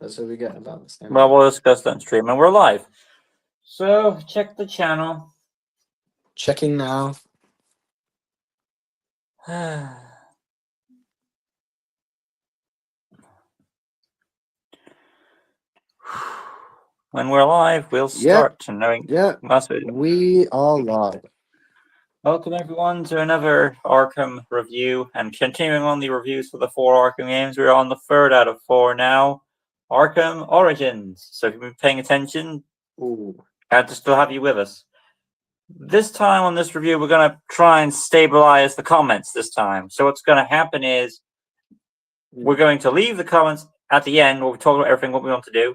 That's what we get about this game. Well, we'll discuss that in stream, and we're live. So, check the channel. Checking now. When we're live, we'll start. Yeah, we are live. Welcome everyone to another Arkham review, and continuing on the reviews for the 4 Arkham games, we're on the 3rd out of 4 now, Arkham Origins. So if you've been paying attention, glad to still have you with us. This time on this review, we're going to try and stabilize the comments this time. So what's going to happen is we're going to leave the comments at the end where we talk about everything, what we want to do.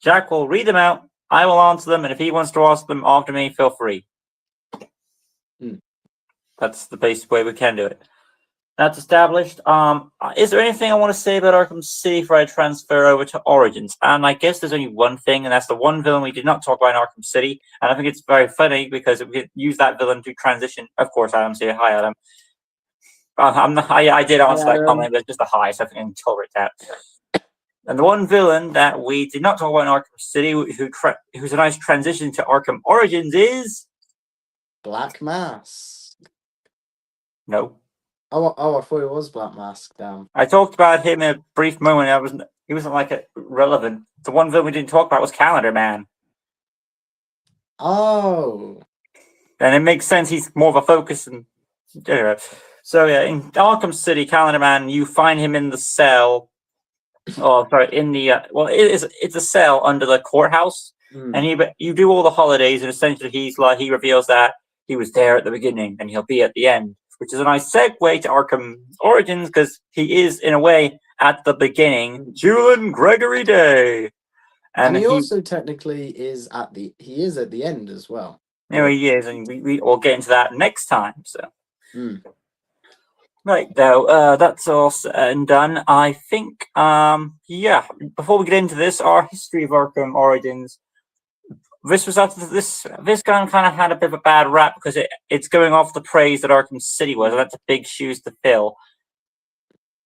Jack will read them out, I will answer them, and if he wants to ask them after me, feel free. That's the basic way we can do it. That's established. Is there anything I want to say about Arkham City before I transfer over to Origins? And I guess there's only one thing, and that's the one villain we did not talk about in Arkham City. And I think it's very funny because we could use that villain to transition. Of course, Adam, say hi, Adam. I did answer that comment, but it's just a hi, so I think I can tolerate that. And the one villain that we did not talk about in Arkham City, who's a nice transition to Arkham Origins, is Black Mask. No. Oh, I thought it was Black Mask. Damn. I talked about him in a brief moment. He wasn't like relevant. The one villain we didn't talk about was Calendar Man. Oh. And it makes sense. He's more of a focus. So yeah, in Arkham City, Calendar Man, you find him in the cell. Oh, sorry, in the it's a cell under the courthouse, and you do all the holidays, and essentially he reveals that he was there at the beginning, and he'll be at the end. Which is a nice segue to Arkham Origins, because he is, in a way, at the beginning, Julian Gregory Day. And he also technically is at the end as well. No, he is, and we will get into that next time. So, Right, though, that's all said and done. I think, before we get into this, our history of Arkham Origins. This was after this game kind of had a bit of a bad rap because it's going off the praise that Arkham City was, and that's a big shoes to fill.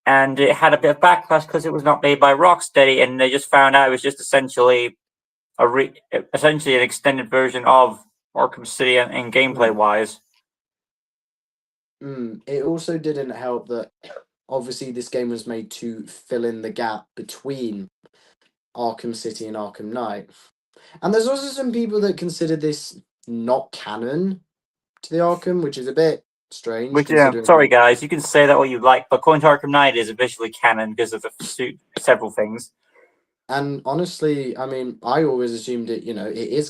And it had a bit of backlash because it was not made by Rocksteady, and they just found out it was just essentially an extended version of Arkham City in gameplay wise. It also didn't help that obviously this game was made to fill in the gap between Arkham City and Arkham Knight. And there's also some people that consider this not canon to the Arkham, which is a bit strange. Sorry guys, you can say that all you like, but according to Arkham Knight, it is officially canon because of several things. And honestly, I mean, I always assumed it. It is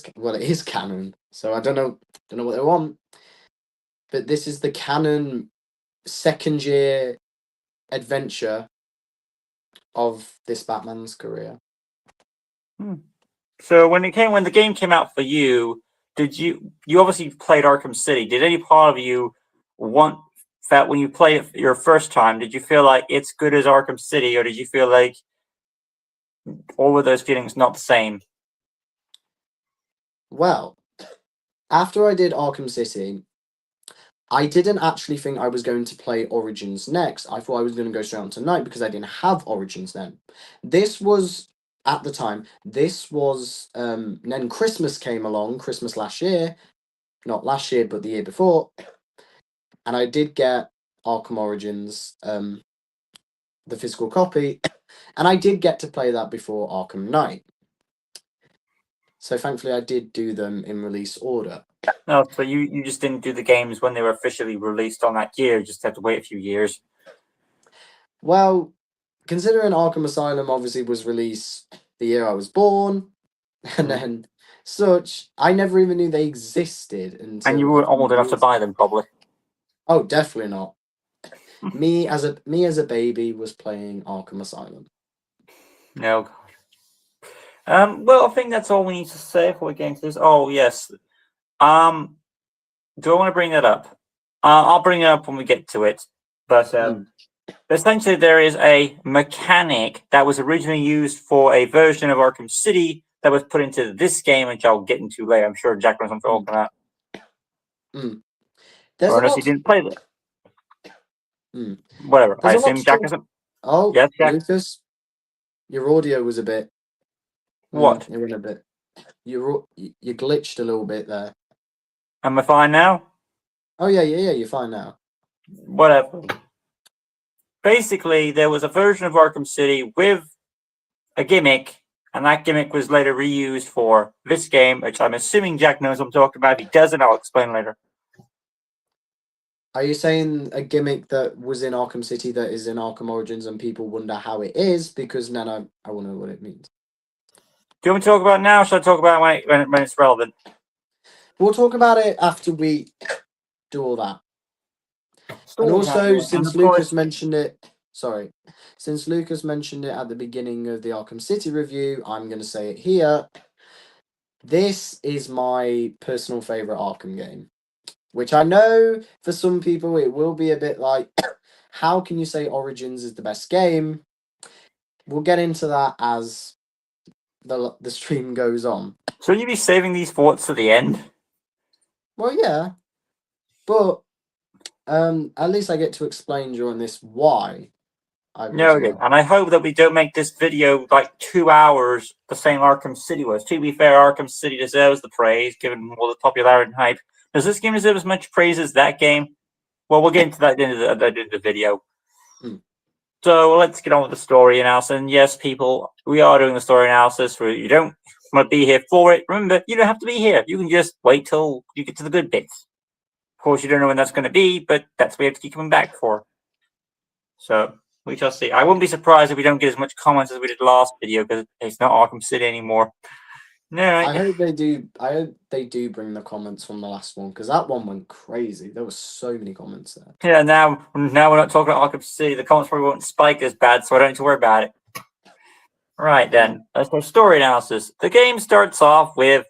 canon. So I don't know what they want, but this is the canon second year adventure of this Batman's career. So when the game came out for you, did you obviously played Arkham City? Did any part of you want that when you played it your first time? Did you feel like it's good as Arkham City, or did you feel like all of those feelings not the same? Well, after I did Arkham City, I didn't actually think I was going to play Origins next. I thought I was going to go straight on to Night because I didn't have Origins then. This was. At the time, this was then Christmas came along, Christmas last year, not last year, but the year before, and I did get Arkham Origins, the physical copy, and I did get to play that before Arkham Knight. So thankfully, I did do them in release order. No, so you just didn't do the games when they were officially released on that year. You just had to wait a few years. Well, considering Arkham Asylum obviously was released the year I was born, and then such, I never even knew they existed until. And you were old enough to buy them, probably. Oh, definitely not. me as a baby was playing Arkham Asylum. No. Well, I think that's all we need to say before we get into this. Oh yes. Do I want to bring that up? I'll bring it up when we get to it. But essentially, there is a mechanic that was originally used for a version of Arkham City that was put into this game, which I'll get into later. I'm sure Jack knows something about that. Or unless he didn't play that. Whatever. I assume Jack isn't. Oh, yes, Jack. Lucas, your audio was a bit What? It went a bit. You glitched a little bit there. Am I fine now? Oh yeah. You're fine now. Whatever. Basically, there was a version of Arkham City with a gimmick, and that gimmick was later reused for this game, which I'm assuming Jack knows what I'm talking about. If he doesn't, I'll explain later. Are you saying a gimmick that was in Arkham City that is in Arkham Origins and people wonder how it is? Because then I want to know what it means. Do you want me to talk about it now, or should I talk about it when it's relevant? We'll talk about it after we do all that. And also, since Lucas mentioned it, since Lucas mentioned it at the beginning of the Arkham City review, I'm going to say it here. This is my personal favorite Arkham game, which I know for some people it will be a bit like, how can you say Origins is the best game? We'll get into that as the stream goes on. So you be saving these thoughts to the end? Well, yeah, but at least I get to explain during this why I No, personally. and I hope that we don't make this video like 2 hours the same Arkham City was. To be fair, Arkham City deserves the praise given all the popularity and hype. Does this game deserve as much praise as that game? Well, we'll get into that at the end of the video. So let's get on with the story analysis. And yes, people, we are doing the story analysis. For you don't want to be here for it. Remember, you don't have to be here. You can just wait till you get to the good bits. Of course, you don't know when that's going to be, but that's what we have to keep coming back for. So we shall see. I wouldn't be surprised if we don't get as much comments as we did last video because it's not Arkham City anymore. No, right. I hope they do. I hope they do bring the comments from the last one because that one went crazy. There were so many comments there. Yeah, now we're not talking about Arkham City. The comments probably won't spike as bad, so I don't need to worry about it. Right then, as for story analysis, the game starts off with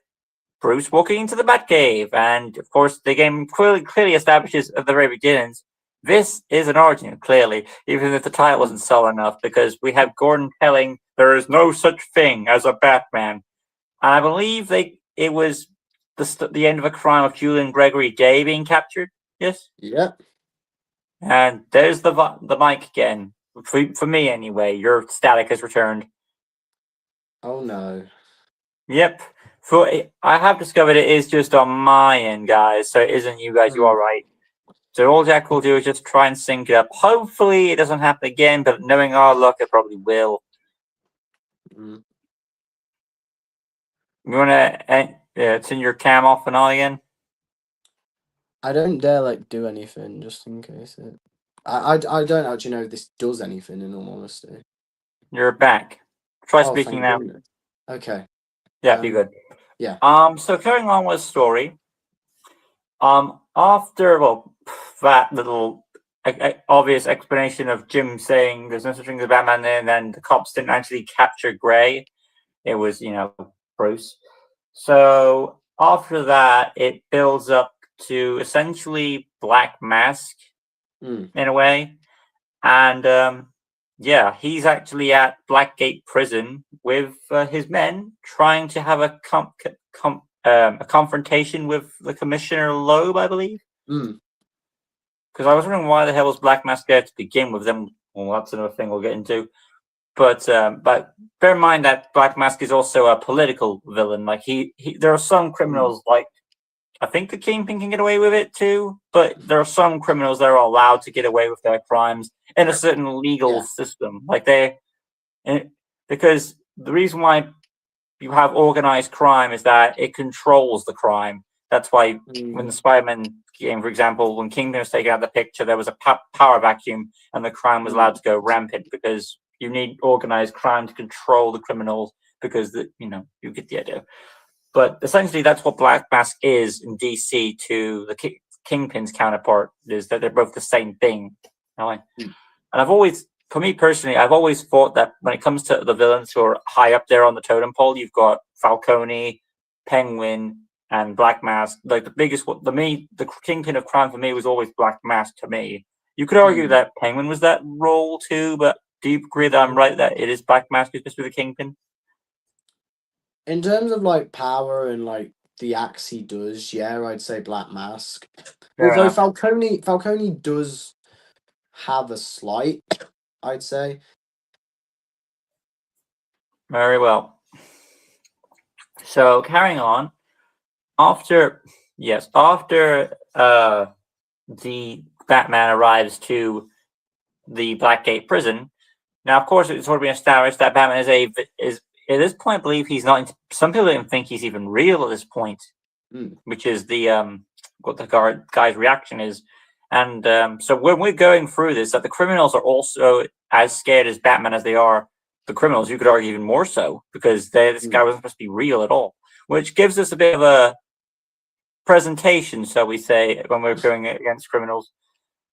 Bruce walking into the Batcave, and of course, the game clearly establishes at the very beginnings this is an origin. Clearly, even if the title wasn't subtle enough, because we have Gordon telling there is no such thing as a Batman. And I believe it was the end of a crime of Julian Gregory Day being captured. Yes. Yep. And there's the mic again. For me, anyway. Your static has returned. Oh no. Yep. I have discovered it is just on my end, guys. So it isn't you guys. You are right. So all Jack will do is just try and sync it up. Hopefully it doesn't happen again, but knowing our luck, it probably will. You want to turn your cam off and on again? I don't dare do anything just in case it. I don't actually know if this does anything in all honesty. You're back. Try speaking now. Goodness. Okay. Yeah, be good. Yeah. So carrying on with the story. After that little obvious explanation of Jim saying there's no such thing as Batman, and then the cops didn't actually capture Gray. It was Bruce. So after that, it builds up to essentially Black Mask in a way, and he's actually at Blackgate Prison with his men, trying to have a confrontation with the Commissioner Loeb, I believe. Because I was wondering why the hell was Black Mask there to begin with. Them, well, that's another thing we'll get into. But bear in mind that Black Mask is also a political villain. Like there are some criminals, like I think the Kingpin can get away with it too. But there are some criminals that are allowed to get away with their crimes in a certain legal system. Like because the reason why you have organized crime is that it controls the crime. That's why when the Spider-Man game, for example, when Kingpin was taken out of the picture, there was a power vacuum and the crime was allowed to go rampant because you need organized crime to control the criminals because you get the idea. But essentially, that's what Black Mask is in DC to the Kingpin's counterpart, is that they're both the same thing. And for me personally, I've always thought that when it comes to the villains who are high up there on the totem pole, you've got Falcone, Penguin, and Black Mask. Like the Kingpin of crime for me was always Black Mask to me. You could argue that Penguin was that role too, but do you agree that I'm right that it is Black Mask who's supposed to be the Kingpin? In terms of power and the acts he does, yeah, I'd say Black Mask. Although Falcone does have a slight, I'd say. Very well. So carrying on, after the Batman arrives to the Blackgate prison. Now, of course, it's already been established that Batman is at this point, I believe he's not. Some people don't think he's even real at this point, which is the what the guy's reaction is. And so when we're going through this, that the criminals are also as scared as Batman as they are the criminals. You could argue even more so because this guy wasn't supposed to be real at all, which gives us a bit of a presentation, shall we say, when we're going against criminals.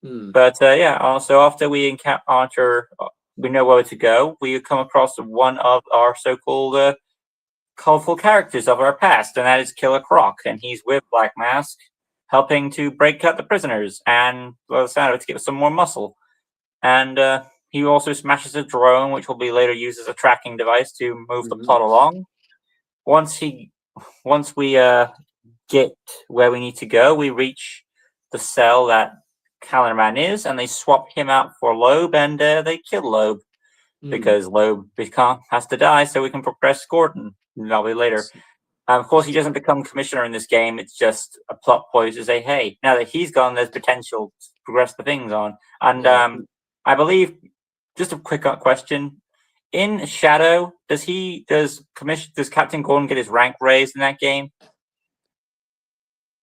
But yeah, also after we encounter, we know where to go. We come across one of our so-called colorful characters of our past, and that is Killer Croc, and he's with Black Mask, helping to break out the prisoners and, well, the sound of it, to give us some more muscle. And he also smashes a drone, which will be later used as a tracking device to move the plot along. Once we get where we need to go, we reach the cell that Calendar Man is, and they swap him out for Loeb, and they kill Loeb because Loeb has to die so we can progress Gordon. That'll be later. Of course, he doesn't become commissioner in this game. It's just a plot point to say, hey, now that he's gone, there's potential to progress the things on. And I believe, just a quick question, in Shadow, does Captain Gordon get his rank raised in that game?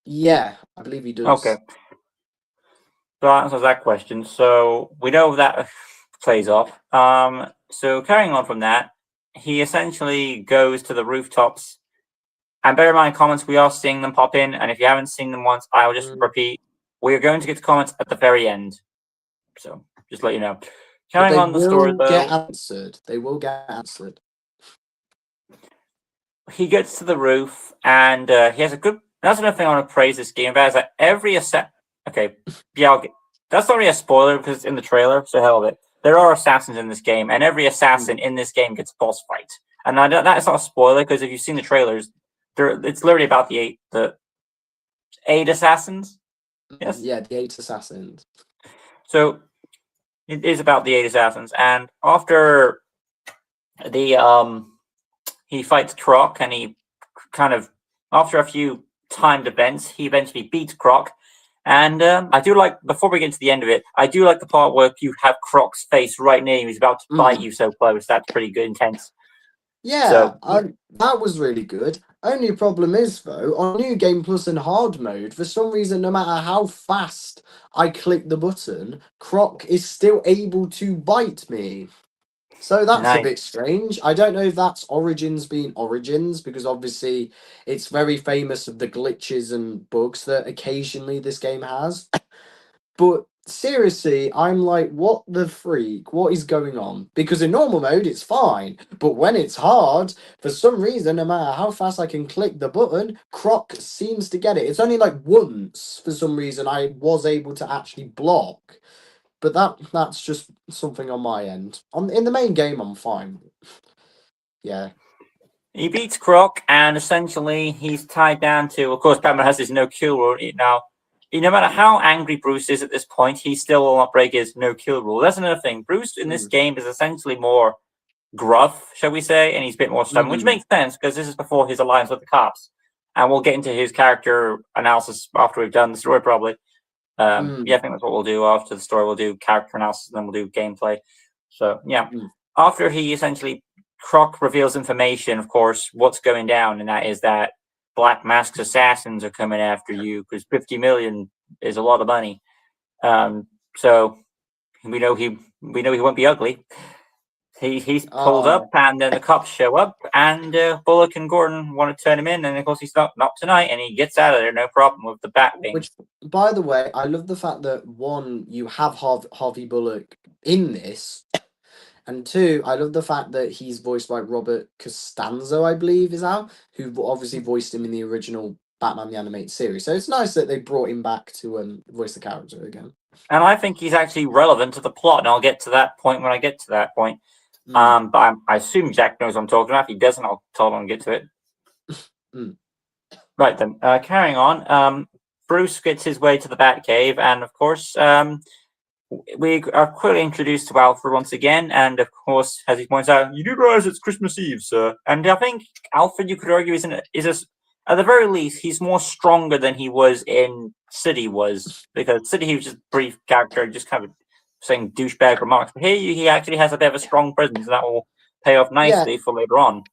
Yeah, I believe he does. Okay. So that answers that question. So we know that plays off. So carrying on from that, he essentially goes to the rooftops. And bear in mind, comments, we are seeing them pop in. And if you haven't seen them once, I will just repeat. We are going to get to comments at the very end. So just let you know. Carrying on the story, though. They will get answered. He gets to the roof, and he has a good... That's another thing I want to praise this game about, is that every... Okay, yeah, that's not really a spoiler because it's in the trailer, so hell of it. There are assassins in this game, and every assassin in this game gets a boss fight. And that's not a spoiler, because if you've seen the trailers, it's literally about the eight assassins. Yes? Yeah, the 8 assassins. So, it is about the 8 assassins, and after he fights Croc, and he kind of, after a few timed events, he eventually beats Croc. And I do like, before we get to the end of it, I do like the part where you have Croc's face right near you. He's about to bite you so close. That's pretty good, intense. Yeah, that was really good. Only problem is, though, on New Game Plus and Hard Mode, for some reason, no matter how fast I click the button, Croc is still able to bite me. So that's a bit strange. I don't know if that's Origins being Origins, because obviously it's very famous of the glitches and bugs that occasionally this game has. But seriously, I'm like, what the freak? What is going on? Because in normal mode, it's fine. But when it's hard, for some reason, no matter how fast I can click the button, Croc seems to get it. It's only like once, for some reason, I was able to actually block. But that's just something on my end. In the main game, I'm fine. Yeah. He beats Croc, and essentially he's tied down to, of course, Batman has his no-kill rule. Now, no matter how angry Bruce is at this point, he still will not break his no-kill rule. That's another thing. Bruce in this game is essentially more gruff, shall we say, and he's a bit more stubborn, which makes sense because this is before his alliance with the cops. And we'll get into his character analysis after we've done the story, probably. Yeah, I think that's what we'll do after the story. We'll do character analysis, and then we'll do gameplay. So, yeah. After he essentially, Croc reveals information, of course, what's going down, and that is that Black Mask's assassins are coming after you because 50 million is a lot of money. So we know he won't be ugly. He's pulled up, and then the cops show up, and Bullock and Gordon want to turn him in, and of course he's not tonight, and he gets out of there, no problem with the bat wing. Which, by the way, I love the fact that, one, you have Harvey Bullock in this, and two, I love the fact that he's voiced by Robert Costanzo, I believe, is out, who obviously voiced him in the original Batman the Animated Series. So it's nice that they brought him back to voice the character again. And I think he's actually relevant to the plot, and I'll get to that point when I get to that point. But I assume Jack knows what I'm talking about. If he doesn't, I'll tell him and get to it. Right then, carrying on. Bruce gets his way to the Batcave, and of course, we are quickly introduced to Alfred once again, and of course, as he points out, you do realize it's Christmas Eve, sir. And I think Alfred, you could argue, at the very least, he's more stronger than he was in City because City he was just a brief character, just kind of saying douchebag remarks. But here he actually has a bit of a strong presence, and that will pay off nicely for later on.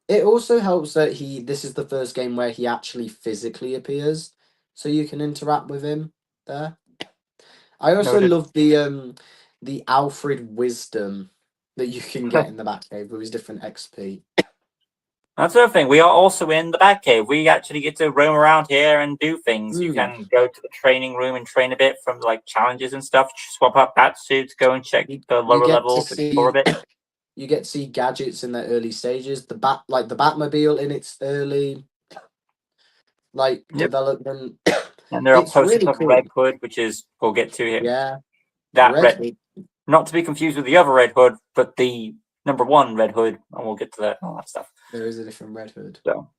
It also helps that this is the first game where he actually physically appears, so you can interact with him there. I also love the Alfred wisdom that you can get in the Batcave with his different XP. That's the other thing. We are also in the Batcave. We actually get to roam around here and do things. You can go to the training room and train a bit from like challenges and stuff. Swap up bat suits, go and check the lower levels, explore a bit. You get to see gadgets in their early stages. The Batmobile in its early development. And there are posters of Red Hood, which is we'll get to here. Yeah. That Red Hood. Not to be confused with the other Red Hood, but the #1 Red Hood, and we'll get to that and all that stuff. There is a different Red Hood. So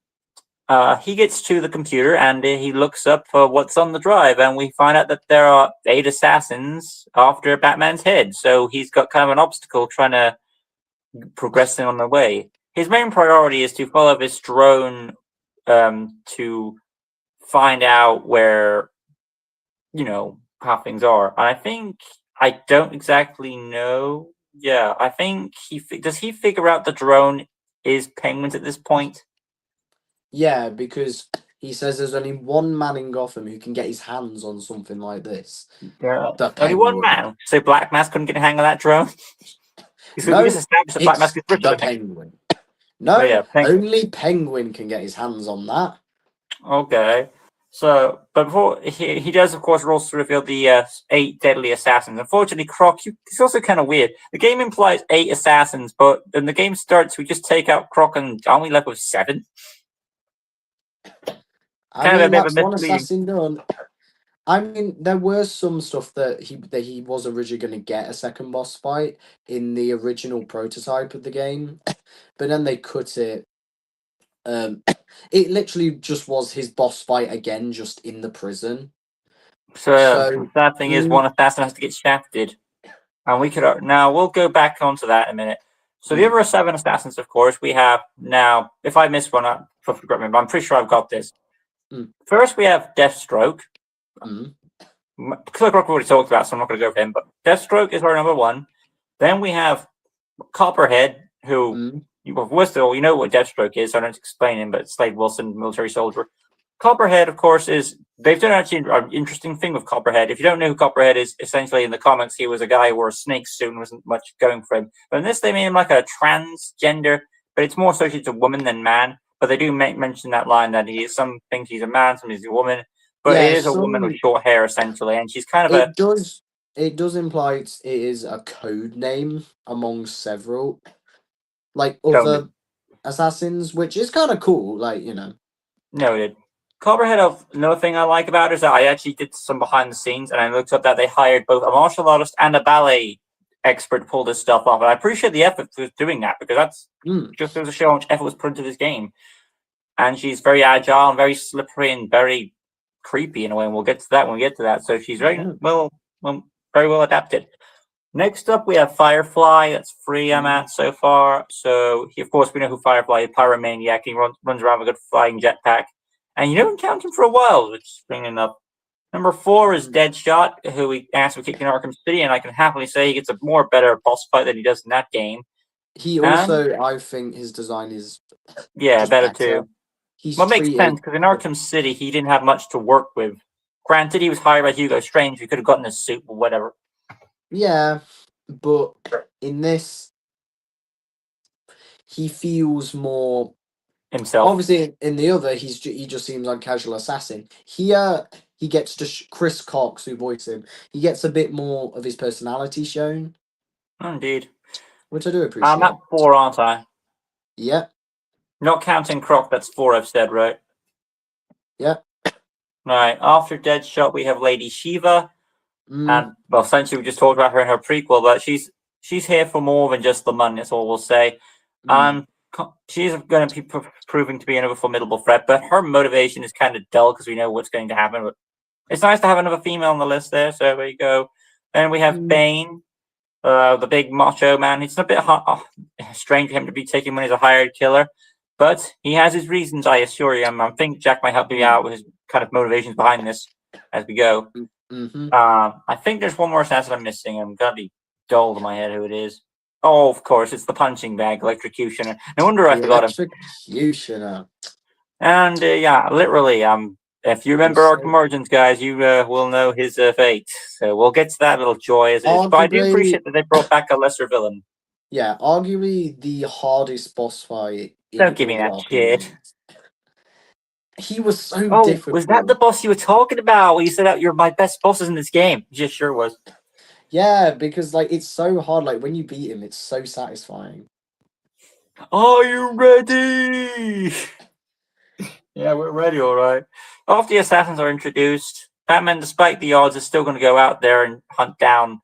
he gets to the computer and he looks up what's on the drive, and we find out that there are 8 assassins after Batman's head. So he's got kind of an obstacle trying to progress on the way. His main priority is to follow this drone to find out where, how things are. And I don't exactly know. Yeah, I think does he figure out the drone is Penguin's at this point? Yeah, because he says there's only one man in Gotham who can get his hands on something like this. Yeah, only one man. So Black Mask couldn't get a hang of that drone. No, we just established that Black Mask is the Penguin. No, only Penguin can get his hands on that. Okay. So, but before he does, of course, also reveal the 8 deadly assassins. Unfortunately, Croc, it's also kind of weird. The game implies 8 assassins, but when the game starts, we just take out Croc, and aren't we left with 7? That's one assassin done. I mean, there was some stuff that he was originally going to get a second boss fight in the original prototype of the game, but then they cut it. It literally just was his boss fight again, just in the prison. So the sad thing is, one assassin has to get shafted, and we could now we'll go back onto that in a minute. So the other 7 assassins, of course, we have now. If I missed one, I'm pretty sure I've got this. First, we have Deathstroke. Click Rock already talked about, so I'm not going to go for him. But Deathstroke is our #1. Then we have Copperhead, who first of all, you know what Deathstroke is, so I don't explain him. But Slade Wilson, military soldier. Copperhead, of course, they've done actually an interesting thing with Copperhead. If you don't know who Copperhead is, essentially in the comics, he was a guy who wore a snake suit and wasn't much going for him. But in this, they made him like a transgender, but it's more associated to woman than man. But they do mention that line that some think he's a man, some he's a woman. But it is a woman with short hair, essentially, and she's kind of It does imply it is a code name among several, other assassins, which is kind of cool, Noted. Copperhead, another thing I like about her is that I actually did some behind the scenes, and I looked up that they hired both a martial artist and a ballet expert to pull this stuff off. And I appreciate the effort for doing that, because that's just goes to show how much effort was put into this game. And she's very agile and very slippery and very creepy in a way, and we'll get to that when we get to that. So she's very very well adapted. Next up, we have Firefly. That's 3 I'm at so far. So of course, we know who Firefly is. Pyromaniac. He runs around with a good flying jetpack. And you don't count him for a while, which is bringing up. #4 is Deadshot, who we asked to kick in Arkham City, and I can happily say he gets a better boss fight than he does in that game. He also, I think his design is better too. Well, makes sense, because in Arkham City, he didn't have much to work with. Granted, he was hired by Hugo Strange. He could have gotten a suit or whatever. Yeah, but in this, he feels more himself. Obviously, in the other, he just seems like a casual assassin. Here, he gets to Chris Cox, who voiced him. He gets a bit more of his personality shown. Indeed. Which I do appreciate. I'm at 4, aren't I? Yep. Not counting Croc, that's 4 I've said, right? Yep. Right. After Deadshot, we have Lady Shiva. And, well, essentially, we just talked about her in her prequel, but she's here for more than just the money, that's all we'll say. She's going to be proving to be another formidable threat, but her motivation is kind of dull because we know what's going to happen. But it's nice to have another female on the list there, so there you go. Then we have Bane, the big macho man. It's a bit strange for him to be taken when he's a hired killer, but he has his reasons, I assure you. I think Jack might help you out with his kind of motivations behind this as we go. I think there's one more assassin I'm missing. I'm going to be dulled in my head who it is. Oh, of course, it's the punching bag electrocutioner. No wonder I forgot him. Electrocutioner. And yeah, literally, if you remember Arkham Origins, guys, you will know his fate. So we'll get to that little joy as it is. But I do appreciate that they brought back a lesser villain. Yeah, arguably the hardest boss fight. Don't give me that shit. He was so difficult. Was that the boss you were talking about? Well, you said that you're my best bosses in this game. You just sure was. Yeah, because like it's so hard. Like when you beat him, it's so satisfying. Are you ready? Yeah, we're ready, all right. After the assassins are introduced, Batman, despite the odds, is still going to go out there and hunt down.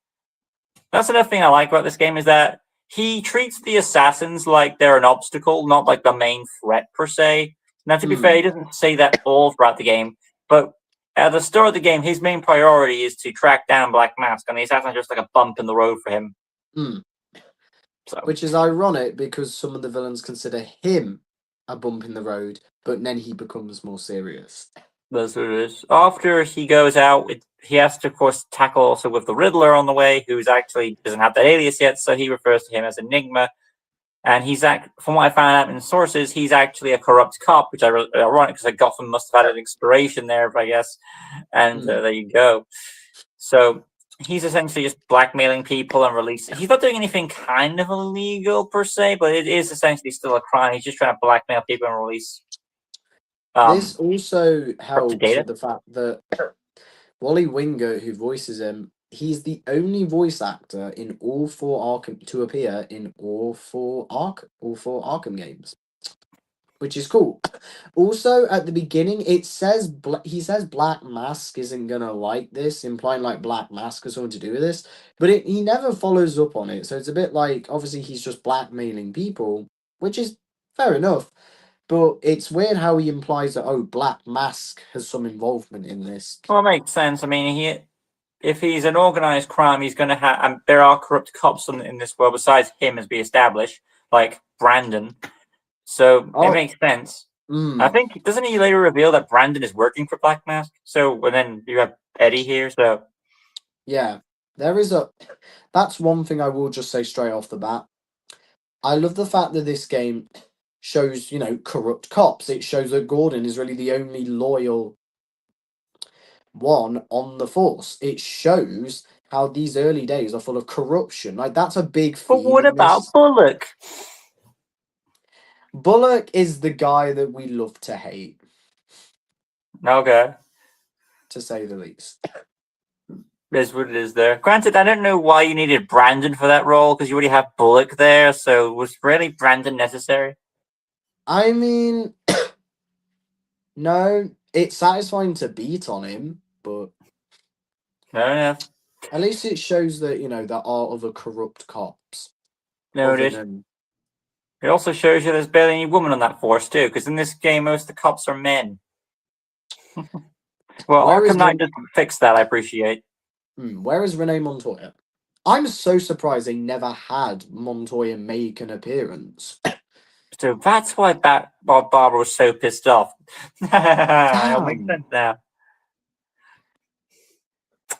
That's another thing I like about this game is that he treats the assassins like they're an obstacle, not like the main threat per se. Now, to be fair, he doesn't say that all throughout the game, but at the start of the game, his main priority is to track down Black Mask, and the assassins are just like a bump in the road for him. So. Which is ironic because some of the villains consider him a bump in the road, but then he becomes more serious. That's what it is. After he goes out, he has to, of course, tackle also with the Riddler on the way, who's actually doesn't have that alias yet, so he refers to him as Enigma. And he's from what I found out in sources, he's actually a corrupt cop, which I really ironic because Gotham must have had an inspiration there, I guess. And there you go. So he's essentially just blackmailing people and releasing. He's not doing anything kind of illegal per se, but it is essentially still a crime. He's just trying to blackmail people and release. This also helps with the fact that Wally Wingert, who voices him, he's the only voice actor in all four Arkham to appear in all four Arkham games, which is cool. Also, at the beginning, it says he says Black Mask isn't gonna like this, implying like Black Mask has something to do with this, but he never follows up on it. So it's a bit like obviously he's just blackmailing people, which is fair enough. But it's weird how he implies that Black Mask has some involvement in this. Well, it makes sense. I mean, if he's an organized crime, he's going to have. And there are corrupt cops in this world besides him, as we established, like Brandon. So it makes sense. I think doesn't he later reveal that Brandon is working for Black Mask? So and then you have Eddie here. So yeah, there is That's one thing I will just say straight off the bat. I love the fact that this game shows, corrupt cops. It shows that Gordon is really the only loyal one on the force. It shows how these early days are full of corruption. Like, that's a big theme. But what about Bullock? Bullock is the guy that we love to hate. Okay. To say the least. Is what it is there. Granted, I don't know why you needed Brandon for that role, because you already have Bullock there, so was really Brandon necessary? I mean, no, it's satisfying to beat on him, but fair enough. At least it shows that, there are other corrupt cops. Noted. It also shows you there's barely any woman on that force, too, because in this game, most of the cops are men. Well, Arkham Knight doesn't fix that, I appreciate. Where is Renee Montoya? I'm so surprised they never had Montoya make an appearance. So that's why Barbara was so pissed off. It'll make sense now.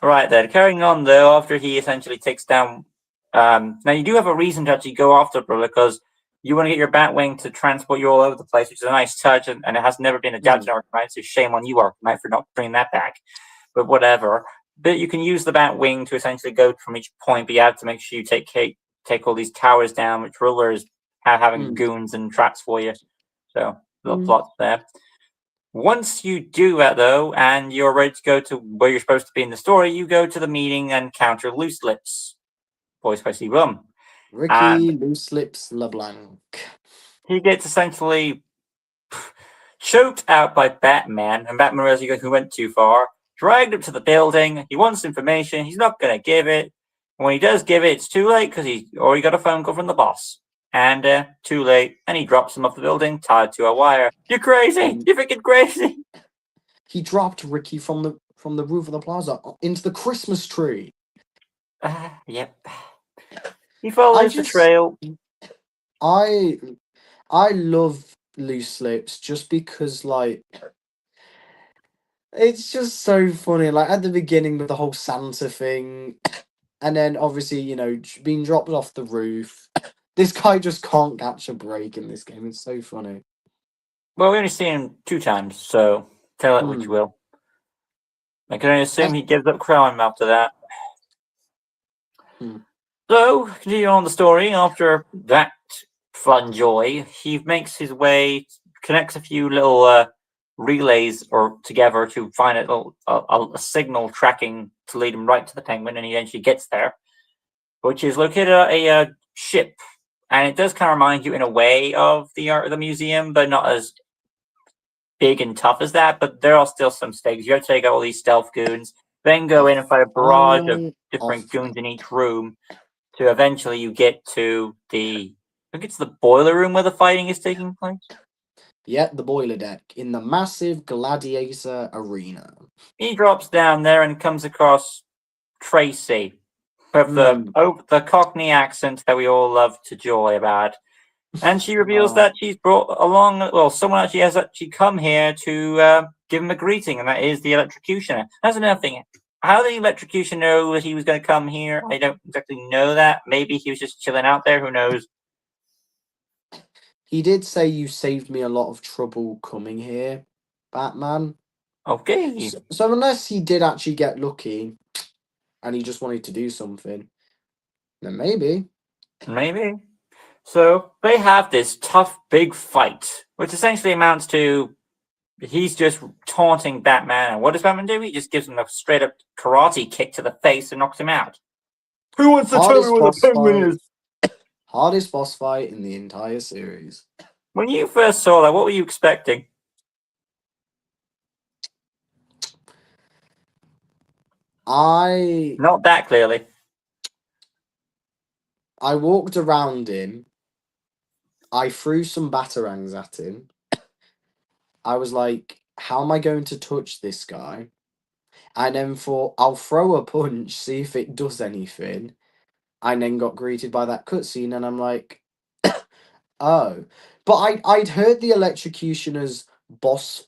Right then, carrying on though, after he essentially takes down... now you do have a reason to actually go after her, because you want to get your Batwing to transport you all over the place, which is a nice touch, and it has never been adapted in Arkham Knight, so shame on you, Arkham Knight, for not bringing that back. But whatever. But you can use the Batwing to essentially go from each point, but you have to make sure you take all these towers down, which Riddler is having goons and traps for you. So, lots there. Once you do that, though, and you're ready to go to where you're supposed to be in the story, you go to the meeting and encounter Loose Lips, voiced by Steve Rum. Ricky Loose Lips LeBlanc. He gets essentially choked out by Batman, and Batman realizes he went too far, dragged him to the building. He wants information. He's not going to give it. When he does give it, it's too late because he's already got a phone call from the boss. And too late, and he drops him off the building, tied to a wire. You're crazy! You're freaking crazy! He dropped Ricky from the roof of the plaza into the Christmas tree. Yep. He follows the trail. I I love loose slips just because like it's just so funny. Like at the beginning with the whole Santa thing, and then obviously being dropped off the roof. This guy just can't catch a break in this game. It's so funny. Well, we only see him 2 times, so tell it what you Hmm. will. I can only assume I- he gives up crime after that. Hmm. So, continue on the story. After that fun joy, he makes his way, connects a few little relays or together to find a signal tracking to lead him right to the penguin, and he eventually gets there, which is located at a ship. And it does kind of remind you in a way of the art of the museum, but not as big and tough as that. But there are still some stakes. You have to take out all these stealth goons, then go in and fight a barrage of Final different off. goons in each room to eventually you get to the I think it's the boiler room where the fighting is taking place. Yeah, the boiler deck in the massive gladiator arena. He drops down there and comes across Tracy with Hmm. the Cockney accent that we all love to joy about. And she reveals Oh. that she's brought along, well, someone actually has actually come here to give him a greeting, and that is the electrocutioner. That's another thing. How did the electrocutioner know that he was going to come here? I don't exactly know that. Maybe he was just chilling out there. Who knows? He did say you saved me a lot of trouble coming here, Batman. Okay. So unless he did actually get lucky and he just wanted to do something, then maybe. Maybe. So they have this tough, big fight, which essentially amounts to he's just taunting Batman. And what does Batman do? He just gives him a straight up karate kick to the face and knocks him out. Who wants to tell me Hardest where the boss penguin fight. is? Hardest boss fight in the entire series. When you first saw that, what were you expecting? I Not that clearly. walked around him. I threw some batarangs at him. I was like, how am I going to touch this guy? And then thought, I'll throw a punch, see if it does anything. And then got greeted by that cutscene, and I'm like, oh. But I'd heard the electrocutioner's boss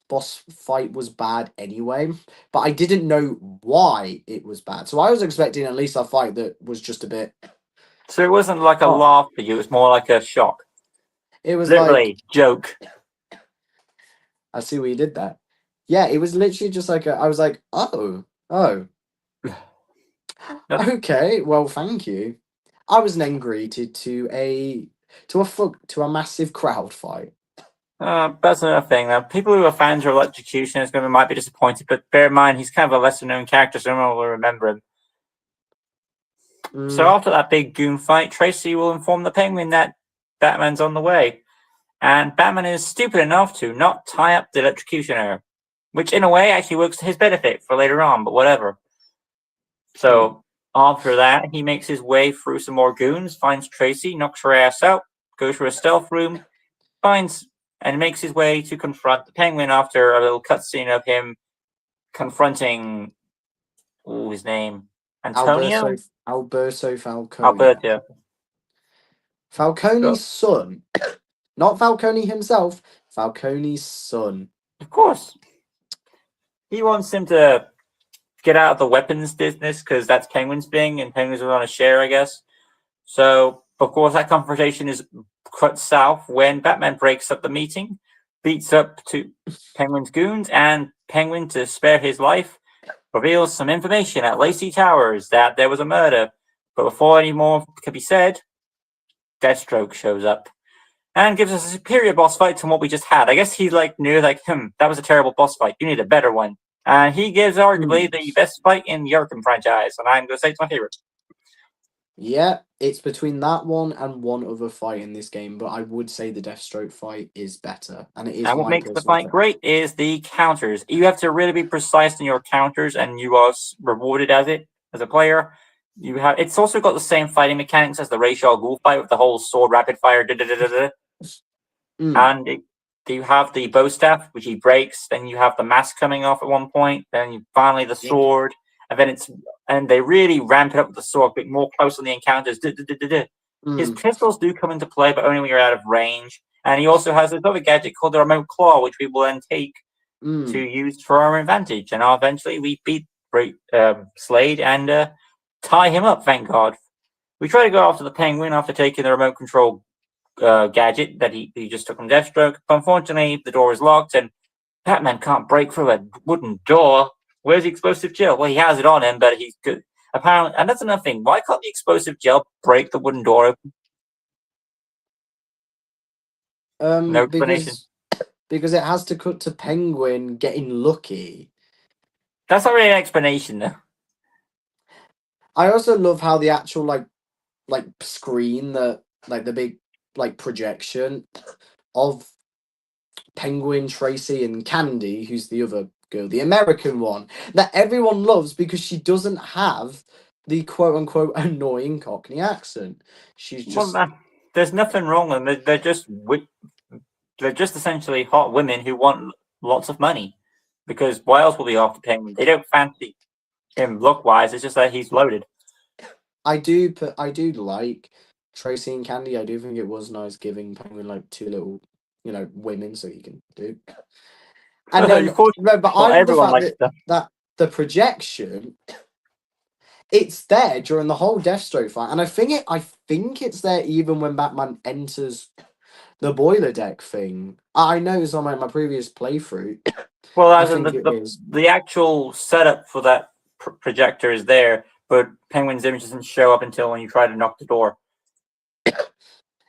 fight was bad anyway, but I didn't know why it was bad. So I was expecting at least a fight that was just a bit. So it wasn't like a Oh, laugh for you, it was more like a shock. it was like, Literally, joke. I see where you did that. Yeah, it was literally just like I was like, oh, okay, well, thank you. I was then greeted to a massive crowd fight. That's another thing. People who are fans of Electrocution might be disappointed, but bear in mind he's kind of a lesser known character, so no one will remember him. So Mm, after that big goon fight, Tracy will inform the Penguin that Batman's on the way, and Batman is stupid enough to not tie up the Electrocutioner, which in a way actually works to his benefit for later on, but whatever. So after that, he makes his way through some more goons, finds Tracy, knocks her ass out, goes for a stealth room, finds and makes his way to confront the Penguin after a little cutscene of him confronting his name Antonio Alberto Falcone. Alberto. Falcone's So, son. Not Falcone himself, Falcone's son. of course, he wants him to get out of the weapons business because that's Penguin's thing, and Penguin's on a share, I guess. So, of course, that confrontation is cut south when Batman breaks up the meeting, beats up to Penguin's goons, and Penguin, to spare his life, reveals some information at Lacey Towers that there was a murder. But before any more can be said, Deathstroke shows up and gives us a superior boss fight to what we just had. I guess he knew that was a terrible boss fight. You need a better one. And he gives arguably the best fight in the Arkham franchise, and I'm going to say it's my favorite. Yeah, it's between that one and one other fight in this game, but I would say the Deathstroke fight is better, and it is And what my makes the personal fight great is the counters. You have to really be precise in your counters, and you are rewarded as a player. It's also got the same fighting mechanics as the Ra's al Ghul fight with the whole sword rapid fire, and you have the bow staff which he breaks. Then you have the mask coming off at one point. Then finally the sword, and they really ramp it up with the sword, but more close on the encounters. His Mm, pistols do come into play, but only when you're out of range. And he also has another gadget called the remote claw, which we will then take to mm. use for our advantage. And eventually we beat Slade and tie him up, thank God. We try to go after the Penguin after taking the remote control gadget that he just took from Deathstroke. But unfortunately, the door is locked, and Batman can't break through a wooden door. Where's the explosive gel? Well, he has it on him, but he's good. Apparently, and that's another thing. Why can't the explosive gel break the wooden door open? No explanation. Because it has to cut to Penguin getting lucky. That's not really an explanation, though. I also love how the actual like screen, the big like projection of Penguin, Tracy, and Candy, who's the other girl, the American one, that everyone loves because she doesn't have the quote unquote annoying Cockney accent. She's Well, just there's nothing wrong with them. They're just essentially hot women who want lots of money. Because why else will be after Penguin? They don't fancy him look wise. It's just that he's loaded. I do like Tracy and Candy. I do think it was nice giving Penguin like two little, women so he can do. And then Of course, no, but I well, love the everyone fact likes that them. the projection, it's there during the whole Deathstroke fight, and I think it's there even when Batman enters the boiler deck thing. I noticed on my previous playthrough. Well, I as in think it is. the actual setup for that projector is there, but Penguin's image doesn't show up until when you try to knock the door.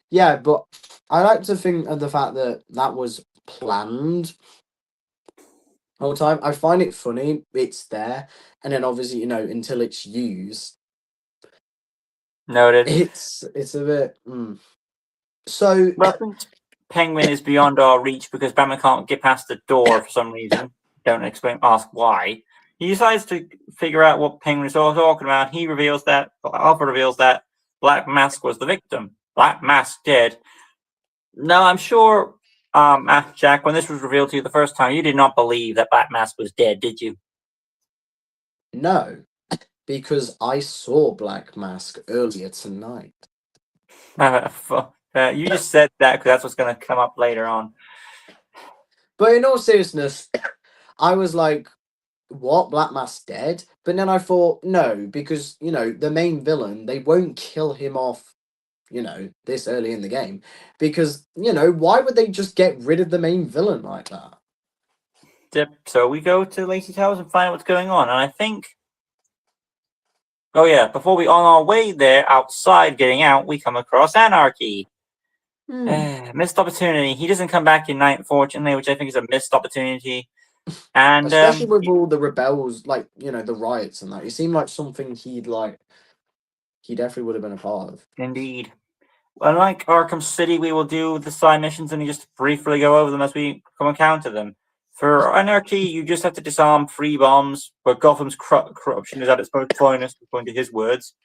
Yeah, but I like to think of the fact that that was planned whole time. I find it funny. It's there, and then obviously until it's used, Noted. it's a bit. So Well, since Penguin is beyond our reach because Batman can't get past the door for some reason, don't explain, ask why. He decides to figure out what Penguin is all talking about. Alpha reveals that Black Mask was the victim. Black Mask dead. Now, I'm sure, Jack, when this was revealed to you the first time, you did not believe that Black Mask was dead, did you? no, because I saw Black Mask earlier tonight. You just said that because that's what's going to come up later on. But in all seriousness, I was like, what? Black Mask dead? But then I thought, no, because, the main villain, they won't kill him off, this early in the game. Because, why would they just get rid of the main villain like that? Yep. So we go to Lacey Towers and find out what's going on. And I think. Oh, yeah. Before we, on our way there, outside getting out, we come across Anarchy. Missed opportunity. He doesn't come back in night, unfortunately, which I think is a missed opportunity. And Especially with all the rebels, like, the riots and that. It seemed like something he definitely would have been a part of. Indeed. Unlike Arkham City, we will do the side missions and just briefly go over them as we come encounter them. For Anarchy, you just have to disarm 3 bombs, but Gotham's corruption is at its most finest, according to his words.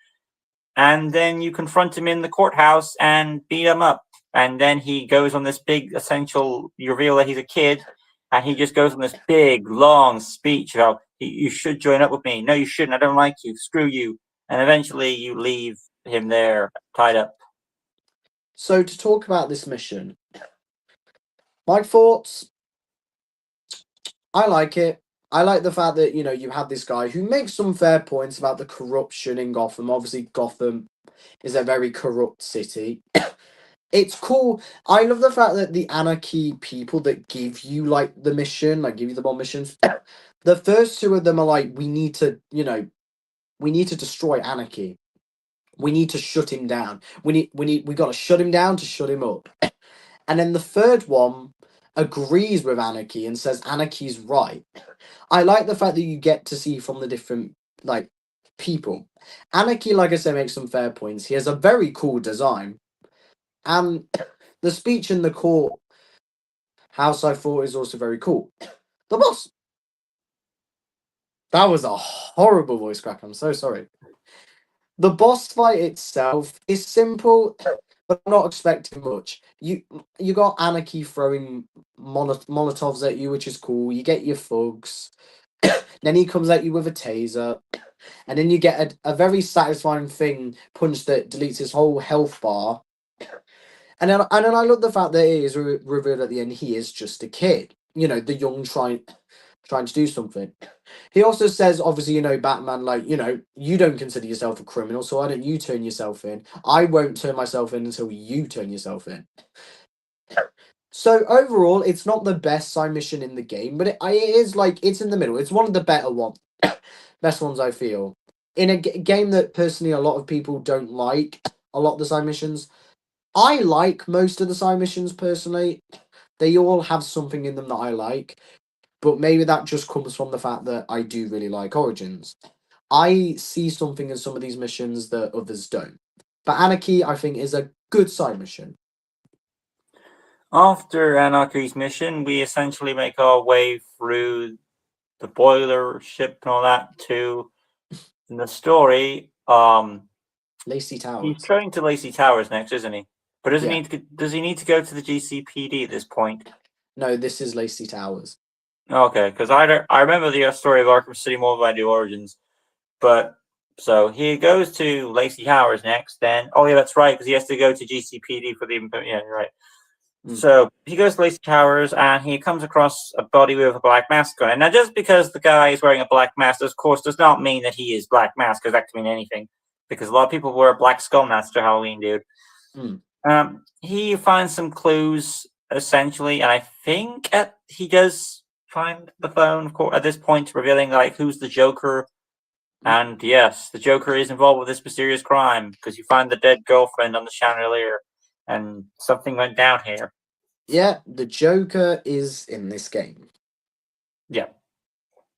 And then you confront him in the courthouse and beat him up. And then he goes on this big essential, you reveal that he's a kid, and he just goes on this big, long speech about, you should join up with me. No, you shouldn't. I don't like you. Screw you. And eventually you leave him there, tied up. So to talk about this mission, my thoughts, I like it. I like the fact that, you have this guy who makes some fair points about the corruption in Gotham. Obviously, Gotham is a very corrupt city. It's cool. I love the fact that the anarchy people that give you like the mission, like give you the bomb missions, the first 2 of them are like, we need to destroy anarchy. We need to shut him down. We got to shut him down to shut him up. And then the third one agrees with anarchy and says anarchy's right. I like the fact that you get to see from the different like people. Anarchy, like I said, makes some fair points. He has a very cool design. And the speech in the court house, I thought, is also very cool. The boss. That was a horrible voice crack. I'm so sorry. The boss fight itself is simple, but I'm not expecting much. You got Anarchy throwing Molotovs at you, which is cool. You get your thugs. Then he comes at you with a taser, and then you get a very satisfying punch that deletes his whole health bar. And then I love the fact that it is revealed at the end he is just a kid. The young trying to do something. He also says, obviously, Batman, like, you don't consider yourself a criminal, so why don't you turn yourself in? I won't turn myself in until you turn yourself in. So overall, it's not the best side mission in the game, but it is like it's in the middle. It's one of the better ones, best ones I feel. In a game that personally a lot of people don't like, a lot of the side missions. I like most of the side missions personally. They all have something in them that I like, but maybe that just comes from the fact that I do really like Origins. I see something in some of these missions that others don't. But Anarchy, I think, is a good side mission. After Anarchy's mission, we essentially make our way through the boiler ship and all that to in the story. Lacey He's Towers. going to Lacey Towers next, isn't he? But does Yeah. he need to go to the GCPD at this point? No, this is Lacey Towers. Okay, because I remember the story of Arkham City more than I do Origins. But so he goes to Lacey Towers next. Then yeah, that's right, because he has to go to GCPD for the you're right. So he goes to Lacey Towers and he comes across a body with a black mask on it. Now, just because the guy is wearing a black mask, of course, does not mean that he is Black Mask, because that could mean anything. Because a lot of people wear black skull masks to Halloween, dude. He finds some clues, essentially, and I think he does find the phone, of course, at this point, revealing like who's the Joker. And yes, the Joker is involved with this mysterious crime because you find the dead girlfriend on the chandelier, and something went down here. Yeah, the Joker is in this game. Yeah.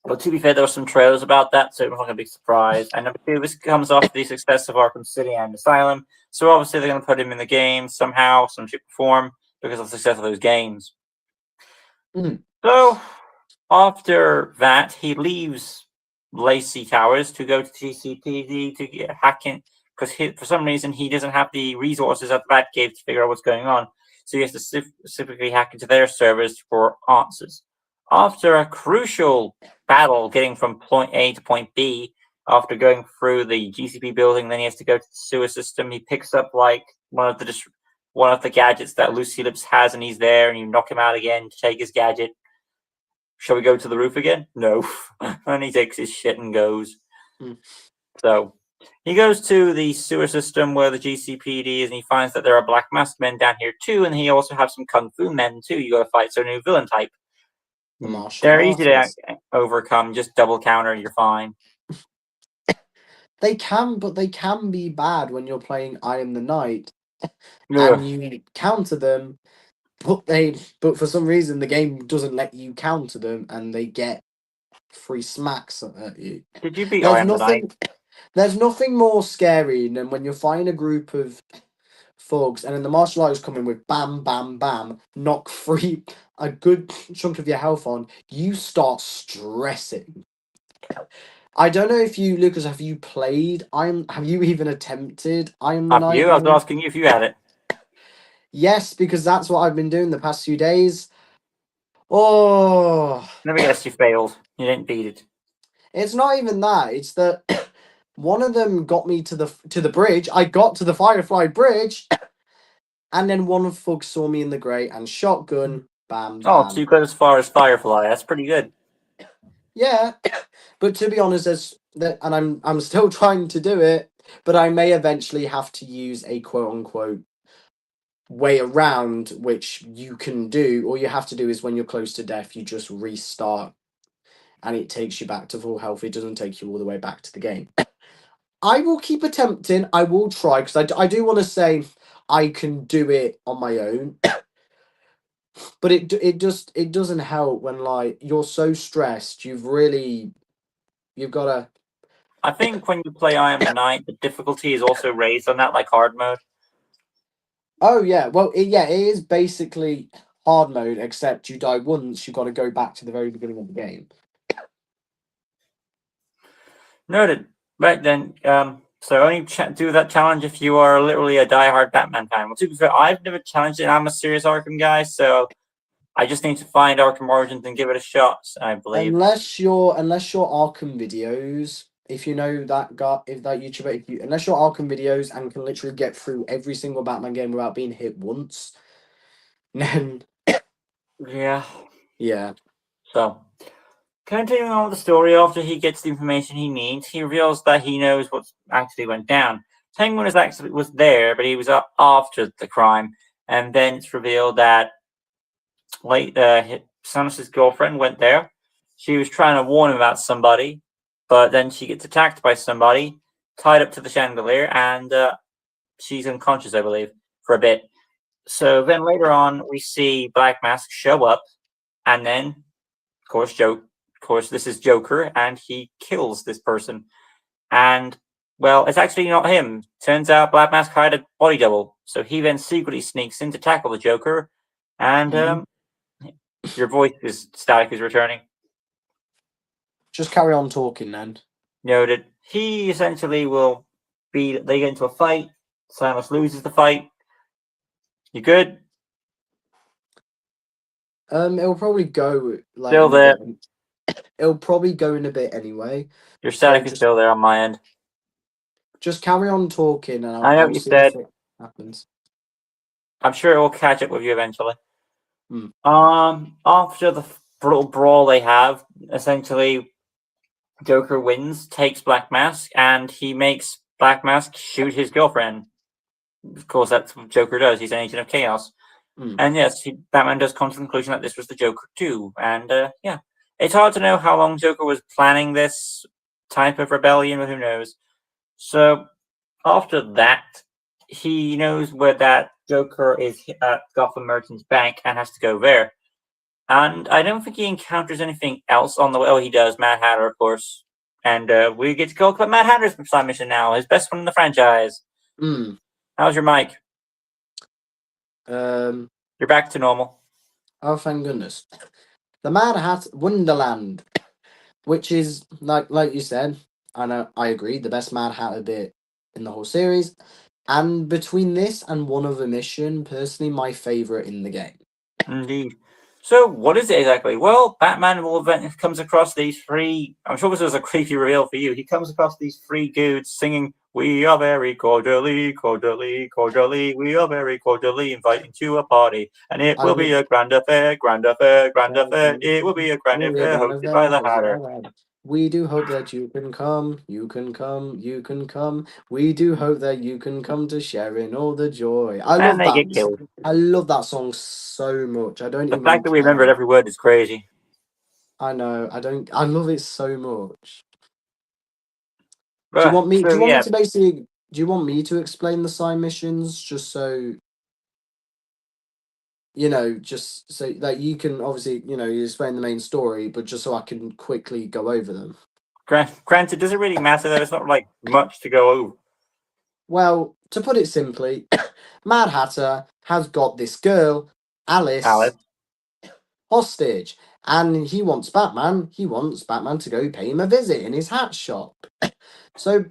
Well, to be fair, there were some trailers about that, so it was not a big surprise. And number two, this comes off the success of Arkham City and Asylum, so obviously they're going to put him in the game somehow, some shape or form, because of the success of those games. So after that, he leaves Lacey Towers to go to GCPD to get hacking, because for some reason he doesn't have the resources at the Batcave to figure out what's going on, so he has to specifically hack into their servers for answers. After a crucial battle getting from point A to point B, after going through the GCP building, then he has to go to the sewer system. He picks up like one of the gadgets that Lucy Lips has, and he's there, and you knock him out again to take his gadget. Shall we go to the roof again? No. And he takes his shit and goes. So he goes to the sewer system where the GCPD is, and he finds that there are black masked men down here too, and he also has some kung fu men too. You got to fight, so a new villain type. The martial They're easy to artists. overcome. Just double counter, you're fine. They can be bad when you're playing I Am the Knight, Ugh. and you counter them, but for some reason the game doesn't let you counter them, and they get free smacks at you. Did you beat I Am the Knight? There's nothing more scary than when you're fighting a group of thugs, and then the martial artists come in with bam, bam, bam, knock a good chunk of your health on. You start stressing. I don't know if you, Lucas, have you played? Have you even attempted I Am the Knight? You? I was asking you if you had it. Yes, because that's what I've been doing the past few days. Oh. Let me guess, you failed. You didn't beat it. It's not even that. It's that one of them got me to the bridge. I got to the Firefly Bridge, and then one thug saw me in the grate and shotgun, bam, bam. Oh, so you got as far as Firefly. That's pretty good. Yeah, but to be honest, and I'm still trying to do it, but I may eventually have to use a quote unquote way around, which you can do. All you have to do is when you're close to death, you just restart, and it takes you back to full health. It doesn't take you all the way back to the game. I will keep attempting. I will try, because I do want to say I can do it on my own. But it doesn't help when like you're so stressed. You've got to. I think when you play I Am the Knight, the difficulty is also raised on that, like hard mode. Oh yeah, well it is basically hard mode, except you die once. You've got to go back to the very beginning of the game. Noted. Right then, so only do that challenge if you are literally a diehard Batman fan. Well, to be fair, I've never challenged it. I'm a serious Arkham guy, so I just need to find Arkham Origins and give it a shot, I believe. Unless your Arkham videos, if you know that guy, if that YouTuber, unless your Arkham videos and can literally get through every single Batman game without being hit once, then Yeah. yeah. So, continuing on with the story, after he gets the information he needs, he reveals that he knows what actually went down. Penguin was there, but he was after the crime, and then it's revealed that Samus's girlfriend went there. She was trying to warn him about somebody, but then she gets attacked by somebody, tied up to the chandelier, and she's unconscious, I believe, for a bit. So then later on, we see Black Mask show up, and then, of course, this is Joker, and he kills this person. And well, it's actually not him. Turns out Black Mask hired a body double, so he then secretly sneaks in to tackle the Joker, and Mhm. your voice is static is returning. Just carry on talking then. Noted. He essentially will be. They get into a fight. Samus loses the fight. You good? It'll probably go like Still in a there. bit. It'll probably go in a bit anyway. Your So static is still there on my end. just carry on talking, and I know I'll what you see if said. it happens. I'm sure it will catch up with you eventually. Hmm. After the little brawl they have, essentially Joker wins, takes Black Mask, and he makes Black Mask shoot his girlfriend. Of course, that's what Joker does. He's an agent of chaos. Hmm. And yes, Batman does come to the conclusion that this was the Joker too. And yeah, it's hard to know how long Joker was planning this type of rebellion, but who knows. So after that, he knows where that Joker is at Gotham Merchant's Bank and has to go there. And I don't think he encounters anything else on the way. Oh, he does. Mad Hatter, of course. And we get to go collect Mad Hatter's side mission now, his best one in the franchise. Hmm. How's your mic? You're back to normal. Oh, thank goodness. The Mad Hat Wonderland, which is like you said, I agree, the best Mad Hatter bit in the whole series. And between this and one other mission, personally, my favorite in the game. Indeed. So, what is it exactly? Well, Batman comes across these three. I'm sure this was a creepy reveal for you. He comes across these three dudes singing, "We are very cordially, cordially, cordially. We are very cordially inviting to a party, and it I will be love a grand affair, grand affair, grand affair. It will be a grand affair hosted by the Hatter." We do hope that you can come, you can come, you can come. We do hope that you can come to share in all the joy. I And love they that. get killed. I love that song so much. I don't The fact even that we remembered care. every word is crazy. I know. I don't. I love it so much. Do you But want me? Do so you want me yeah, to basically? Do you want me to explain the side missions just so just so that you can obviously you explain the main story, but just so I can quickly go over them. granted, does it really matter though? It's not like much to go over. Well, to put it simply, Mad Hatter has got this girl, Alice, Alice. hostage, and he wants Batman. He wants Batman to go pay him a visit in his hat shop. So,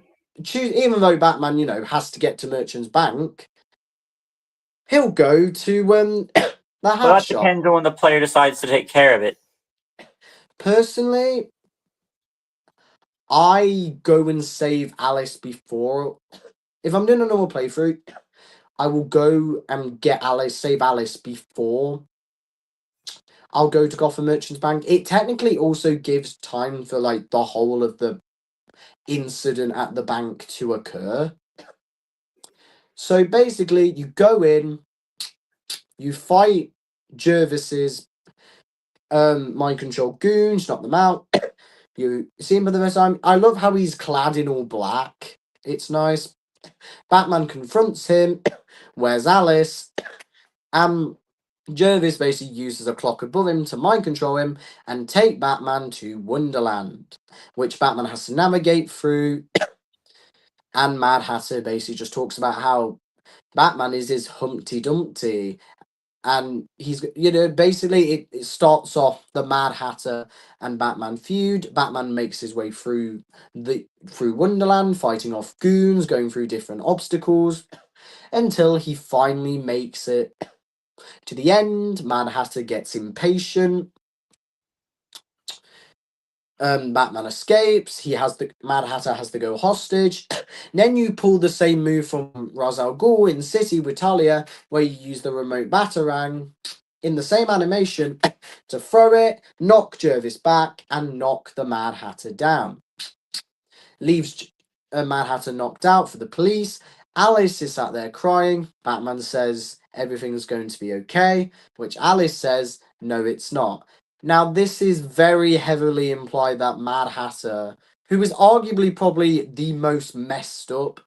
even though Batman, has to get to Merchant's Bank, he'll go to the Well, hat that shop. depends on when the player decides to take care of it. Personally, I go and save Alice before. If I'm doing a normal playthrough, I will go and get Alice, save Alice before I'll go to Gotham Merchants Bank. It technically also gives time for like the whole of the incident at the bank to occur. So basically, you go in, you fight Jervis's mind control goons, knock them out. You see him for the first time. I love how he's clad in all black. It's nice. Batman confronts him. Where's Alice? Jervis basically uses a clock above him to mind control him and take Batman to Wonderland, which Batman has to navigate through. And Mad Hatter basically just talks about how Batman is his Humpty Dumpty. And he's, basically it starts off the Mad Hatter and Batman feud. Batman makes his way through Wonderland, fighting off goons, going through different obstacles, until he finally makes it To the end, Mad Hatter gets impatient. Batman escapes. Mad Hatter has to go hostage. Then you pull the same move from Ra's al Ghul in City with Talia, where you use the remote Batarang in the same animation to throw it, knock Jervis back, and knock the Mad Hatter down. Leaves Mad Hatter knocked out for the police. Alice is sat there crying. Batman says everything's going to be okay, which Alice says no, it's not. Now, this is very heavily implied that Mad Hatter, who is arguably probably the most messed up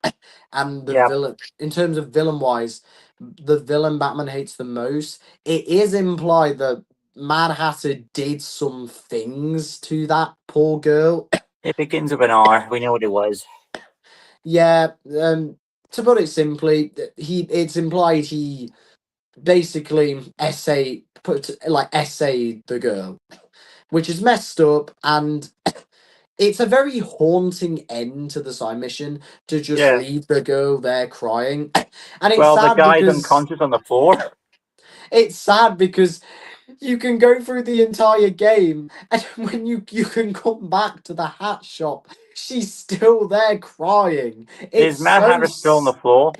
and the villain, in terms of villain wise, the villain Batman hates the most, it is implied that Mad Hatter did some things to that poor girl. It begins with an R. We know what it was. Yeah, to put it simply, it's implied he basically essayed the girl, which is messed up, and it's a very haunting end to the side mission to just leave the girl there crying. And it's the sad guy's because unconscious on the floor. it's sad because you can go through the entire game, and when you can come back to the hat shop, she's still there crying. It's Is Mad Hatter still on the floor?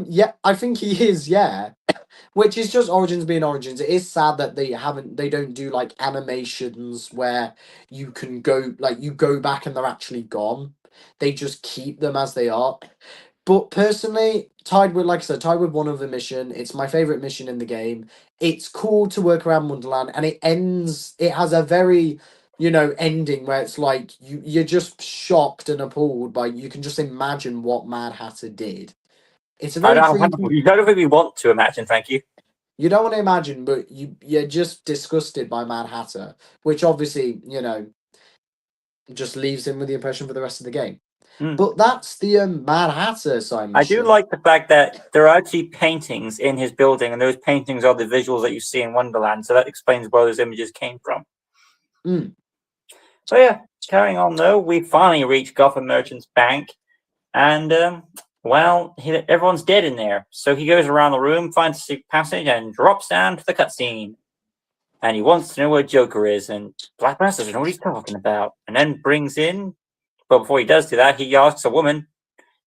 Yeah, I think he is, yeah. Which is just Origins being Origins. It is sad that they don't do like animations where you can go you go back and they're actually gone. They just keep them as they are. But personally, tied with one other mission, it's my favorite mission in the game. It's cool to work around Wonderland, and it has a very, ending where it's like you're just shocked and appalled by, you can just imagine what Mad Hatter did. It's a very creepy. You don't really want to imagine, thank you. You don't want to imagine, but you're just disgusted by Mad Hatter, which obviously, just leaves him with the impression for the rest of the game. But that's the Mad Hatter side mission. I do like the fact that there are actually paintings in his building, and those paintings are the visuals that you see in Wonderland, so that explains where those images came from. So yeah, carrying on though, we finally reach Gotham Merchants Bank, and everyone's dead in there. So he goes around the room, finds a secret passage, and drops down to the cutscene. And he wants to know where Joker is, and Black Mass doesn't know what he's talking about. And then brings in, but before he does do that, he asks a woman,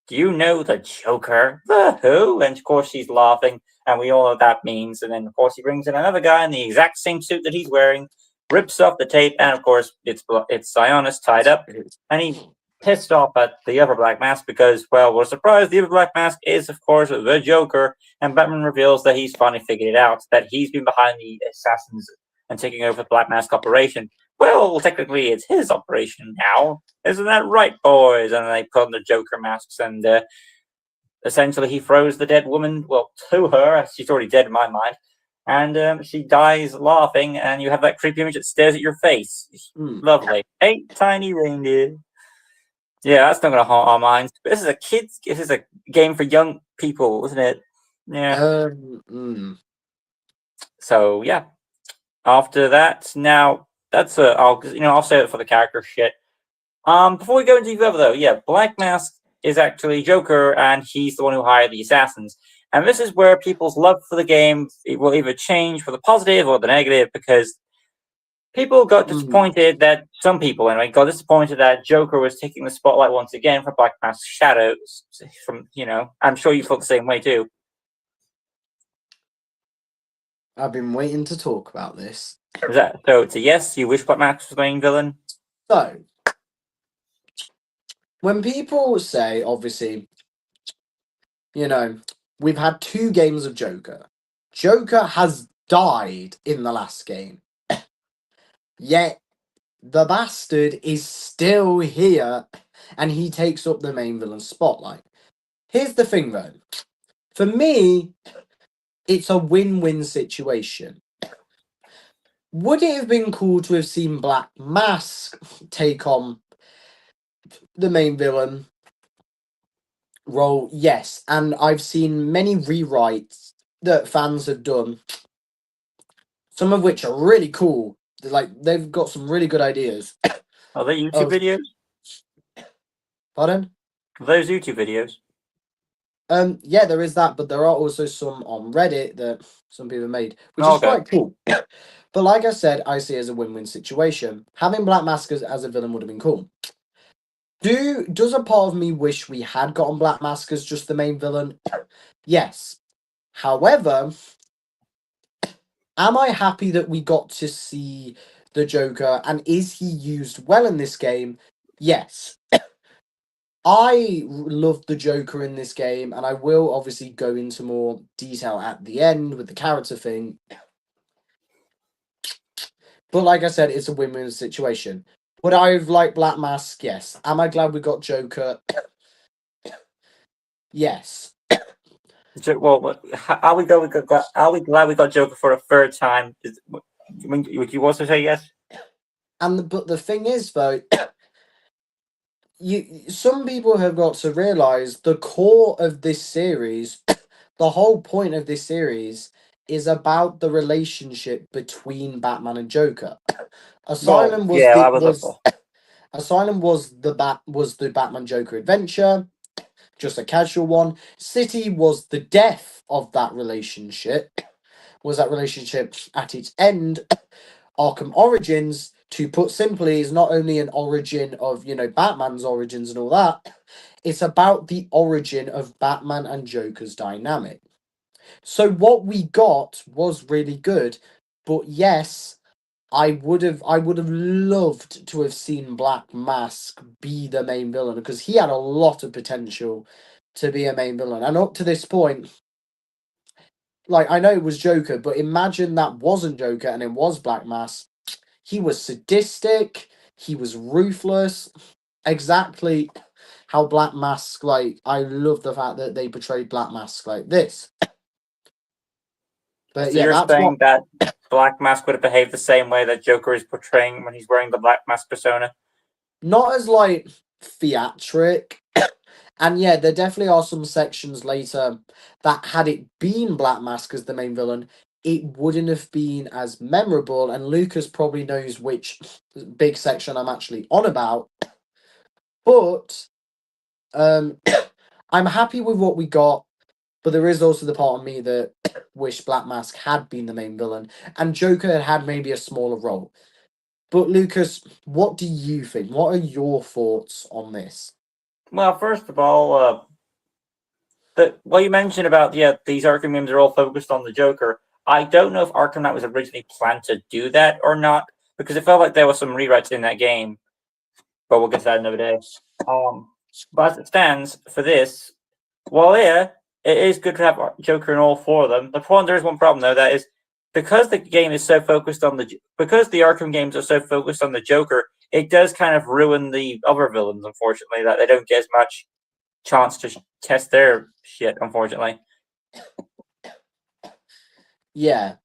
"Do you know the Joker?" "The who?" And of course she's laughing, and we all know what that means. And then of course he brings in another guy in the exact same suit that he's wearing, rips off the tape, and of course it's Sionis tied up, and he pissed off at the other Black Mask because, well, we're surprised the other Black Mask is, of course, the Joker, and Batman reveals that he's finally figured it out, that he's been behind the assassins and taking over the Black Mask operation. Well, technically, it's his operation now. Isn't that right, boys? And they put on the Joker masks, and essentially he throws the dead woman, to her. She's already dead in my mind. And she dies laughing, and you have that creepy image that stares at your face. Lovely. 8 tiny reindeer. Yeah, that's not going to haunt our minds. But this is a game for young people, isn't it? Yeah. So, yeah. After that, now, I'll say it for the character shit. Before we go into further, though, yeah, Black Mask is actually Joker, and he's the one who hired the assassins. And this is where people's love for the game will either change for the positive or the negative, because people got disappointed that some people, anyway, got disappointed that Joker was taking the spotlight once again for Black Mask's shadows. I'm sure you felt the same way too. I've been waiting to talk about this. So it's a yes, you wish Black Mask was the main villain? So, when people say, obviously, we've had 2 games of Joker. Joker has died in the last game. Yet, the bastard is still here, and he takes up the main villain spotlight. Here's the thing, though. For me, it's a win-win situation. Would it have been cool to have seen Black Mask take on the main villain role? Yes, and I've seen many rewrites that fans have done, some of which are really cool. They've got some really good ideas. Are they YouTube videos? Pardon? Are those YouTube videos? Yeah, there is that, but there are also some on Reddit that some people made, which Oh, is okay. quite cool. But like I said, I see it as a win-win situation. Having Black Mask as a villain would have been cool. Does a part of me wish we had gotten Black Mask as just the main villain? Yes. However, am I happy that we got to see the Joker, and is he used well in this game? Yes. I love the Joker in this game, and I will obviously go into more detail at the end with the character thing. But like I said, it's a win-win situation. Would I have liked Black Mask? Yes. Am I glad we got Joker? Yes. Well, are we glad we got Joker for a third time? Would you also say yes? But the thing is, though, some people have got to realize the core of this series, the whole point of this series, is about the relationship between Batman and Joker. Well, Asylum was yeah, I the was up. was Asylum was the Batman Joker adventure, just a casual one. City was the death of that relationship. Was that relationship at its end? Arkham Origins, to put simply, is not only an origin of, Batman's origins and all that, it's about the origin of Batman and Joker's dynamic. So what we got was really good, but yes, I would have loved to have seen Black Mask be the main villain because he had a lot of potential to be a main villain. And up to this point, like, I know it was Joker, but imagine that wasn't Joker and it was Black Mask. He was sadistic, he was ruthless. Exactly how Black Mask, like, I love the fact that they portrayed Black Mask like this. But So yeah, you're that's what, saying that Black Mask would have behaved the same way that Joker is portraying when he's wearing the Black Mask persona? not as like theatric. And yeah, there definitely are some sections later that had it been Black Mask as the main villain, it wouldn't have been as memorable. And Lucas probably knows which big section I'm actually on about. But um I'm happy with what we got. But there is also the part of me that wish Black Mask had been the main villain and Joker had maybe a smaller role. But Lucas, what do you think? What are your thoughts on this? Well, first of all, what you mentioned about these Arkham games are all focused on the Joker. I don't know if Arkham Knight was originally planned to do that or not because it felt like there was some rewrites in that game. But we'll get to that another day. But as it stands for this, well, yeah, it is good to have Joker in all four of them. The problem there is one problem though, that is because the game is so focused on because the Arkham games are so focused on the Joker, it does kind of ruin the other villains. Unfortunately, that they don't get as much chance to test their shit. Unfortunately, Yeah.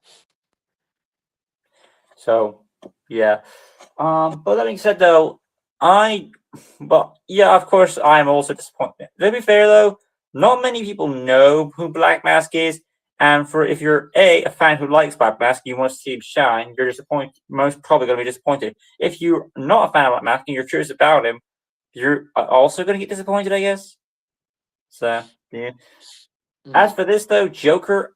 so yeah. But that being said, though, I, but yeah, of course, I am also disappointed. To be fair, though, not many people know who Black Mask is, and for if you're a fan who likes Black Mask, you want to see him shine, you're disappointed. Most probably going to be disappointed. If you're not a fan of Black Mask and you're curious about him, you're also going to get disappointed, I guess. So yeah. As for this though, Joker,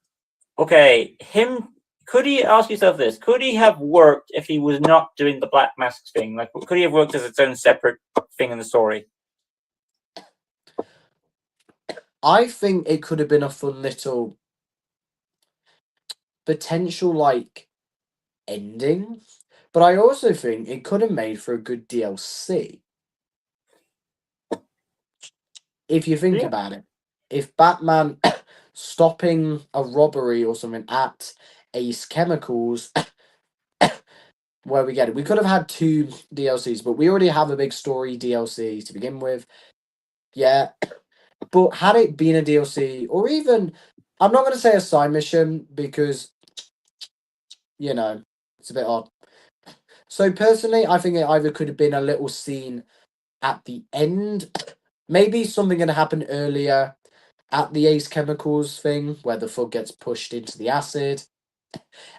okay, him. Could he ask yourself this? Could he have worked if he was not doing the Black Mask thing? Like, could he have worked as its own separate thing in the story? I think it could have been a fun little potential like ending, but I also think it could have made for a good DLC. If you think Yeah. about it, if Batman stopping a robbery or something at Ace Chemicals, where we get it, we could have had two DLCs, but we already have a big story DLC to begin with. Yeah, but had it been a DLC or even, I'm not going to say a side mission because it's a bit odd. So personally, I think it either could have been a little scene at the end, maybe something going to happen earlier at the Ace Chemicals thing where the Thug gets pushed into the acid,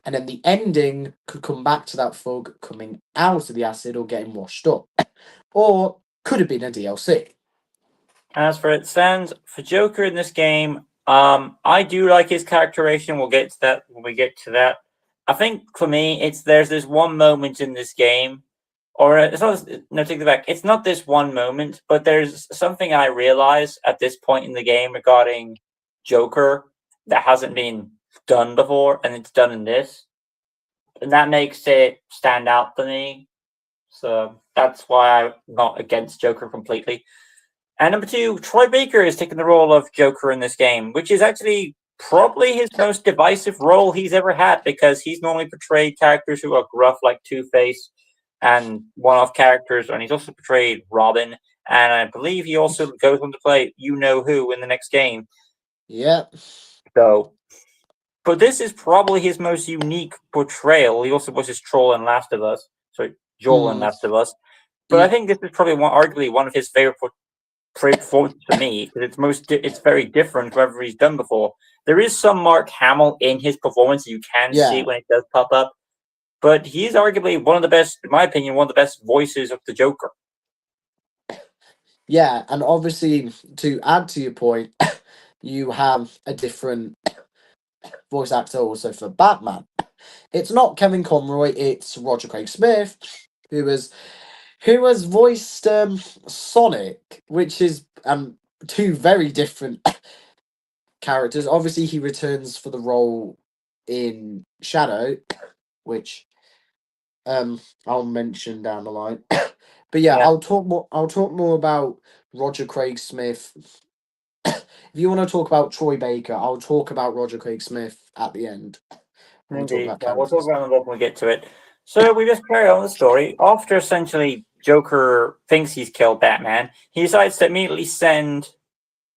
and then the ending could come back to that Thug coming out of the acid or getting washed up, or could have been a DLC. As for it stands, for Joker in this game, I do like his characterization. We'll get to that when we get to that. I think for me, there's this one moment in this game, or it's not. No, take it back. It's not this one moment, but there's something I realize at this point in the game regarding Joker that hasn't been done before, and it's done in this, and that makes it stand out for me. So that's why I'm not against Joker completely. And number two, Troy Baker is taking the role of Joker in this game, which is actually probably his most divisive role he's ever had because he's normally portrayed characters who are gruff like Two-Face and one-off characters, and he's also portrayed Robin. And I believe he also goes on to play You Know Who in the next game. Yeah. So, but this is probably his most unique portrayal. He also voices Troll in Last of Us, so Joel in Last of Us. But I think this is probably arguably one of his favorite performance for me because it's very different from whatever he's done before. There is some Mark Hamill in his performance you can see when it does pop up, but he's arguably one of the best, in my opinion, one of the best voices of the Joker. Yeah, and obviously to add to your point, you have a different voice actor also for Batman. It's not Kevin Conroy, it's Roger Craig Smith, who has voiced Sonic, which is two very different characters. Obviously, he returns for the role in Shadow, which I'll mention down the line. But yeah, I'll talk more about Roger Craig Smith. If you want to talk about Troy Baker, I'll talk about Roger Craig Smith at the end. Indeed. We'll talk about them both when we get to it. So we just carry on the story. After essentially Joker thinks he's killed Batman, he decides to immediately send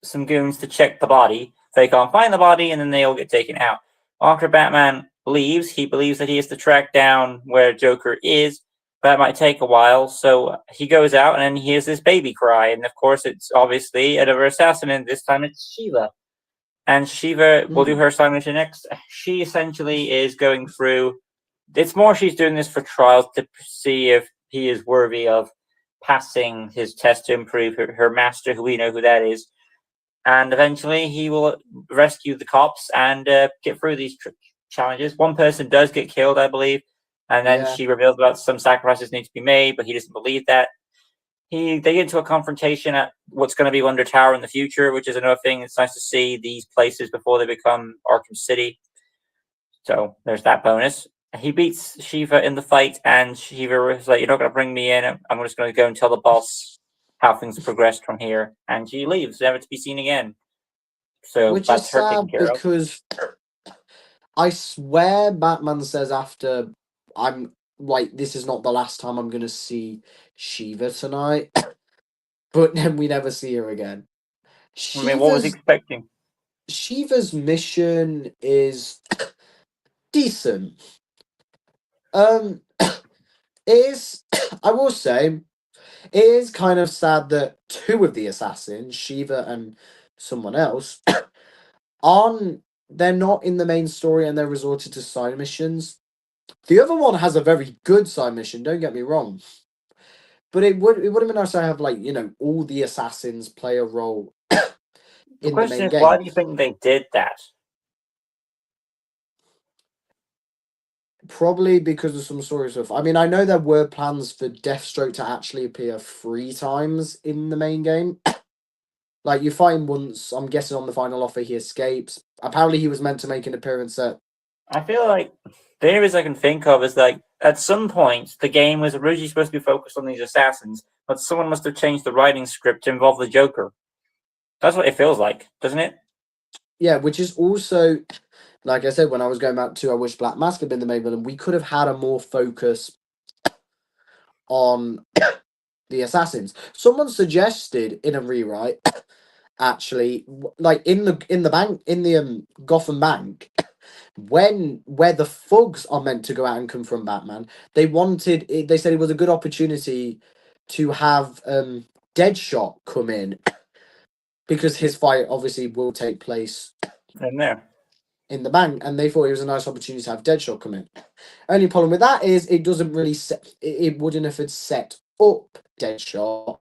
some goons to check the body. They can't find the body, and then they all get taken out. After Batman leaves, he believes that he has to track down where Joker is. That might take a while, so he goes out and then he hears this baby cry. And of course, it's obviously another assassin, and this time it's Shiva. And Shiva will do her assignment next. She essentially is going through. It's more she's doing this for trials to see if he is worthy of passing his test to improve her master, who we know who that is. And eventually he will rescue the cops and get through these challenges. One person does get killed, I believe, and then she reveals about some sacrifices need to be made, but he doesn't believe that. They get into a confrontation at what's going to be Wonder Tower in the future, which is another thing. It's nice to see these places before they become Arkham City. So there's that bonus. He beats Shiva in the fight, and Shiva is like, "You're not going to bring me in. I'm just going to go and tell the boss how things progressed from here." And she leaves, never to be seen again. So which that's is her taken sad care because I swear Batman says after I'm like, this is not the last time I'm gonna see Shiva tonight. But then we never see her again. I mean, what was he expecting? Shiva's mission is decent. Is I will say it is kind of sad that two of the assassins, Shiva and someone else, they're not in the main story and they're resorted to side missions. The other one has a very good side mission, don't get me wrong. But it would have been nice to have all the assassins play a role in the main game. Why do you think they did that? Probably because of some story stuff. I mean, I know there were plans for Deathstroke to actually appear 3 times in the main game. Like, you fight him once, I'm guessing on the final offer he escapes. Apparently he was meant to make an appearance at... I feel like the areas I can think of is like, at some point, the game was originally supposed to be focused on these assassins, but someone must have changed the writing script to involve the Joker. That's what it feels like, doesn't it? Yeah, which is also... Like I said, when I was going back to I Wish Black Mask had been the main villain, we could have had a more focus on the assassins. Someone suggested in a rewrite, actually, like in the bank, in the Gotham Bank, where the thugs are meant to go out and confront Batman, they said it was a good opportunity to have Deadshot come in because his fight obviously will take place In there. in the bank, and they thought it was a nice opportunity to have Deadshot come in. Only problem with that is it doesn't really set. It wouldn't have set up Deadshot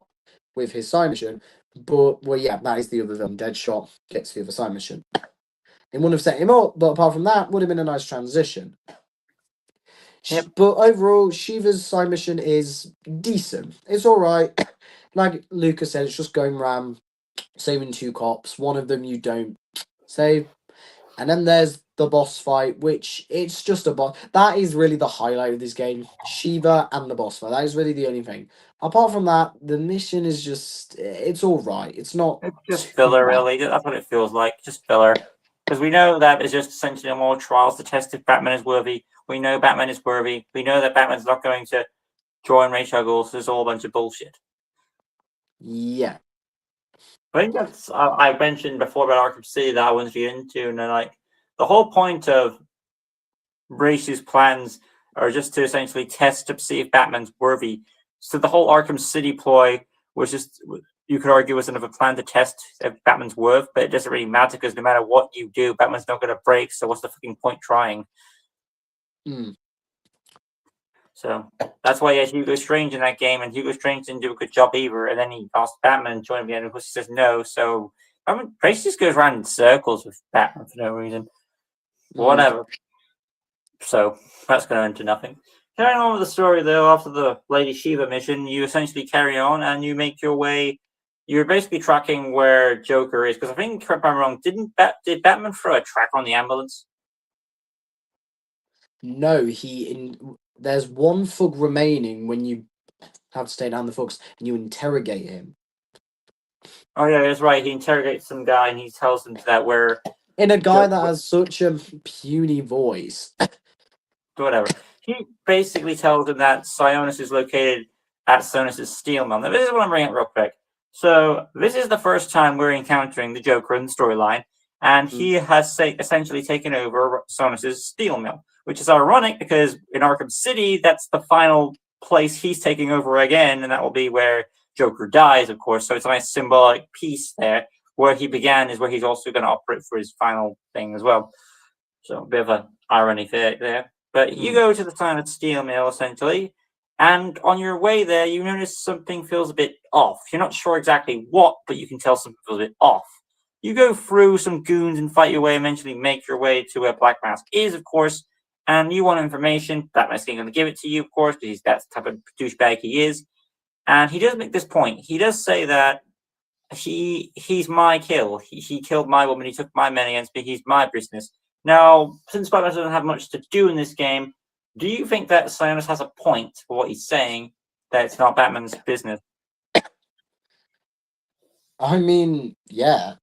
with his side mission, But, well, yeah, that is the other villain. Deadshot gets the other side mission. It wouldn't have set him up, but apart from that, would have been a nice transition. Yep. But overall, Shiva's side mission is decent. It's alright. Like Lucas said, it's just going around saving two cops. One of them you don't save. And then there's the boss fight, which it's just a boss. That is really the highlight of this game. Shiva and the boss fight. That is really the only thing. Apart from that, the mission is just, it's alright. It's not It's just too filler, bad. really. That's what it feels like. Just filler. Because we know that it's just essentially more trials to test if Batman is worthy. We know Batman is worthy. We know that Batman's not going to join Ra's al Ghul, so it's all a bunch of bullshit. Yeah. I think that's I mentioned before about Arkham City that I wanted to get into, and like the whole point of Race's plans are just to essentially test to see if Batman's worthy. So the whole Arkham City ploy was just, you could argue, was another plan to test if Batman's worth, but it doesn't really matter because no matter what you do, Batman's not going to break. So what's the fucking point trying? Mm. So that's why he had Hugo Strange in that game, and Hugo Strange didn't do a good job either. And then he asked Batman to join him again, and Pussy says no. So I mean, Race just goes around in circles with Batman for no reason. Whatever. So that's going to end to nothing. Carrying on with the story, though, after the Lady Shiva mission, you essentially carry on and you make your way. You're basically tracking where Joker is, because I think, if I'm wrong, did Batman throw a track on the ambulance? No, there's one thug remaining when you have to stay down the thugs and you interrogate him. Oh yeah, that's right. He interrogates some guy and he tells them that we're In a guy that has such a puny voice. whatever. He basically tells them that Sionis is located at Sionis' steel mill. Now, this is what I'm bringing up real quick. So, this is the first time we're encountering the Joker in the storyline, and he has essentially taken over Sionis' steel mill, which is ironic because in Arkham City, that's the final place he's taking over again, and that will be where Joker dies, of course. So, it's a nice symbolic piece there. Where he began is where he's also going to operate for his final thing as well. So, a bit of an irony there. But you go to the Silent Steel Mill, essentially, and on your way there, you notice something feels a bit off. You're not sure exactly what, but you can tell something feels a bit off. You go through some goons and fight your way, eventually make your way to where Black Mask is, of course, and you want information. Black Mask ain't going to give it to you, of course, because that's the type of douchebag he is. And he does make this point. He does say that he's my kill. He killed my woman. He took my men against me. He's my business. Now, since Batman doesn't have much to do in this game, do you think that Sionis has a point for what he's saying, that it's not Batman's business? I mean, yeah.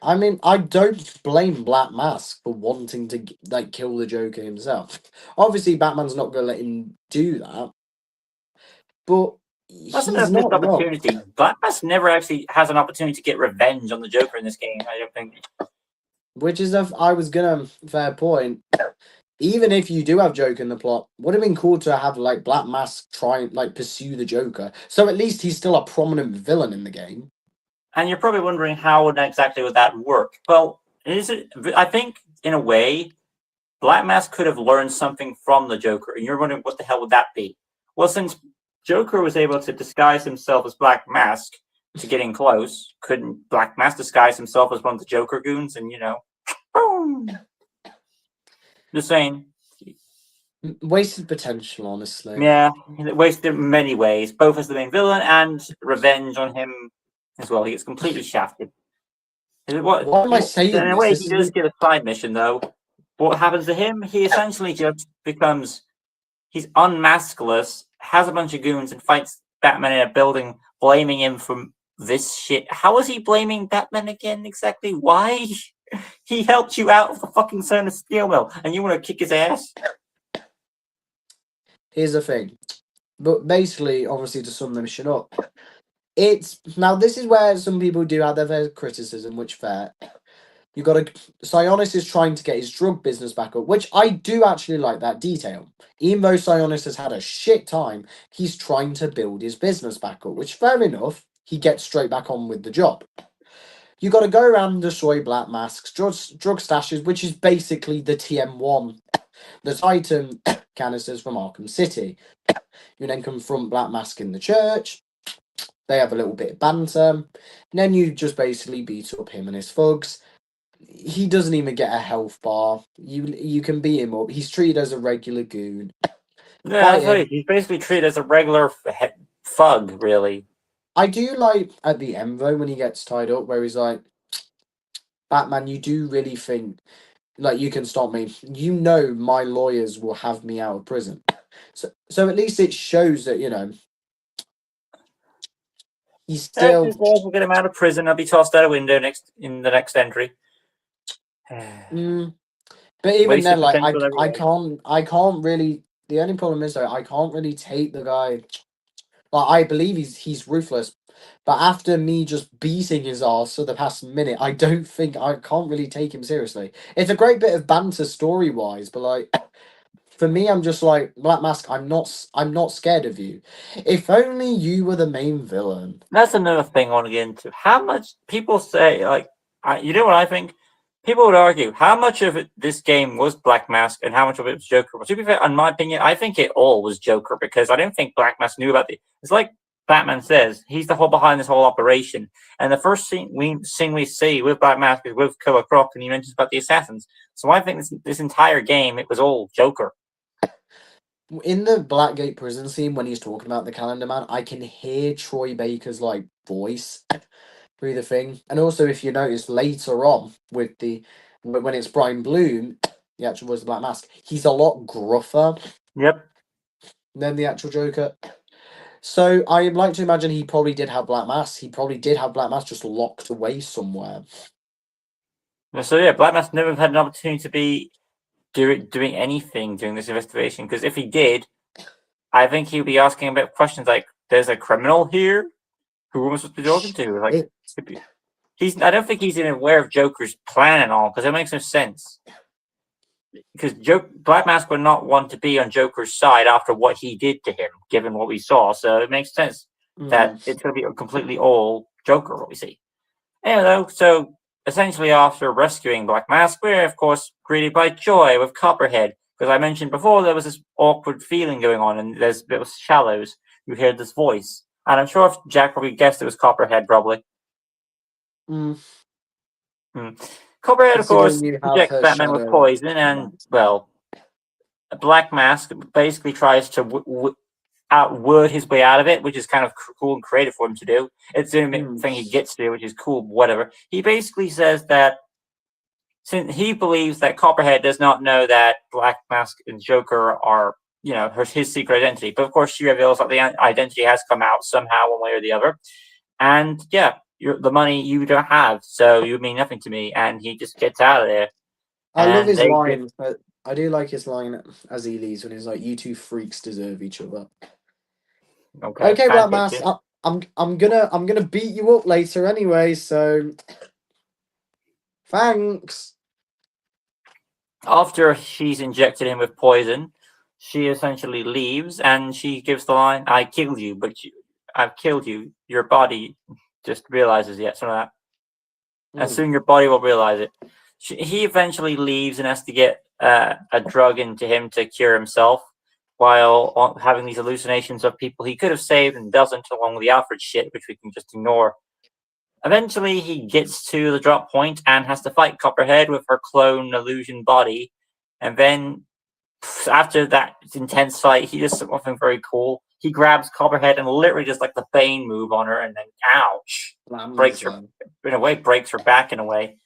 I mean, I don't blame Black Mask for wanting to kill the Joker himself. Obviously, Batman's not going to let him do that, but That's he's a missed not wrong. opportunity. Black Mask never actually has an opportunity to get revenge on the Joker in this game, I don't think. Which is, I was gonna, fair point. Even if you do have Joker in the plot, would have been cool to have Black Mask try and pursue the Joker. So at least he's still a prominent villain in the game. And you're probably wondering how exactly would that work? Well, I think in a way, Black Mask could have learned something from the Joker, and you're wondering what the hell would that be? Well, since Joker was able to disguise himself as Black Mask to get in close, couldn't Black Mask disguise himself as one of the Joker goons and, boom? Just saying. Wasted potential, honestly. Yeah, wasted in many ways, both as the main villain and revenge on him as well. He gets completely shafted. Why am I saying in a this? way, he does get a side mission, though. What happens to him? He essentially just becomes, he's unmaskless, has a bunch of goons, and fights Batman in a building, blaming him for this shit. How is he blaming Batman again, exactly? Why? He helped you out of the fucking Sionis steel mill, and you want to kick his ass? Here's the thing. But basically, obviously, to sum the mission up, now this is where some people do have their criticism, which fair. You got Sionis is trying to get his drug business back up, which I do actually like that detail. Even though Sionis has had a shit time, he's trying to build his business back up, which fair enough, he gets straight back on with the job. You got to go around and destroy Black Mask's drug stashes, which is basically the TM1, the Titan canisters from Arkham City. You then confront Black Mask in the church. They have a little bit of banter. And then you just basically beat up him and his thugs. He doesn't even get a health bar. You can beat him up. He's treated as a regular goon. Yeah, Fight that's right. him. He's basically treated as a regular thug, really. I do like at the end though when he gets tied up, where he's like, "Batman, you do really think like you can stop me? You know my lawyers will have me out of prison." So at least it shows that he's Yeah, still. his lawyers will get him out of prison. He'll be tossed out a window in the next entry. Mm, but even then, Wasted like potential every way. I can't really. The only problem is though I can't really take the guy. Like I believe he's ruthless, but after me just beating his ass for the past minute, I don't think I can't really take him seriously. It's a great bit of banter story wise, but like for me, I'm just like Black Mask. I'm not scared of you. If only you were the main villain. That's another thing I want to get into. How much people say, like, you know what I think? People would argue how much of this game was Black Mask and how much of it was Joker. But to be fair, in my opinion, I think it all was Joker because I don't think Black Mask knew about the. It's like Batman says, he's the whole behind this whole operation. And the first scene we see with Black Mask is with Killer Croc, and he mentions about the assassins. So I think this entire game it was all Joker. In the Blackgate prison scene when he's talking about the Calendar Man, I can hear Troy Baker's like voice through the thing. And also, if you notice later on with the when it's Brian Bloom, the actual voice of Black Mask, he's a lot gruffer Yep. than the actual Joker. So I'd like to imagine he probably did have Black Mask. He probably did have Black Mask just locked away somewhere. So yeah, Black Mask never had an opportunity to be doing anything during this investigation because if he did, I think he'd be asking about questions like, "There's a criminal here. Who am I supposed to be talking to?" Like, It, he's. I don't think he's even aware of Joker's plan at all because it makes no sense. Because Black Mask would not want to be on Joker's side after what he did to him, given what we saw. So it makes sense that it's going to be completely all Joker what we see. Anyway, though, so essentially after rescuing Black Mask, we're of course greeted by joy with Copperhead. Because I mentioned before there was this awkward feeling going on, and there's it was shallows. You heard this voice, and I'm sure if Jack probably guessed it was Copperhead, probably. mm, Hmm. Copperhead, of considering course, you have injects her Batman with shadow. poison, and well, Black Mask basically tries to outword his way out of it, which is kind of cool and creative for him to do. It's the only thing he gets to do, which is cool, whatever. He basically says that since he believes that Copperhead does not know that Black Mask and Joker are, his secret identity. But of course, she reveals that the identity has come out somehow, one way or the other. And yeah, the money you don't have, so you mean nothing to me. And he just gets out of there. I love And his they just line, but I do like his line as he leaves when he's like, "You two freaks deserve each other." okay, Okay, kind of Black get Mask, you. I'm gonna beat you up later anyway. So thanks. After she's injected him with poison, she essentially leaves and she gives the line, "I killed you, but I've killed you. Your body just realizes it." Something like that. And Mm. soon your body will realize it. He eventually leaves and has to get a drug into him to cure himself while having these hallucinations of people he could have saved and doesn't, along with the Alfred shit, which we can just ignore. Eventually, he gets to the drop point and has to fight Copperhead with her clone illusion body. And then, after that intense fight, he does something very cool. He grabs Copperhead and literally just like the Bane move on her, and then ouch, breaks her in a way, breaks her back in a way.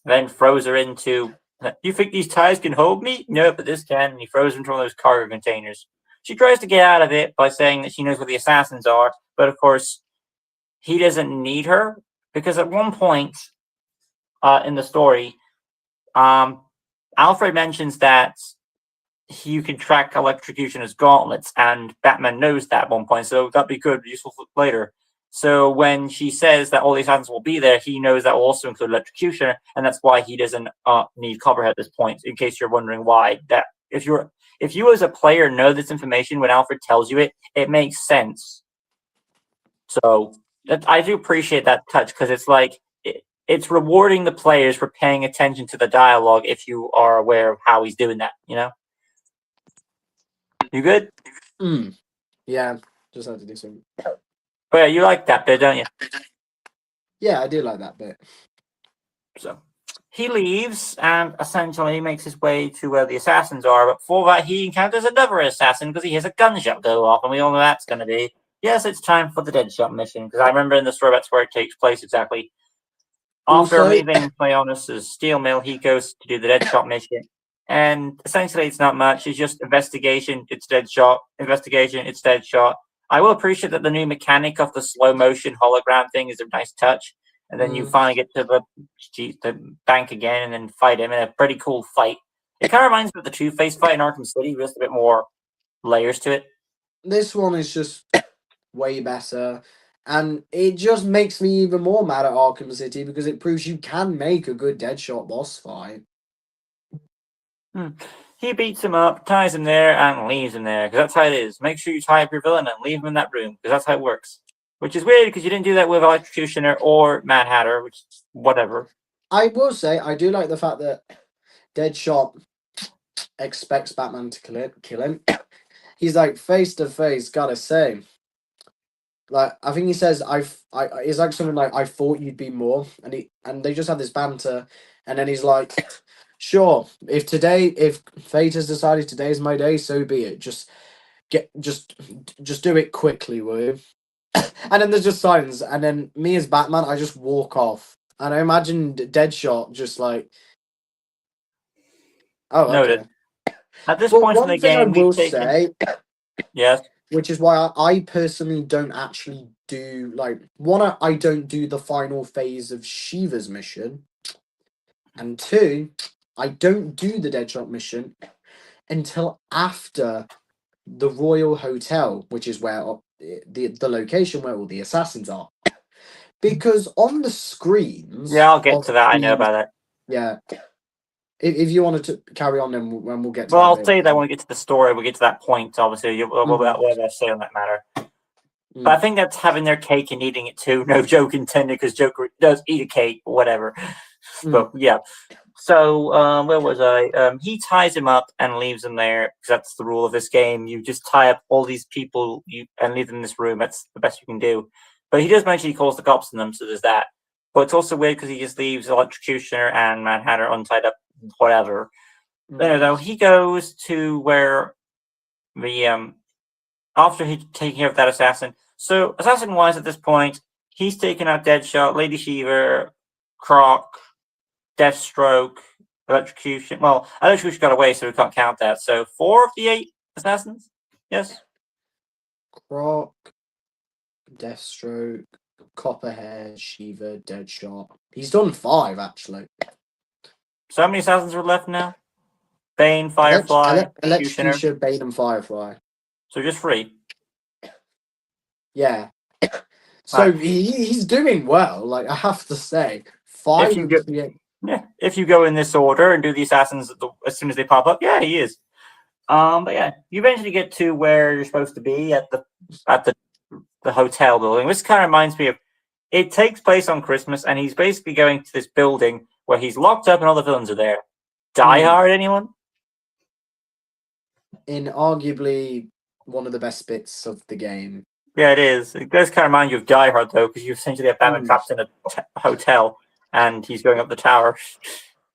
Then throws her into. You think these ties can hold me? No, but this can. And he throws her into one of those cargo containers. She tries to get out of it by saying that she knows where the assassins are, but of course, he doesn't need her because at one point in the story, Alfred mentions that you can track electrocution as gauntlets, and Batman knows that at one point, so that'd be good, useful for later. So when she says that all the assassins will be there, he knows that will also include electrocution, and that's why he doesn't need Copperhead at this point. In case you're wondering why, that if you as a player know this information when Alfred tells you it, it makes sense. So I do appreciate that touch because it's like it's rewarding the players for paying attention to the dialogue if you are aware of how he's doing that. You good? Yeah, just had to do something. But yeah, you like that bit, don't you? Yeah, I do like that bit. So he leaves and essentially makes his way to where the assassins are. But before that, he encounters another assassin because he hears a gunshot go off, and we all know that's going to be yes, it's time for the Deadshot mission. Because I remember in the story that's where it takes place exactly. After Also, leaving Cleonus' steel mill, he goes to do the Deadshot mission. And essentially, it's not much. It's just investigation, it's Deadshot. Investigation, it's Deadshot. I will appreciate that the new mechanic of the slow motion hologram thing is a nice touch. And then you finally get to the bank again and then fight him in a pretty cool fight. It kind of reminds me of the Two-Face fight in Arkham City, with just a bit more layers to it. this one is just way better. And it just makes me even more mad at Arkham City because it proves you can make a good Deadshot boss fight. He beats him up, ties him there, and leaves him there, because that's how it is. Make sure you tie up your villain and leave him in that room, because that's how it works. Which is weird, because you didn't do that with Electrocutioner or Mad Hatter, which whatever. I will say, I do like the fact that Deadshot expects Batman to kill him. He's like, face to face, gotta say. Like, I think he says, it's like something like, I thought you'd be more. And they just have this banter. And then he's like, sure, if fate has decided today is my day, so be it. Just do it quickly, will you? And then there's just silence. And then me as Batman, I just walk off. And I imagine Deadshot just like, oh, okay. Noted. At this But point in one the thing I game, will we've taken... say, Yes. which is why I personally don't actually do, like, one, I don't do the final phase of Shiva's mission, and two, I don't do the Deadshot mission until after the Royal Hotel, which is where the location where all the assassins are. Because on the screens... Yeah, I'll get to that. I know about that. Yeah. If you wanted to carry on, then we'll get to well, that. I'll bit. say that when we get to the story, we'll get to that point, obviously. What I say on that matter. But I think that's having their cake and eating it too. No joke intended, because Joker does eat a cake, whatever. But yeah. So where was I? He ties him up and leaves him there, because that's the rule of this game. You just tie up all these people and leave them in this room. That's the best you can do. But he does mention he calls the cops on them, so there's that. But it's also weird because he just leaves Electrocutioner and Mad Hatter untied up, whatever. There, though, he goes to where the after he taking care of that assassin. So assassin-wise at this point, he's taken out Deadshot, Lady Shiva, Croc, Deathstroke, Electrocution. Well, Electrocution got away, so we can't count that. So 4 of the 8 assassins? Yes? Croc, Deathstroke, Copperhead, Shiva, Deadshot. He's done 5, actually. So how many assassins are left now? Bane, Firefly, Electrocutioner, Bane, and Firefly. So just 3. Yeah. So he's doing well, like, I have to say. 5 if you go, if you go in this order and do the assassins as soon as they pop up, yeah, he is. But yeah, you eventually get to where you're supposed to be at the hotel building. This kind of reminds me of, it takes place on Christmas, and he's basically going to this building where he's locked up and all the villains are there. Die Hard, anyone? In arguably one of the best bits of the game. Yeah, it is. It does kind of remind you of Die Hard, though, because you essentially have Batman trapped in a hotel, and he's going up the tower.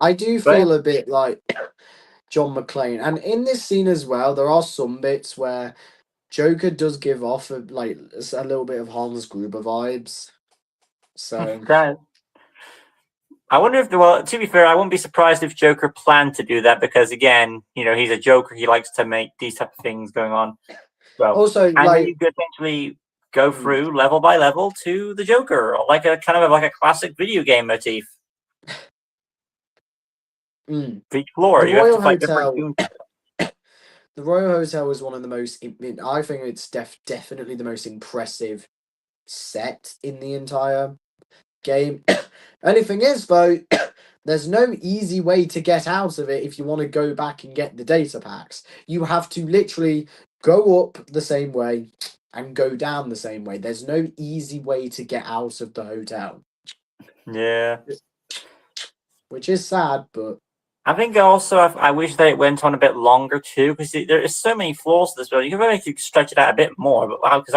I do feel a bit like John McClane. And in this scene as well, there are some bits where Joker does give off a little bit of Hans Gruber vibes. So I wonder if, well, to be fair, I wouldn't be surprised if Joker planned to do that, because again, he's a Joker. He likes to make these type of things going on. So, also, and then you could essentially go through level by level to the Joker, like a kind of like a classic video game motif. Each floor, you have to fight different. The Royal Hotel was one of the most. I think it's definitely the most impressive set in the entire game. Only thing is, though, there's no easy way to get out of it if you want to go back and get the data packs. You have to literally go up the same way and go down the same way. There's no easy way to get out of the hotel. Yeah. Which is sad, but... I think also I wish that it went on a bit longer too, because there is so many flaws to this building. You could really stretch it out a bit more, but because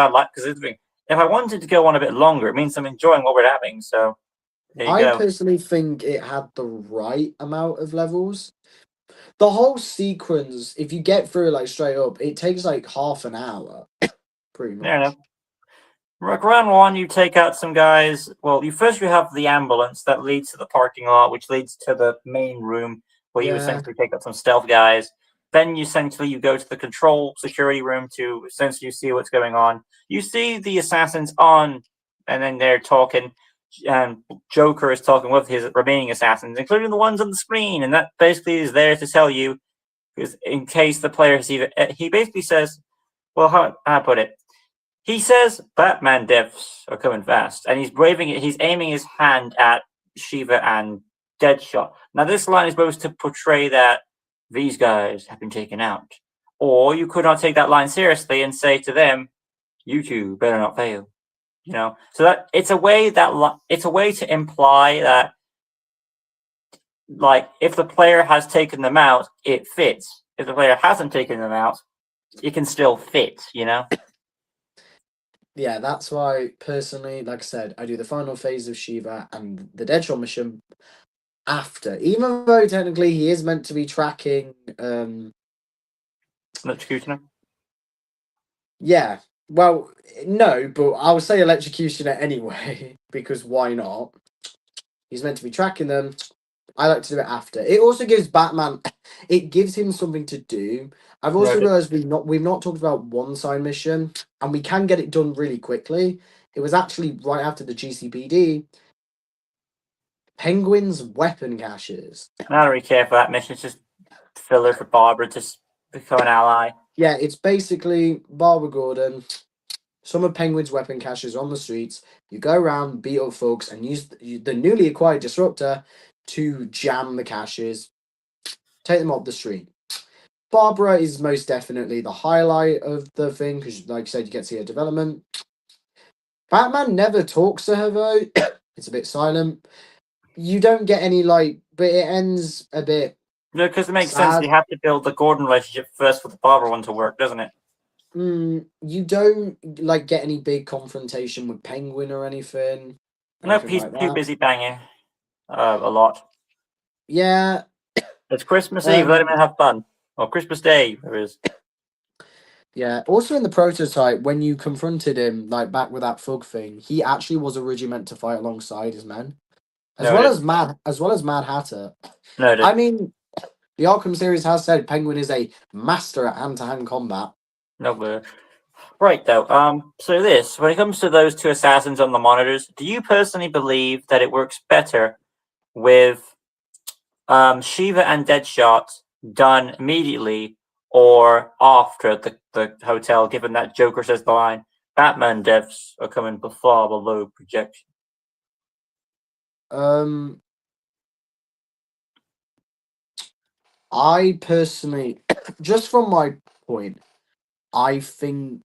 if I wanted to go on a bit longer, it means I'm enjoying what we're having. So there you I go. personally think it had the right amount of levels. The whole sequence, if you get through it like straight up, it takes like half an hour, pretty Fair much. enough. Round one, you take out some guys. Well, you have the ambulance that leads to the parking lot, which leads to the main room where you Yeah. essentially take out some stealth guys. Then you go to the control security room to essentially see what's going on. You see the assassins on, and then they're talking, and Joker is talking with his remaining assassins, including the ones on the screen, and that basically is there to tell you, because in case the player has either, he basically says, well, how I put it. He says Batman deaths are coming fast, and he's aiming his hand at Shiva and Deadshot. Now, this line is supposed to portray that these guys have been taken out. Or you could not take that line seriously and say to them, you two better not fail. So that it's a way to imply that, like, if the player has taken them out, it fits. If the player hasn't taken them out, it can still fit, Yeah, that's why, personally, like I said, I do the final phase of Shiva and the Deadshot mission after. Even though technically he is meant to be tracking... Electrocutioner? Yeah, well, no, but I would say Electrocutioner anyway, because why not? He's meant to be tracking them. I like to do it after. It also gives Batman, it gives him something to do. I've also Right. realized we've not talked about one side mission, and we can get it done really quickly. It was actually right after the GCPD. Penguin's weapon caches. I don't really care for that mission. It's just filler for Barbara to become an ally. Yeah, it's basically Barbara Gordon. Some of Penguin's weapon caches on the streets. You go around, beat up folks, and use the newly acquired disruptor to jam the caches, take them off the street. Barbara is most definitely the highlight of the thing because, like I said, you get to see her development. Batman never talks to her though. It's a bit silent. You don't get any but it ends a bit. No, because it makes sense. Sad. You have to build the Gordon relationship first for the Barbara one to work, doesn't it? You don't get any big confrontation with Penguin or anything. Nope, he's Like too that. busy banging a lot. Yeah. It's Christmas Eve. Let him have fun. Or Christmas Day, there is. Yeah. Also in the prototype, when you confronted him, back with that thug thing, he actually was originally meant to fight alongside his men, as well as Mad Hatter. Noted. I mean, the Arkham series has said Penguin is a master at hand-to-hand combat. No, right though. So when it comes to those two assassins on the monitors, do you personally believe that it works better with Shiva and Deadshot done immediately or after the hotel, given that Joker says the line, Batman deaths are coming far below projection? I personally, just from my point, I think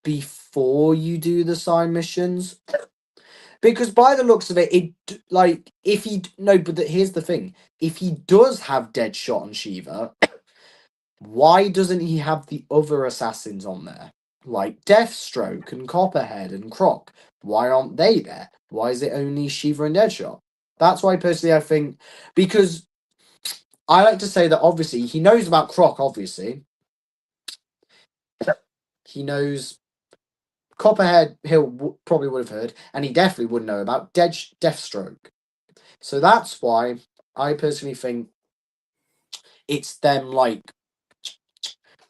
before you do the side missions, because by the looks of it, here's the thing: if he does have Deadshot and Shiva, why doesn't he have the other assassins on there, like Deathstroke and Copperhead and Croc? Why aren't they there? Why is it only Shiva and Deadshot? That's why personally I think, because I like to say that obviously he knows about Croc. Obviously, he knows Copperhead. Probably would have heard, and he definitely would know about Deathstroke. So that's why I personally think it's them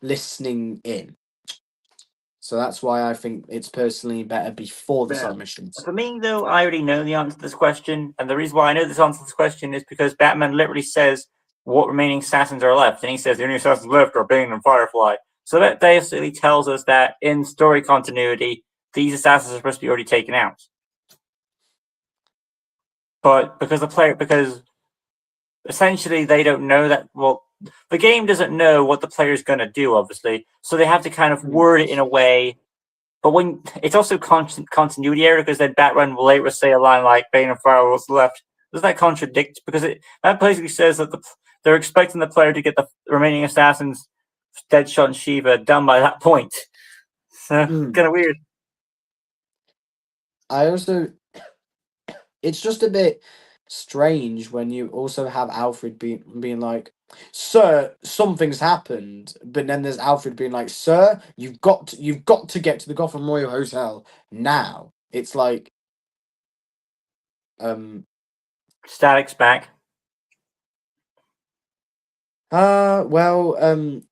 listening in. So that's why I think it's personally better before the submissions. For me, though, I already know the answer to this question, and the reason why I know this answer to this question is because Batman literally says what remaining assassins are left, and he says the only assassins left are Bane and Firefly. So that basically tells us that in story continuity, these assassins are supposed to be already taken out. But because essentially they don't know that, well, the game doesn't know what the player's going to do, obviously, so they have to kind of word it in a way. But when it's also continuity error, because then Batman will later say a line like Bane and Firefly was left. Does that contradict? Because that basically says that they're expecting the player to get the remaining assassins, Deadshot and Shiva, done by that point. So kind of weird. I also, it's just a bit strange when you also have Alfred being like, "Sir, something's happened," but then there's Alfred being like, "Sir, you've got to get to the Gotham Royal Hotel now." It's like, Static's back. well,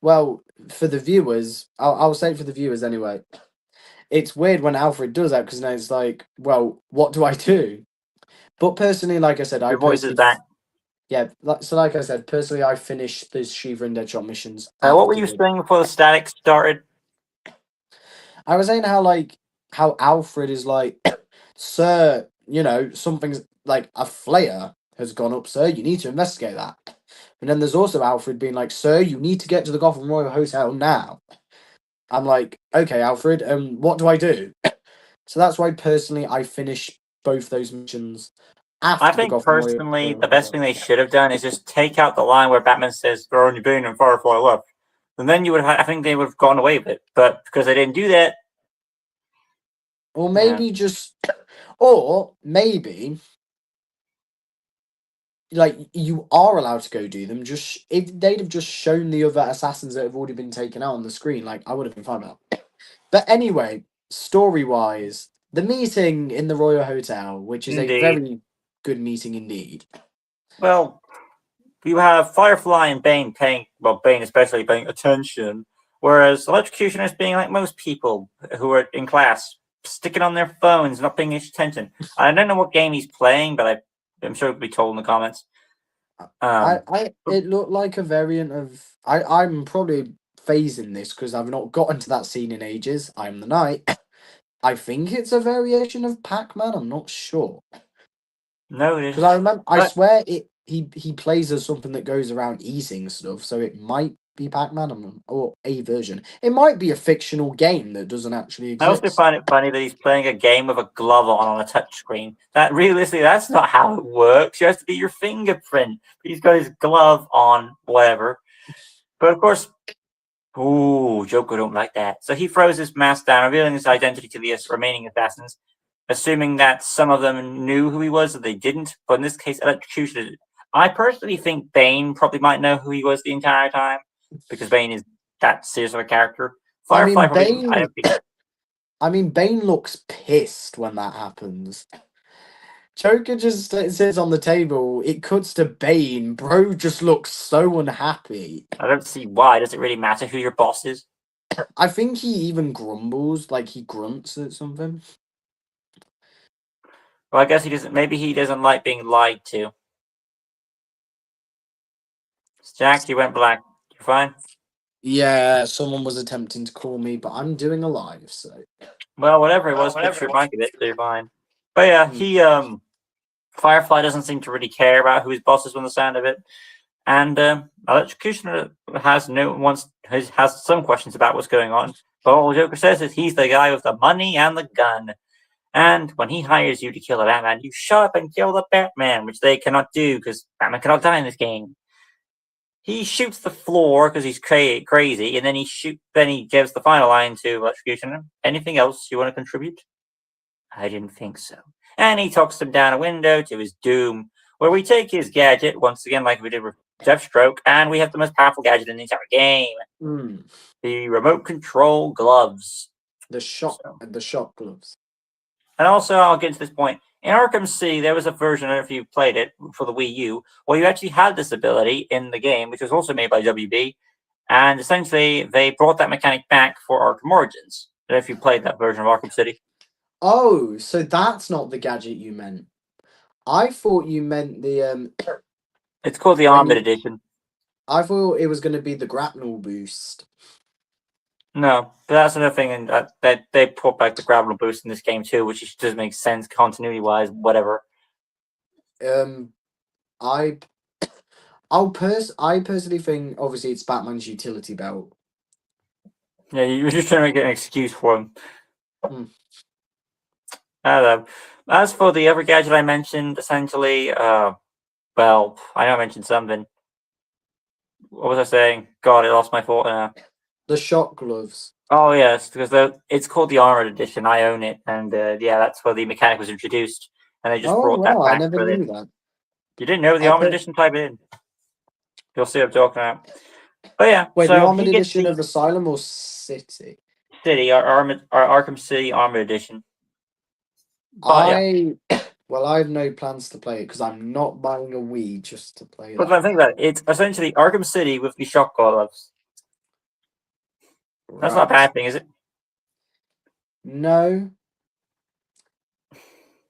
well, for the viewers, I'll say it for the viewers anyway. It's weird when Alfred does that because now it's like, well, what do I do? But personally, like I said, Your voice is back. like I said, personally, I finished the Shiva and Deadshot missions What were after you saying before the static started? I was saying how Alfred is like, "Sir, something's like a flare has gone up, sir. You need to investigate that." And then there's also Alfred being like, "Sir, you need to get to the Gotham Royal Hotel now." I'm like, "Okay, Alfred, what do I do?" So that's why personally I finished both those missions I after the think Gotham personally Royal the best Hotel. thing they should have done is just take out the line where Batman says "Throw on your Bane and Firefly left," and then you would have, I think they would have gone away with it. But because they didn't do that, Or yeah. maybe just, or maybe like you are allowed to go do them. Just if they'd have just shown the other assassins that have already been taken out on the screen, like I would have been fine with that. But anyway, story wise, the meeting in the Royal Hotel, which is a Indeed. very good meeting indeed. Well, you have Firefly and Bane Bane especially paying attention, whereas Electrocutioners being like most people who are in class, sticking on their phones, not paying attention. I don't know what game he's playing, but I'm sure it'll be told in the comments. It looked like a variant of I'm probably phasing this because I've not gotten to that scene in ages. I'm the Knight. I think it's a variation of Pac-Man. I'm not sure. No, it Because is. I remember, I But swear he plays as something that goes around eating stuff, so it might be Pac-Man or a version. It might be a fictional game that doesn't actually I also exist. find it funny that he's playing a game with a glove on a touchscreen. That realistically, that's not how it works. You have to be your fingerprint. He's got his glove on, whatever. But of course, ooh, Joker don't like that. So he throws his mask down, revealing his identity to the remaining assassins, assuming that some of them knew who he was, or they didn't. But in this case, Electrocution. I personally think Bane probably might know who he was the entire time, because Bane is that serious of a character. I Firefly mean, probably. I don't think. Bane looks pissed when that happens. Joker just sits on the table. It cuts to Bane. Bro just looks so unhappy. I don't see why. Does it really matter who your boss is? I think he even grumbles, like he grunts at something. Well, I guess he doesn't. Maybe he doesn't like being lied to. Jack, you went black. You're fine. Yeah, someone was attempting to call me, but I'm doing a live, so. Well, whatever it was, fix your mic a bit, so you're fine. But yeah, he Firefly doesn't seem to really care about who his boss is from the sound of it, and Electrocutioner has some questions about what's going on. But all Joker says is he's the guy with the money and the gun, and when he hires you to kill a Batman, you shut up and kill the Batman, which they cannot do because Batman cannot die in this game. He shoots the floor because he's crazy, and then he gives the final line to Electrocutioner. Anything else you want to contribute? I didn't think so. And he talks him down a window to his doom, where we take his gadget, once again, like we did with Deathstroke, and we have the most powerful gadget in the entire game. The remote control gloves. The shot gloves. And also, I'll get to this point. In Arkham City, there was a version, I don't know if you played it, for the Wii U, where you actually had this ability in the game, which was also made by WB. And essentially, they brought that mechanic back for Arkham Origins. I don't know if you played that version of Arkham City. Oh, so that's not the gadget you meant. I thought you meant the It's called the Armored Edition. I thought it was going to be the grapnel boost. No, but that's another thing, and they put back the grapnel boost in this game too, which doesn't make sense continuity wise. Whatever. I personally think obviously it's Batman's utility belt. Yeah, you're just trying to get an excuse for him. I don't know. As for the other gadget I mentioned, essentially, well, I know I mentioned something. What was I saying? God, I lost my thought now. The shot gloves. Oh yes, because it's called the Armored Edition. I own it, and yeah, that's where the mechanic was introduced, and they just Oh brought that wow, I back never for knew this. that. You didn't know the I Armored put Edition? Type it in. You'll see what I'm talking about. But yeah, Wait, the so Armored he gets Edition the of Asylum or City? City, our Arkham City Armored Edition. But yeah, I well, I have no plans to play it because I'm not buying a Wii just to play but that. the thing about it, it's essentially Arkham City with the shock gloves. That's not a Right? bad thing, is it? No.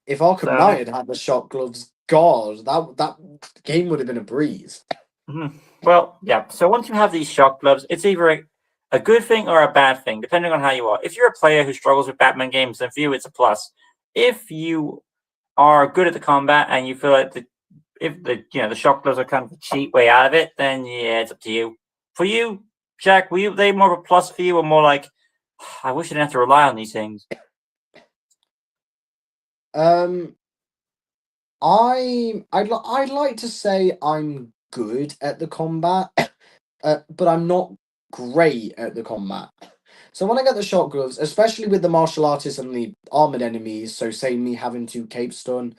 If Arkham So Knight had had the shot gloves, God, that game would have been a breeze. well, yeah. So once you have these shock gloves, it's either a good thing or a bad thing, depending on how you are. If you're a player who struggles with Batman games, then for you it's a plus. If you are good at the combat and you feel like the shock gloves are kind of a cheap way out of it, then yeah, it's up to you. For you, Jack, were they more of a plus for you, or more like I wish I didn't have to rely on these things? Um, I'd like to say I'm good at the combat, but I'm not great at the combat. So when I get the shot gloves, especially with the martial artists and the armored enemies, so say me having to cape stun,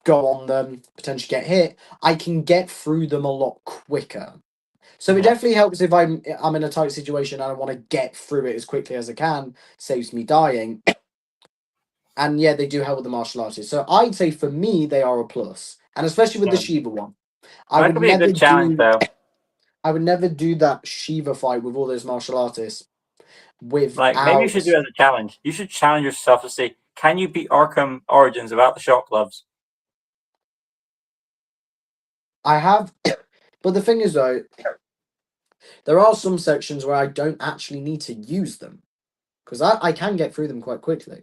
go on them, potentially get hit, I can get through them a lot quicker. So it Yeah, definitely helps if I'm in a tight situation and I want to get through it as quickly as I can, saves me dying. And yeah, they do help with the martial artists. So I'd say for me they are a plus. And especially with the yeah. Shiva one. I That would could be a never good challenge, do though. I would never do that Shiva fight with all those martial artists Like maybe you without should do it as a challenge. You should challenge yourself to see can you beat Arkham Origins without the shock gloves. I have but the thing is though, there are some sections where I don't actually need to use them. Because I can get through them quite quickly.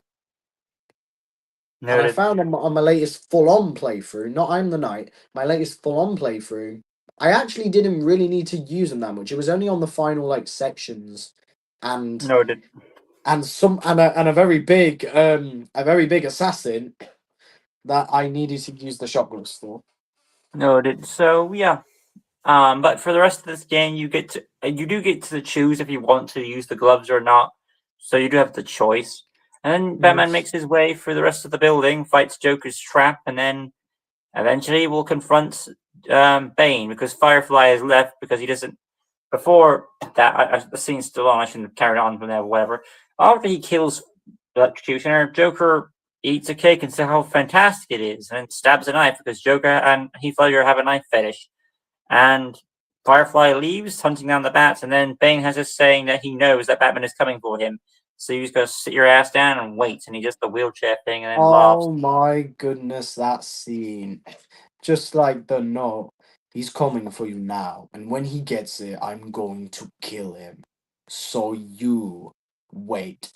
And I Noted. found on my latest full on playthrough, not I'm the Knight, my latest full on playthrough, I actually didn't really need to use them that much. It was only on the final like sections, and Noted. and a very big assassin that I needed to use the shotguns for. Noted. So yeah. But for the rest of this game, you do get to choose if you want to use the gloves or not. So you do have the choice. And then Mhm. Batman makes his way through the rest of the building, fights Joker's trap, and then eventually will confront Bane because Firefly has left because he doesn't. Before that, the scene's still on. I shouldn't have carried on from there, whatever. After he kills the Electrocutioner, Joker eats a cake and says how fantastic it is, and stabs a knife because Joker and Heath Ledger have a knife fetish. And Firefly leaves, hunting down the bats, and then Bane has us saying that he knows that Batman is coming for him. So you just gotta sit your ass down and wait, and he does the wheelchair thing and then laughs. Oh my goodness, that scene. Just like the note. He's coming for you now, and when he gets it, I'm going to kill him. So you wait.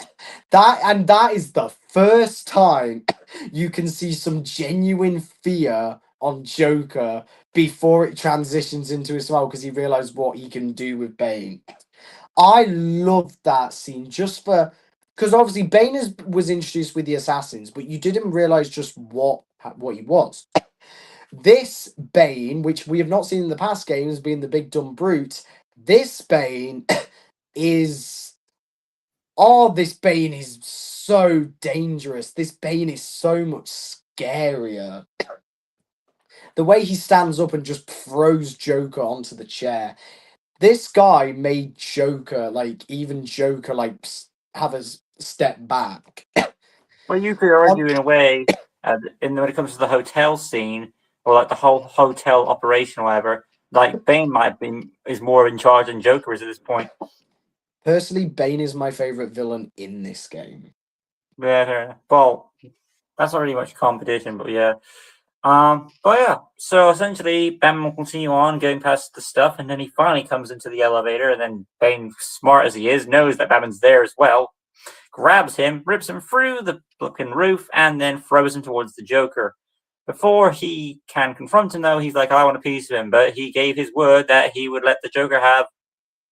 That is the first time you can see some genuine fear on Joker before it transitions into a smile because he realized what he can do with Bane. I love that scene just for because obviously was introduced with the assassins, but you didn't realize just what he was. This Bane, which we have not seen in the past games, being the big dumb brute, this Bane is this Bane is so dangerous. This Bane is so much scarier. The way he stands up and just throws Joker onto the chair. This guy made Joker have a step back. Well, you could On argue in a way, when it comes to the hotel scene or like the whole hotel operation, or whatever. Like Bane might have been is more in charge than Joker is at this point. Personally, Bane is my favorite villain in this game. But well, that's not really much competition, but yeah. But yeah, so essentially, Batman will continue on going past the stuff, and then he finally comes into the elevator, and then Bane, smart as he is, knows that Batman's there as well, grabs him, rips him through the fucking roof, and then throws him towards the Joker. Before he can confront him, though, he's like, I want a piece of him, but he gave his word that he would let the Joker have,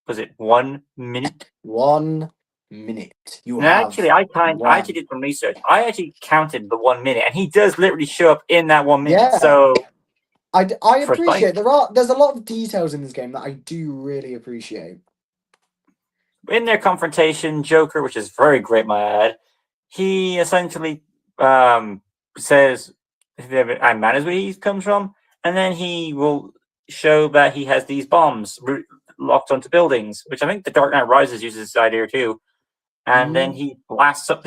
was it 1 minute? 1 minute. You And actually, have I actually one. did some research. I actually counted the 1 minute, and he does literally show up in that 1 minute. Yeah, So I for like appreciate there's a lot of details in this game that I do really appreciate. in their confrontation, Joker, which is very great, my ad, he essentially says, "I'm mad as where he comes from," and then he will show that he has these bombs locked onto buildings, which I think the Dark Knight Rises uses this idea too. And then he blasts up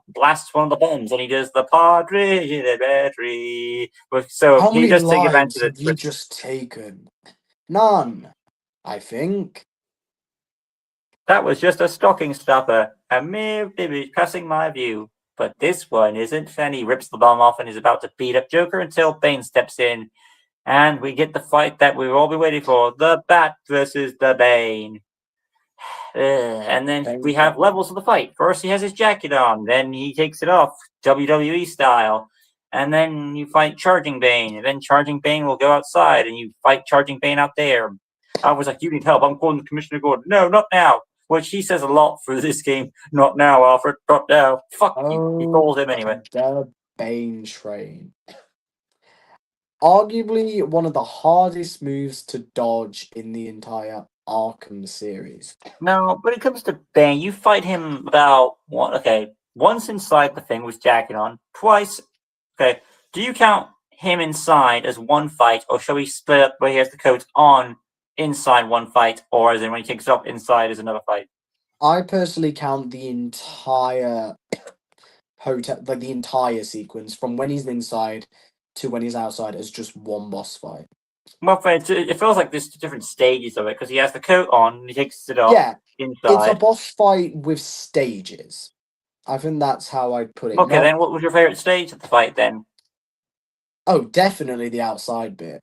blasts one of the bombs, and he does the Padre de la Battery. So How he many does take advantage lives of have you it. just taken? None, I think. That was just a stocking stuffer, a mere image passing my view. But this one isn't. And he rips the bomb off and is about to beat up Joker until Bane steps in, and we get the fight that we've all been waiting for: the Bat versus the Bane. And then we have levels of the fight. First, he has his jacket on, then he takes it off, WWE style. And then you fight Charging Bane, and then Charging Bane will go outside, and you fight Charging Bane out there. I was like, "You need help. I'm calling Commissioner Gordon." "No, not now." Which he says a lot for this game. "Not now, Alfred. Not now." Fuck you. He calls him anyway. The Bane train. Arguably one of the hardest moves to dodge in the entire Arkham series. No, when it comes to Bane, you fight him about once inside the thing with jacket on, twice. Okay, do you count him inside as one fight, or shall we split up where he has the coat on inside one fight, or as in when he takes it off inside is another fight? I personally count the entire hotel, like the entire sequence from when he's inside to when he's outside as just one boss fight. Well, it feels like there's different stages of it because he has the coat on and he takes it off inside. It's a boss fight with stages. I think that's how I'd put it. Okay, then what was your favorite stage of the fight then? Oh, definitely the outside bit.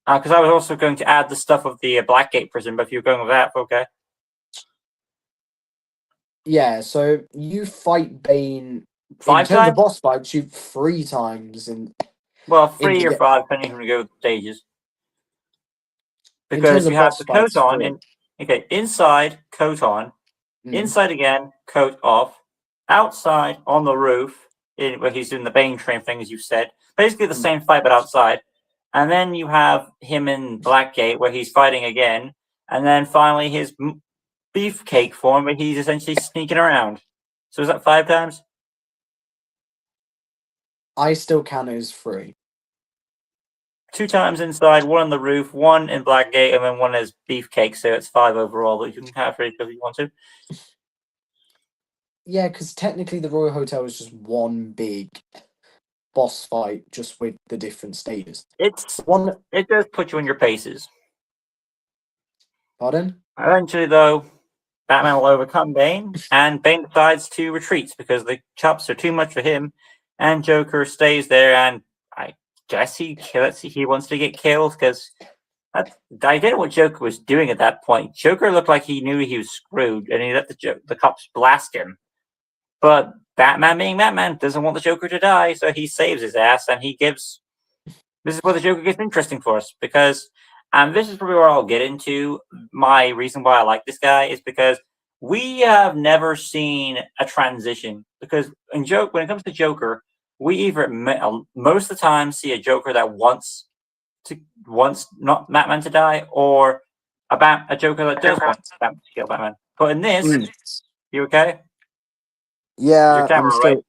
Because I was also going to add the stuff of the Blackgate prison, but if you're going with that, okay. Yeah, so you fight Bane 5 in terms times? of boss fights, you 3 times in. Well, 3 or 5, depending on go with stages. Because you have the coat on, and inside, coat on, inside again, coat off, outside on the roof, where he's doing the Bane train thing, as you said. Basically the same fight, but outside. And then you have him in Blackgate, where he's fighting again. And then finally his beefcake form, where he's essentially sneaking around. So is that 5 times? I still count it as 3. 2 times inside, 1 on the roof, 1 in Blackgate, and then 1 as beefcake. So it's 5 overall, but you can have 3 if you want to. Yeah, because technically the Royal Hotel is just one big boss fight, just with the different stages. It does put you in your paces. Pardon? Eventually, though, Batman will overcome Bane, and Bane decides to retreat because the chops are too much for him, and Joker stays there, and I guess he wants to get killed because I didn't know what Joker was doing at that point. Joker looked like he knew he was screwed, and he let the cops blast him. But Batman, being Batman, doesn't want the Joker to die, so he saves his ass, and he gives. This is where the Joker gets interesting for us because. And this is probably where I'll get into my reason why I like this guy is because we have never seen a transition. Because when it comes to Joker, we either most of the time see a Joker that wants not Batman to die, or a Joker that does want Batman to kill Batman. But in this, you okay? Yeah, Your camera, right?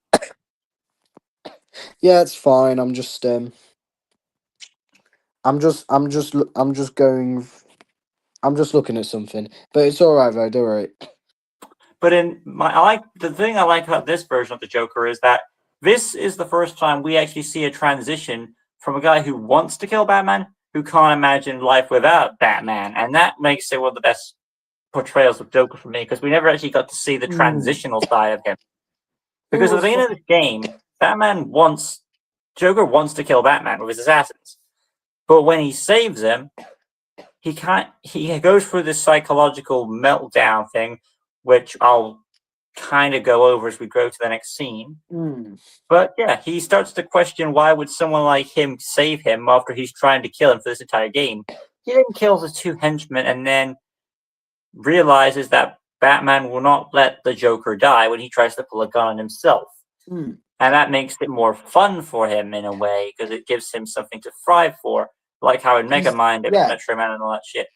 Yeah, it's fine. I'm just looking at something, but it's all right, though. Don't worry. But the thing I like about this version of the Joker is that this is the first time we actually see a transition from a guy who wants to kill Batman, who can't imagine life without Batman, and that makes it one of the best portrayals of Joker for me because we never actually got to see the transitional side of him. Because at the end of the game, Joker wants to kill Batman with his assassins, but when he saves him, he goes through this psychological meltdown thing, which I'll kind of go over as we go to the next scene. But yeah, he starts to question why would someone like him save him after he's trying to kill him for this entire game. He then kills his 2 henchmen and then realizes that Batman will not let the Joker die when he tries to pull a gun on himself. And that makes it more fun for him in a way, because it gives him something to thrive for, like how in Megamind, Metro Man, and all that shit.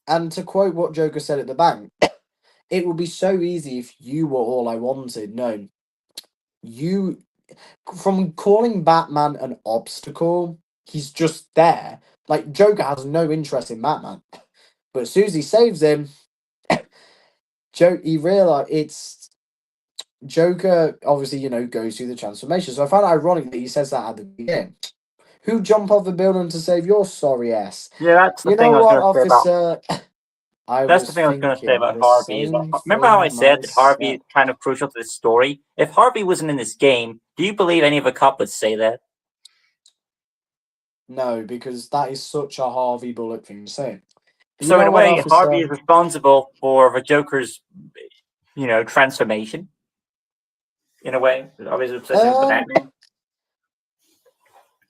And to quote what Joker said at the bank, it would be so easy if you were all I wanted. No, you from calling Batman an obstacle, he's just there. Like Joker has no interest in Batman, but as soon as he saves him, he realize it's Joker. Obviously, goes through the transformation. So I find it ironic that he says that at the beginning. Who jump off the building to save your sorry ass? Yeah, that's the You thing know I was what, going to say about. officer? I That's the was thing I was going to say thinking about the Harvey is same remember how I thing said that Harvey is myself. kind of crucial to this story? If Harvey wasn't in this game, do you believe any of a cop would say that? No, because that is such a Harvey Bullock thing to say. But you So in know a what, way, Harvey officer? is responsible for the Joker's, transformation. In a way, of his obsession with the Um, Batman.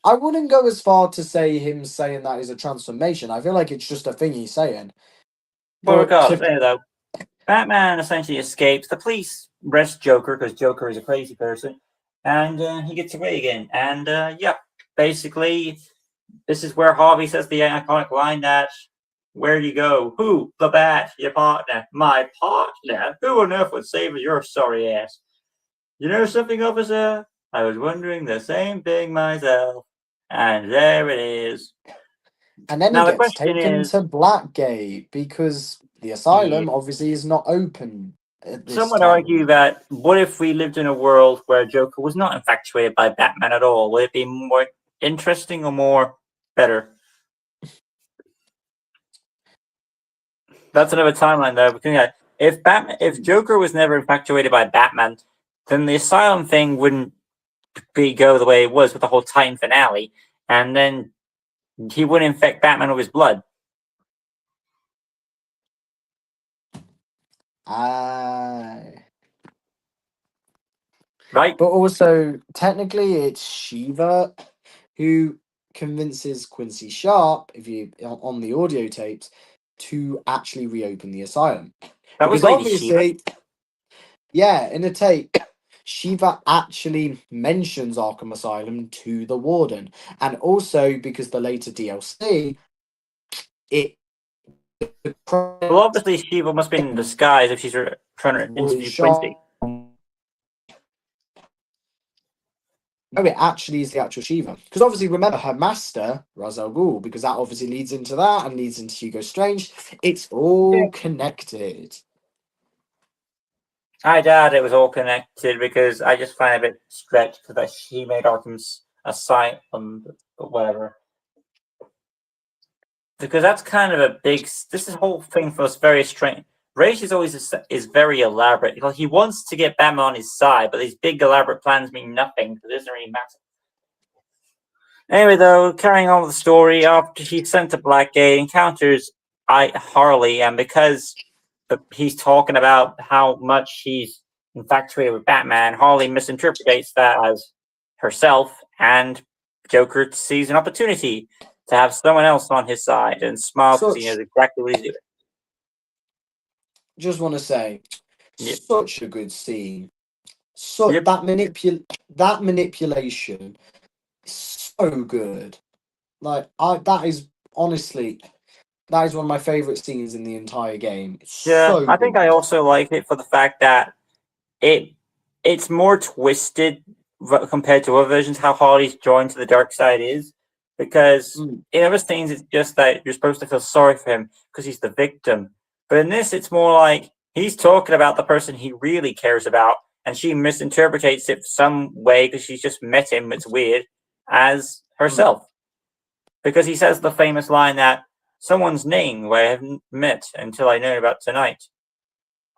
I wouldn't go as far to say him saying that is a transformation. I feel like it's just a thing he's saying. But But regardless, though, Batman essentially escapes. The police arrest Joker because Joker is a crazy person, and he gets away again. And basically, this is where Harvey says the iconic line that, "Where do you go? Who? The Bat, your partner. My partner? Who on earth would save your sorry ass? You know something, officer? I was wondering the same thing myself." And there it is. and then he Now the gets question taken is, to Blackgate because the yeah, asylum obviously is not open at some this would time. argue that what if we lived in a world where Joker was not infatuated by Batman at all? Would it be more interesting or more better? That's another timeline though. Because if Joker was never infatuated by Batman, then the Asylum thing wouldn't go the way it was with the whole Titan finale, and then he wouldn't infect Batman with his blood, I. right? But also, technically, it's Shiva who convinces Quincy Sharp, if you on the audio tapes, to actually reopen the asylum. That was Because Lady Shiva. obviously, yeah, in the tape, Shiva actually mentions Arkham Asylum to the Warden, and also because the later DLC, it Well, obviously Shiva must be in disguise if she's trying to was interview shot. Quincy. Oh, it actually is the actual Shiva. Because obviously, remember her master, Ra's al Ghul, because that obviously leads into that and leads into Hugo Strange. It's all connected. I doubt it was all connected because I just find it a bit stretched that she made Arkham's asylum, but whatever. Because that's kind of a big. This whole thing feels very strange. Rage is very elaborate. Like he wants to get Batman on his side, but these big elaborate plans mean nothing because it doesn't really matter. Anyway, though, carrying on with the story, after he's sent to Blackgate, encounters Harley, and because he's talking about how much he's infatuated with Batman, Harley misinterprets that as herself, and Joker sees an opportunity to have someone else on his side and smiles because he knows Such, exactly what he's doing. just want to say, Yep. such a good scene. So Yep. that manipulation is so good. Like that is honestly that is one of my favorite scenes in the entire game. It's Yeah, so I think I good. also like it for the fact that it it's more twisted compared to other versions. How Harley's joined to the dark side is because Mm. in other scenes it's just that you're supposed to feel sorry for him because he's the victim, but in this it's more like he's talking about the person he really cares about, and she misinterprets it some way because she's just met him. It's weird as Mm. herself because he says the famous line that someone's name who I haven't met until I know about tonight,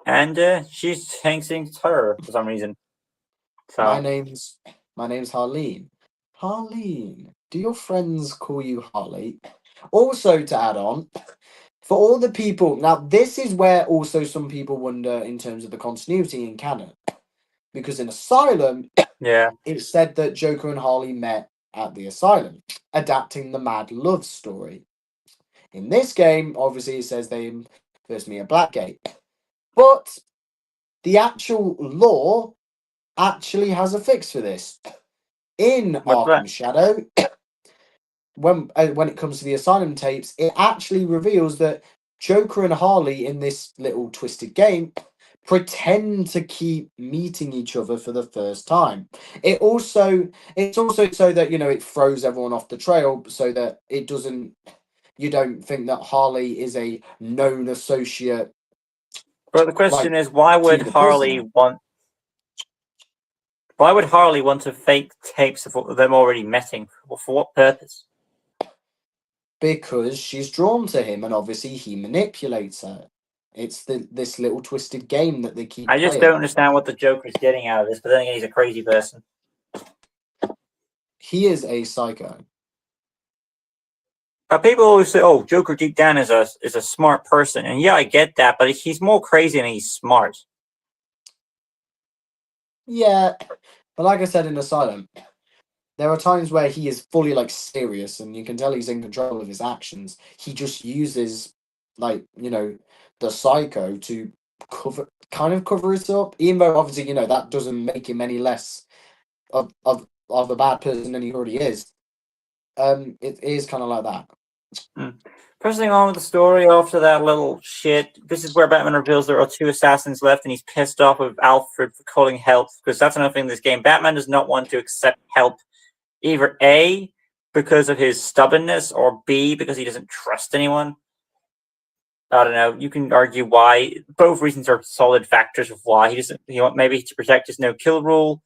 and she thinks it's her for some reason. My So name's my name's Harleen. Harleen. Do your friends call you Harley? Also, to add on, for all the people now, this is where also some people wonder in terms of the continuity in canon, because in Asylum, yeah, it's said that Joker and Harley met at the asylum, adapting the Mad Love story. In this game, obviously, it says they first meet at Blackgate, but the actual law actually has a fix for this. In what's that? Arkham Shadow, when it comes to the Asylum tapes, it actually reveals that Joker and Harley in this little twisted game pretend to keep meeting each other for the first time. It's also so that it throws everyone off the trail, so that it doesn't you don't think that Harley is a known associate, But the question like, is, why to would the Harley prisoner. want? Why would Harley want to fake tapes of them already meeting? For what purpose? Because she's drawn to him, and obviously he manipulates her. It's this little twisted game that they keep I just don't playing. understand what the Joker's getting out of this. But then again, he's a crazy person. He is a psycho. People always say, "Oh, Joker deep down is a smart person," and yeah, I get that, but he's more crazy than he's smart. Yeah, but like I said in Asylum, there are times where he is fully like serious, and you can tell he's in control of his actions. He just uses, like, the psycho to cover it up, even though obviously that doesn't make him any less of a bad person than he already is. It is kind of like that. Pressing on with the story after that little shit, this is where Batman reveals there are two assassins left, and he's pissed off with Alfred for calling help, because that's another thing in this game. Batman does not want to accept help, either A, because of his stubbornness, or B, because he doesn't trust anyone. I don't know. You can argue why. Both reasons are solid factors of why he doesn't. Maybe to protect his no kill rule,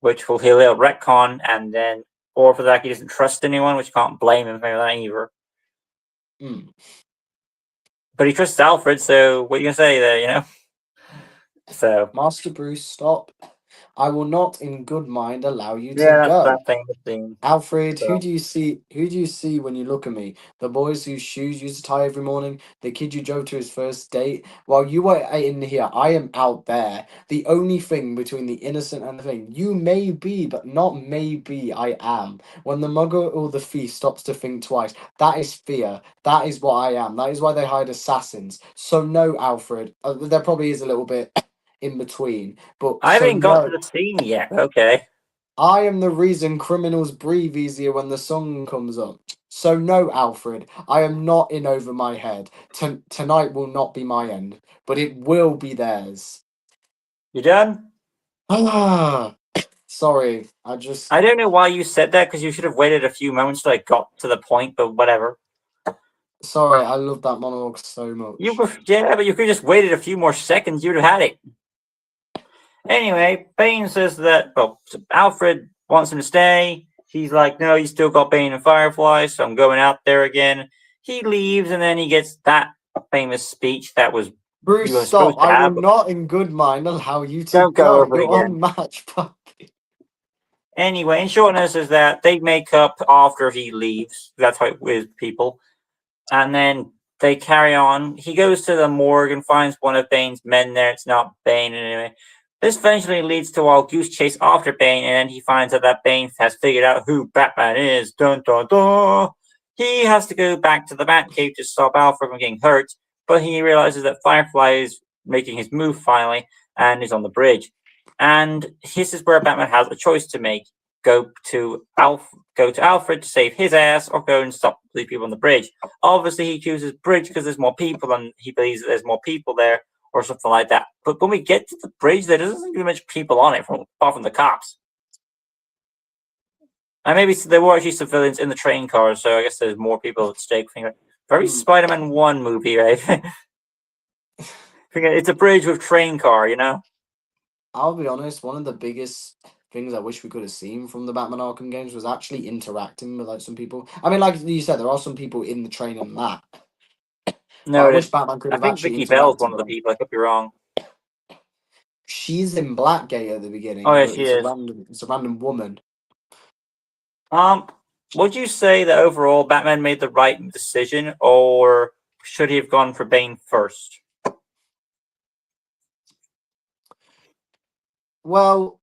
which he'll retcon, and then, or for that he doesn't trust anyone, which you can't blame him for that either. Mm. But he trusts Alfred, so what are you gonna say there? So Master Bruce, stop. I will not in good mind allow you to yeah, that's go. that famous scene. Alfred, who So do you see? Who do you see when you look at me? The boys whose shoes used to tie every morning. The kid you drove to his first date. While you are in here, I am out there. The only thing between the innocent and the thing, you may be, but not maybe. I am. When the mugger or the thief stops to think twice, that is fear. That is what I am. That is why they hide assassins. So no, Alfred. There probably is a little bit in between, but I so haven't got to no. the scene yet. Okay. I am the reason criminals breathe easier when the sun comes up. So no, Alfred, I am not in over my head. Tonight will not be my end, but it will be theirs. You done? Ah, sorry, I just I don't know why you said that, because you should have waited a few moments till I got to the point, but whatever. sorry. I love that monologue so You much. could, yeah, but you could have just waited a few more seconds, you'd have had it. Anyway, Bane says that, well, Alfred wants him to stay. He's like, no, you still got Bane and Firefly, so I'm going out there again. He leaves, and then he gets that famous speech that was you Bruce, were stop! supposed to I will have. not, in good mind, allow you to Don't go go. over it You're again. unmatched, puppy. Anyway, in shortness is that they make up after he leaves. That's how it is, people. And then they carry on. He goes to the morgue and finds one of Bane's men there. It's not Bane anyway. This eventually leads to a goose chase after Bane, and then he finds out that Bane has figured out who Batman is. Dun dun dun. He has to go back to the Batcave to stop Alfred from getting hurt, but he realizes that Firefly is making his move finally and is on the bridge. And this is where Batman has a choice to make: go to Alfred to save his ass, or go and stop the people on the bridge. Obviously, he chooses bridge because there's more people, and he believes that there's more people there, or something like that. But when we get to the bridge, there doesn't seem to be much people on it, apart from the cops. And maybe there were actually civilians in the train cars, so I guess there's more people at stake. Very Spider-Man 1 movie, right? It's a bridge with train car. I'll be honest, one of the biggest things I wish we could have seen from the Batman Arkham games was actually interacting with, like, some people. I mean, like you said, there are some people in the train and that, but I No, wish Batman could I have think actually Vicky Bell's interacted one with of the them. people. I could be wrong. She's in Blackgate at the Oh beginning, yeah, but she is. it's a random woman. Would you say that overall Batman made the right decision, or should he have gone for Bane first? Well,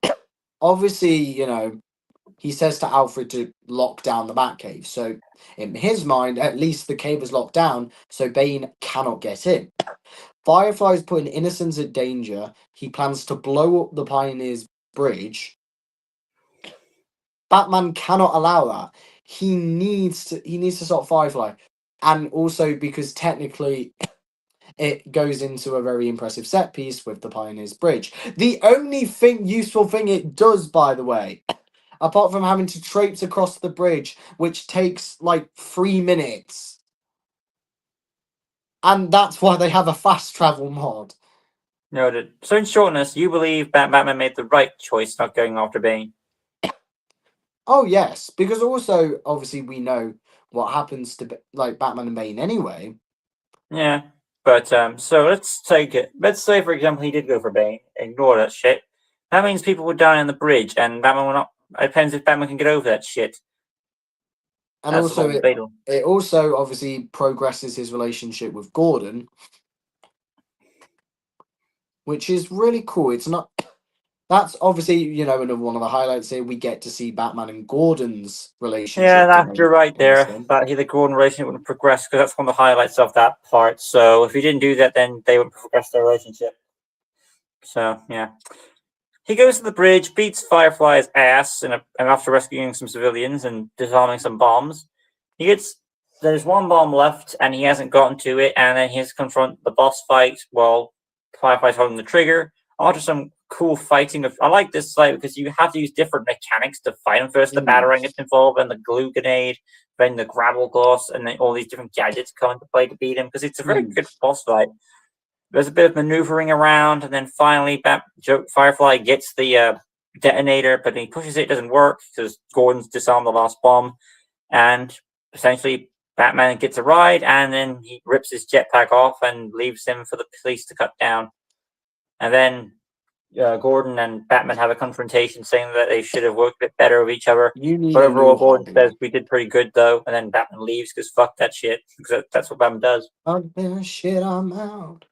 obviously, he says to Alfred to lock down the Batcave. So, in his mind, at least the cave is locked down, so Bane cannot get in. Firefly is putting innocents at danger. He plans to blow up the Pioneers Bridge. Batman cannot allow that. He needs to stop Firefly. And also because technically it goes into a very impressive set piece with the Pioneer's Bridge. The only useful thing it does, by the way, apart from having to traipse across the bridge, which takes like 3 minutes. And that's why they have a fast travel mod. Noted. So in shortness, you believe Batman made the right choice not going after Bane? Oh yes, because also obviously we know what happens to like Batman and Bane anyway. Yeah. But so let's take it. Let's say, for example, he did go for Bane. Ignore that shit. That means people would die on the bridge, and Batman will not. It depends if Batman can get over that shit. And That's a also little debatable. it also obviously progresses his relationship with Gordon, which is really cool. It's not that's obviously, another one of the highlights here. We get to see Batman and Gordon's Yeah, relationship that, you're develop right in this there. game. That the Gordon relationship wouldn't progress because that's one of the highlights of that part. So if he didn't do that, then they wouldn't progress their relationship. So yeah. He goes to the bridge, beats Firefly's ass, and after rescuing some civilians and disarming some bombs, he gets there's one bomb left, and he hasn't gotten to it, and then he has to confront the boss fight while Firefly's holding the trigger. After some cool fighting, I like this site because you have to use different mechanics to fight him. First, the batarang gets involved, and the glue grenade, then the gravel gloss, and then all these different gadgets come into play to beat him because it's a very good boss fight. There's a bit of maneuvering around, and then finally, Firefly gets the detonator, but he pushes it, doesn't work because Gordon's disarmed the last bomb, and essentially Batman gets a ride, and then he rips his jetpack off and leaves him for the police to cut down. And then Gordon and Batman have a confrontation, saying that they should have worked a bit better with each other. You need But a new overall, Gordon says hobby. we did pretty good though, and then Batman leaves because fuck that shit, because that's what Batman does. Shit, I'm out.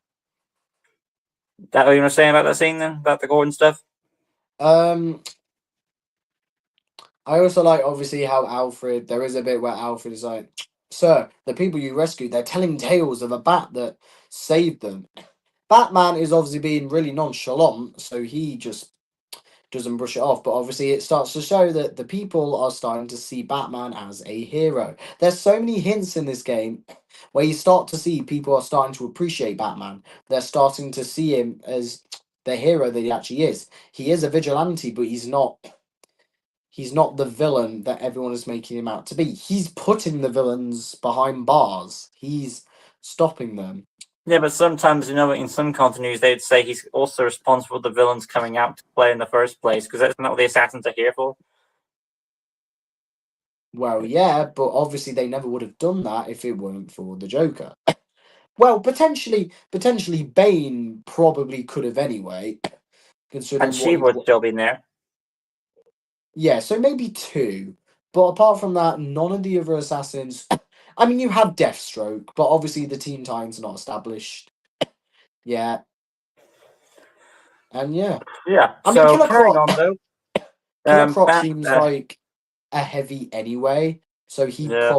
That what you want to say about that scene then, about the Gordon stuff? Um, I also like obviously how Alfred. There is a bit where Alfred is like, "Sir, the people you rescued, they're telling tales of a bat that saved them." Batman is obviously being really nonchalant, so he just doesn't brush it off. But obviously, it starts to show that the people are starting to see Batman as a hero. There's so many hints in this game where you start to see people are starting to appreciate Batman. They're starting to see him as the hero that he actually is. He is a vigilante, but he's not. He's not the villain that everyone is making him out to be. He's putting the villains behind bars. He's stopping them. Yeah, but sometimes, in some continuities, they'd say he's also responsible for the villains coming out to play in the first place, because that's not what the assassins are here for. Well, yeah, but obviously they never would have done that if it weren't for the Joker. Well, potentially Bane probably could have anyway, And considering what she he. would still be in there. Yeah, so maybe two. But apart from that, none of the other assassins. I mean, you have Deathstroke, but obviously the Teen Titans not established yet. And yeah, Yeah, I mean, so carrying on, though. Killer Croc Back, seems like a heavy anyway, so yeah,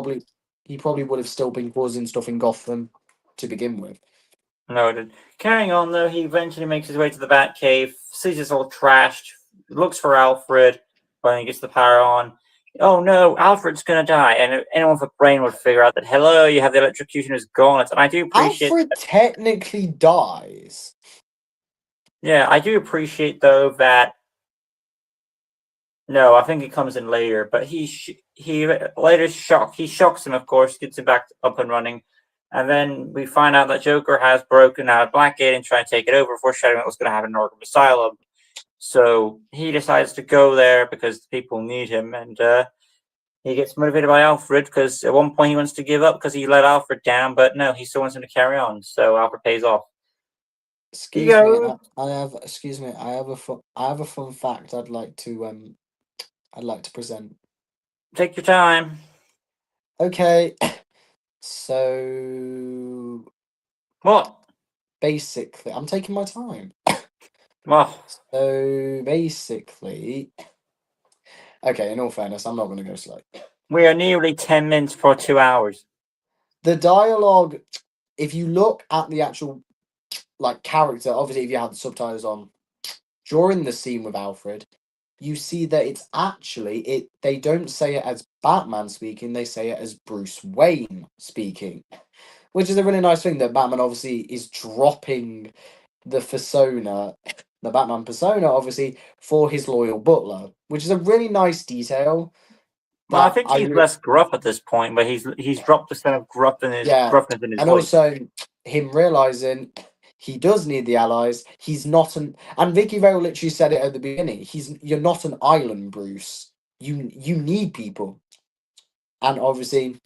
he probably would have still been causing stuff in Gotham to begin with. noted. Carrying on, though, he eventually makes his way to the Batcave, sees it's all trashed, looks for Alfred when he gets the power on. Oh no, Alfred's gonna die. And anyone with a brain would figure out that, hello, you have the electrocutioner's gauntlets. And I do appreciate. Alfred technically dies. Yeah, I do appreciate, though, that. No, I think it comes in later. But he later he shocks him, of course, gets him back up and running, and then we find out that Joker has broken out of Blackgate and trying to take it over, foreshadowing what's going to happen in Arkham Asylum. So he decides to go there because the people need him, and he gets motivated by Alfred because at one point he wants to give up because he let Alfred down, but no, he still wants him to carry on. So Alfred pays off. He Excuse me, goes. I have a fun fact I'd like to present. Take your time. Okay, so What? basically, I'm taking my time. Well, So basically, okay, in all fairness, I'm not going to go slow. we are nearly 10 minutes for 2 hours. The dialogue, if you look at the actual character, obviously if you have the subtitles on during the scene with Alfred, you see that it's actually they don't say it as Batman speaking, they say it as Bruce Wayne speaking. which is a really nice thing that Batman obviously is dropping the persona, the Batman persona, obviously for his loyal butler, which is a really nice detail Well, I that think he's less gruff at this point, but he's dropped the kind of yeah, gruffness in his and voice. also him realizing he does need the allies. He's not and Vicky Vale literally said it at the beginning. You're not an island, Bruce. You need people, and obviously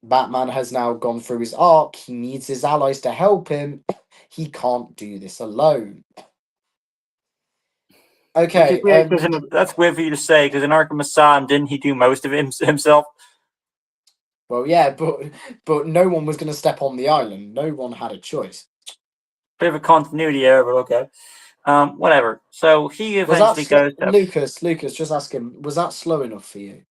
Batman has now gone through his arc. He needs his allies to help him. He can't do this alone. Which is Okay, weird because that's weird for you to say because in Arkham Asylum, didn't he do most of it himself? well, yeah, but no one was going to step on the island. No one had a choice. Bit of a continuity error, but okay. Whatever. So he Was that eventually goes to Lucas? Lucas, just ask him. Was that slow enough for you?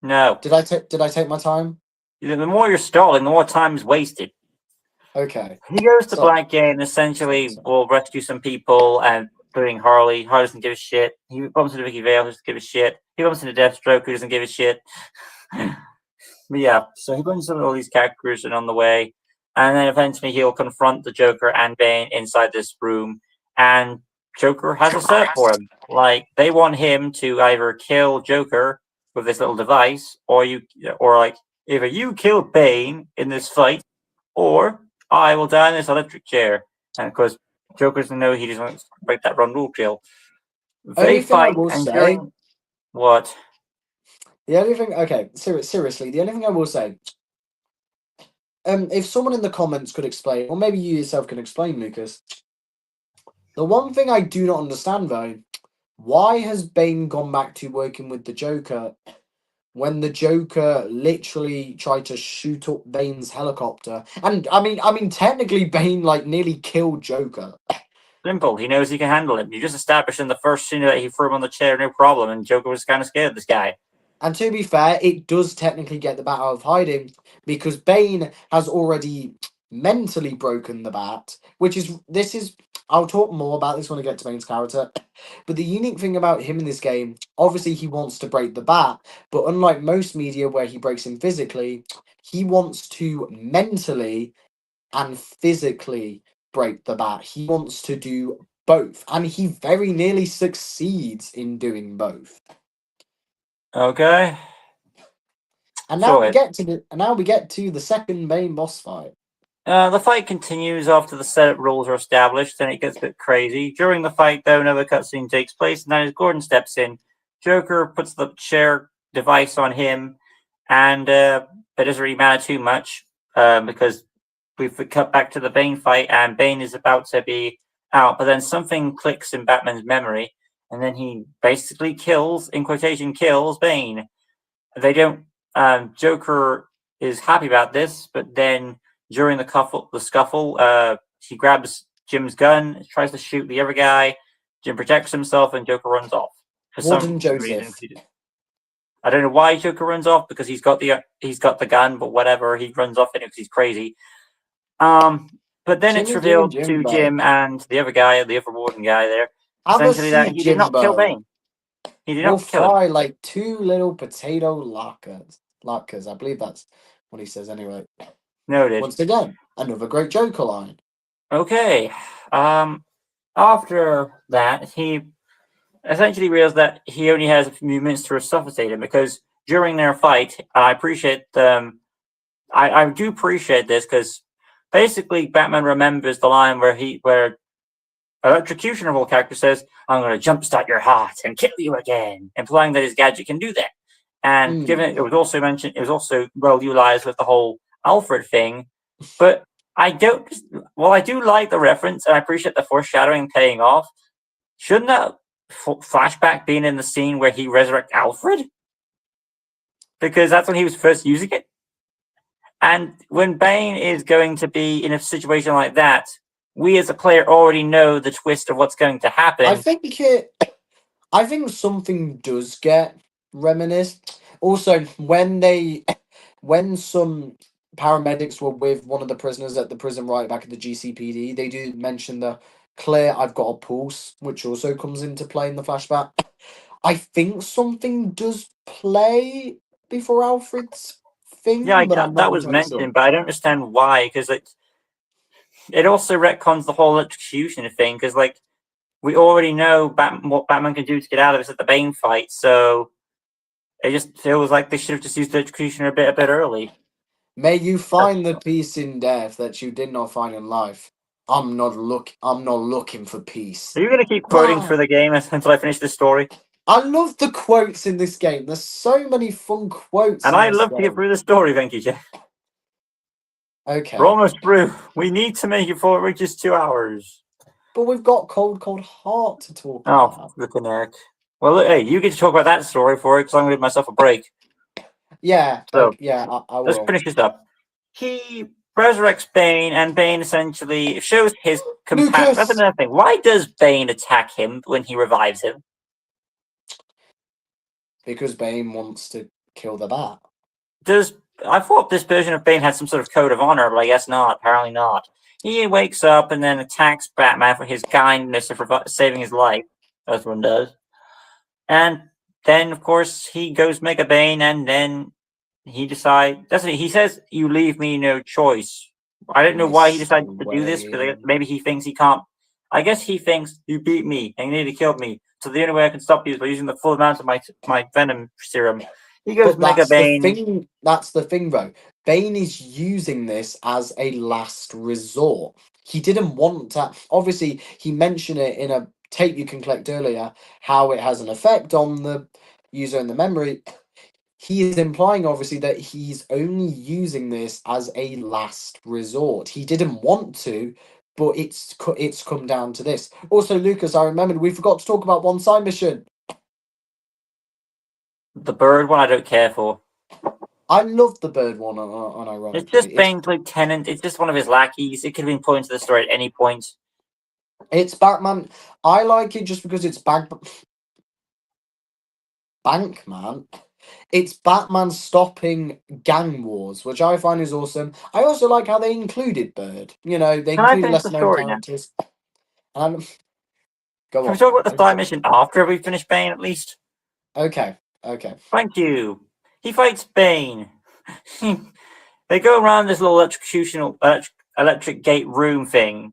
no. Did I take my time? The more you're stalling, the more time is wasted. Okay. He goes to So Blackgate and essentially will rescue some people, and including Harley. Harley doesn't give a shit. He bumps into Vicky Vale, who doesn't give a shit. He bumps into Deathstroke, who doesn't give a shit. But yeah, so he brings in all these characters and on the way, and then eventually he'll confront the Joker and Bane inside this room, and Joker has a setup for him. Like they want him to either kill Joker with this little device, or like either you kill Bane in this fight, or I will die in this electric chair. And of course, Joker doesn't know he doesn't break that run rule kill. They only thing I fight, will and say, during what? the only thing, okay, seriously, the only thing I will say, if someone in the comments could explain, or maybe you yourself can explain, Lucas, the one thing I do not understand though, why has Bane gone back to working with the Joker when the Joker literally tried to shoot up Bane's helicopter? And I mean, technically, Bane like nearly killed Joker. Simple. He knows he can handle it. You just established in the first scene that he threw him on the chair, no problem, and Joker was kind of scared of this guy. And to be fair, it does technically get the bat out of hiding because Bane has already mentally broken the bat, which is this is. I'll talk more about this when I get to Bane's character. But the unique thing about him in this game, obviously he wants to break the bat, but unlike most media where he breaks him physically, he wants to mentally and physically break the bat. He wants to do both, and he very nearly succeeds in doing both. Okay. And So now we get to the second main boss fight. the fight continues after the setup rules are established, and it gets a bit crazy. During the fight, though, another cutscene takes place, and then as Gordon steps in, Joker puts the chair device on him, and it doesn't really matter too much because we've cut back to the Bane fight, and Bane is about to be out, but then something clicks in Batman's memory, and then he basically kills, in quotation, kills Bane. They don't. Joker is happy about this, but then during the scuffle, he grabs Jim's gun, tries to shoot the other guy. Jim protects himself, and Joker runs off for Warden some reason. Joseph. I don't know why Joker runs off because he's got the gun, but whatever, he runs off in it because he's crazy. But then it's Jimmy revealed to Jimbo. Jim and the other guy, the other warden guy there, Have a essentially that seat, he did not kill Jimbo. Bane. He did We'll not kill him. fry like two little potato latkes. Latkes, I believe that's what he says anyway. Noted. Once again, another great Joker line. Okay. After that, he essentially realized that he only has a few minutes to resuscitate him because during their fight, I appreciate I do appreciate this because basically Batman remembers the line where Electrocutionable character says, "I'm going to jumpstart your heart and kill you again," implying that his gadget can do that. And given it was also mentioned, it was also well utilized with the whole Alfred thing. But I don't. Well, I do like the reference, and I appreciate the foreshadowing paying off. Shouldn't that flashback been in the scene where he resurrects Alfred? Because that's when he was first using it. And when Bane is going to be in a situation like that, we as a player already know the twist of what's going to happen. I think something does get reminisced. Also, when some paramedics were with one of the prisoners at the prison right back at the GCPD, they do mention the clear I've got a pulse, which also comes into play in the flashback. I think something does play before Alfred's Yeah, thing, but I'm that not was entirely sure. mentioned, but I don't understand why. Because it also retcons the whole electrocution thing. Because we already know what Batman can do to get out of this at the Bane fight, so it just feels like they should have just used the electrocutioner a bit early. May you find the peace in death that you did not find in life. I'm not looking for peace. Are you going to keep quoting for Wow. the game until I finish this story? I love the quotes in this game. There's so many fun quotes And in I this love to get game. through the story, thank you, Jeff. We're Okay. almost through. We need to make it before it reaches 2 hours. But we've got Cold Cold Heart to talk Oh, about. flipping heck. Well, look, hey, you get to talk about that story for it because I'm going to give myself a break. Yeah, So yeah, I let's will. finish this up. He resurrects Bane, and Bane essentially shows his compassion. That's Lucas! another thing. Why does Bane attack him when he revives him? Because Bane wants to kill the bat. I thought this version of Bane had some sort of code of honor, but I guess not. Apparently not. He wakes up and then attacks Batman for his kindness of saving his life, as one does. And then, of course, he goes Mega Bane, and then he decides. He says, "You leave me no choice." I don't know why he decided Mr. to do this because Wayne. maybe he thinks he can't. I guess he thinks you beat me and you nearly killed me, so the only way I can stop you is by using the full amount of my venom serum. He goes But Mega that's the Bane. thing. That's the thing, though. Bane is using this as a last resort. He didn't want to. Obviously, he mentioned it in a tape you can collect earlier. How it has an effect on the user and the memory. He is implying, obviously, that he's only using this as a last resort. He didn't want to, but it's come down to this. Also, Lucas, I remembered we forgot to talk about one side mission. The bird one I don't care for. I love the bird one, It's unironically. just Bane's lieutenant. It's just one of his lackeys. It could have been put into the story at any point. It's Batman. I like it just because it's Bankman. It's Batman stopping gang wars, which I find is awesome. I also like how they included Bird. You know, they Can I included finish the lesser known story now? characters. And go Can we on. talk about the side mission after we finish Bane at least? Okay. Okay. Thank you. He fights Bane. They go around this little electric gate room thing.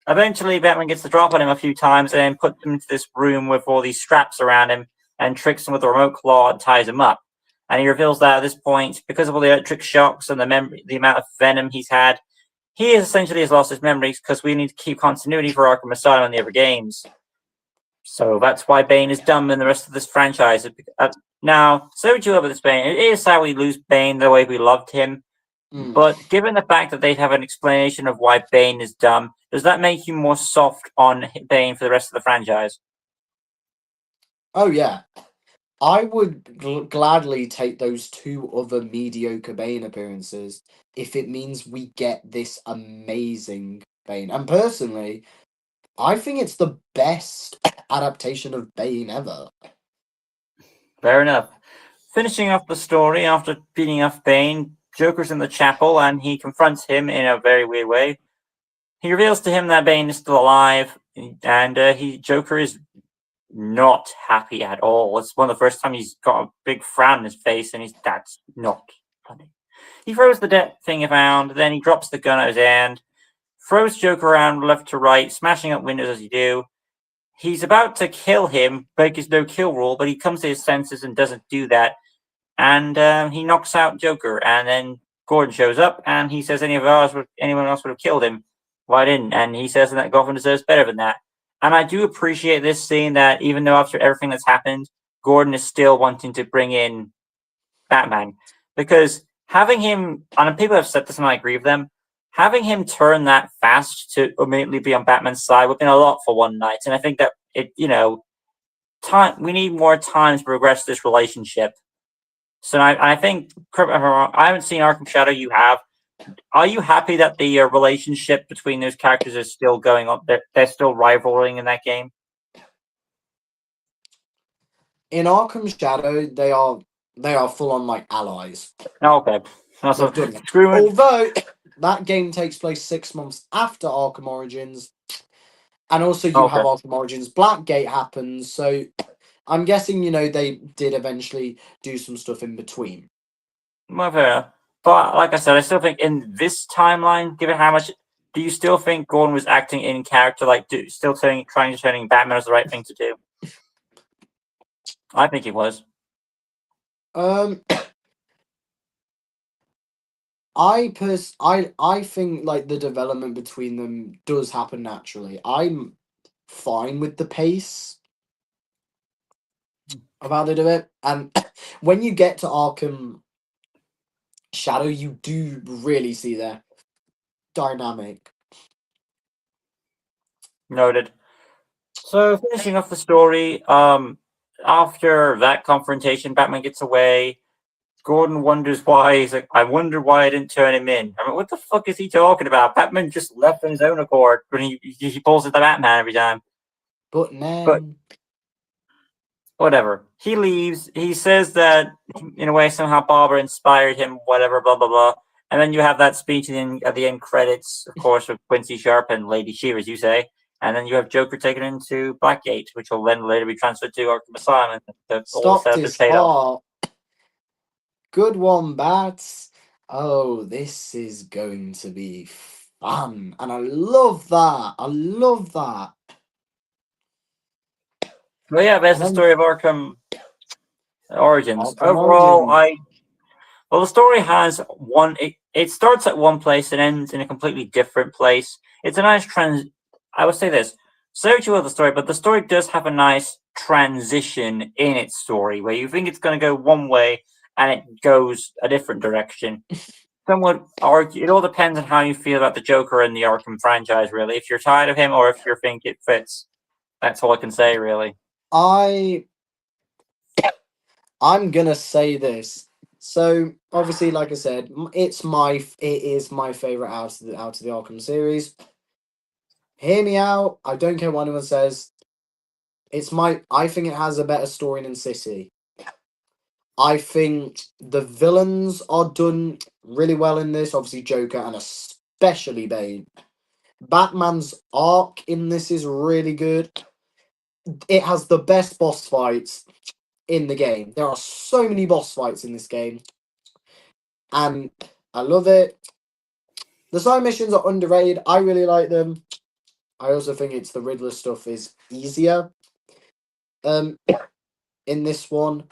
Eventually, Batman gets the drop on him a few times and then puts him into this room with all these straps around him and tricks him with a remote claw and ties him up. And he reveals that at this point, because of all the electric shocks and the amount of venom he's had, he essentially has lost his memories because we need to keep continuity for Arkham Asylum and the other games. So that's why Bane is dumb in the rest of this franchise. Now, so would you love this Bane? It is how we lose Bane the way we loved him. But given the fact that they have an explanation of why Bane is dumb, does that make you more soft on Bane for the rest of the franchise? Oh yeah. I would gladly take those two other mediocre Bane appearances if it means we get this amazing Bane. And personally, I think it's the best adaptation of Bane ever. Fair enough. Finishing off the story after beating off Bane, Joker's in the chapel and he confronts him in a very weird way. He reveals to him that Bane is still alive, and Joker is not happy at all. It's one of the first times he's got a big frown on his face, and that's not funny. He throws the debt thing around, then he drops the gun out of his hand, throws Joker around left to right, smashing up windows as he do. He's about to kill him, break his no-kill rule, but he comes to his senses and doesn't do that. And he knocks out Joker, and then Gordon shows up, and he says anyone else would have killed him. Well, I didn't, and he says that Gotham deserves better than that. And I do appreciate this scene that even though after everything that's happened, Gordon is still wanting to bring in Batman. Because having him, and people have said this and I agree with them, having him turn that fast to immediately be on Batman's side would have been a lot for one night. And I think that we need more time to progress this relationship. So I think, I haven't seen Arkham Shadow, you have. Are you happy that the relationship between those characters is still going on? They're still rivaling in that game? In Arkham Shadow, they are full on like allies. Oh, okay. They've done it. Screw it. Although that game takes place 6 months after Arkham Origins, and also you have Arkham Origins Blackgate happens, so I'm guessing they did eventually do some stuff in between. Well, fair enough. But like I said, I still think in this timeline, given how much, do you still think Gordon was acting in character, like still trying to turning Batman as the right thing to do? I think he was. Um, I think like the development between them does happen naturally. I'm fine with the pace of how they do it, and when you get to Arkham Shadow, you do really see their dynamic. Noted. So finishing off the story, after that confrontation, Batman gets away. Gordon wonders why. He's like, I wonder why I didn't turn him in. I mean, what the fuck is he talking about? Batman just left on his own accord when he pulls at the Batman every time. But But then, whatever. He leaves. He says that in a way somehow Barbara inspired him. Whatever. Blah blah blah. And then you have that speech at the end credits, of course, with Quincy Sharp and Lady Shiva, as you say. And then you have Joker taken into Blackgate, which will then later be transferred to Arkham Asylum. All stopped setup is his paid off. heart. Good one, Bats. Oh, this is going to be fun, and I love that. I love that. Well, yeah, that's And the then story of Arkham Origins. Arkham Overall, Origins. the story has one. It starts at one place and ends in a completely different place. It's a nice I would say this. So too well the story, but the story does have a nice transition in its story where you think it's going to go one way and it goes a different direction. Some would argue it all depends on how you feel about the Joker and the Arkham franchise, really. If you're tired of him or if you think it fits, that's all I can say, really. I'm gonna say this. So obviously, like I said, it is my favorite out of the Arkham series. Hear me out. I don't care what anyone says. I think it has a better story than City. I think the villains are done really well in this. Obviously, Joker and especially Bane. Batman's arc in this is really good. It has the best boss fights in the game. There are so many boss fights in this game, and I love it. The side missions are underrated. I really like them. I also think it's the Riddler stuff is easier. Um, in this one,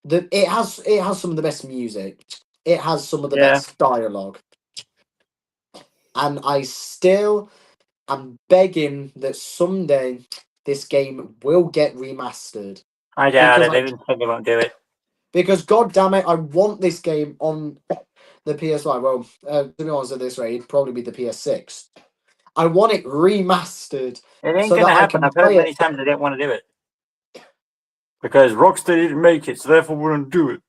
it has some of the best music. It has some of the Yeah, best dialogue, and I still am begging that someday this game will get remastered I doubt because it. They didn't think they won't do it. god damn it, I want this game on the PS5. Well, to be honest, at this rate, it'd probably be the PS6. I want it remastered It ain't so that gonna I happen. can I've heard play many it. times they didn't want to do it because Rockstar didn't make it, so therefore we don't do it.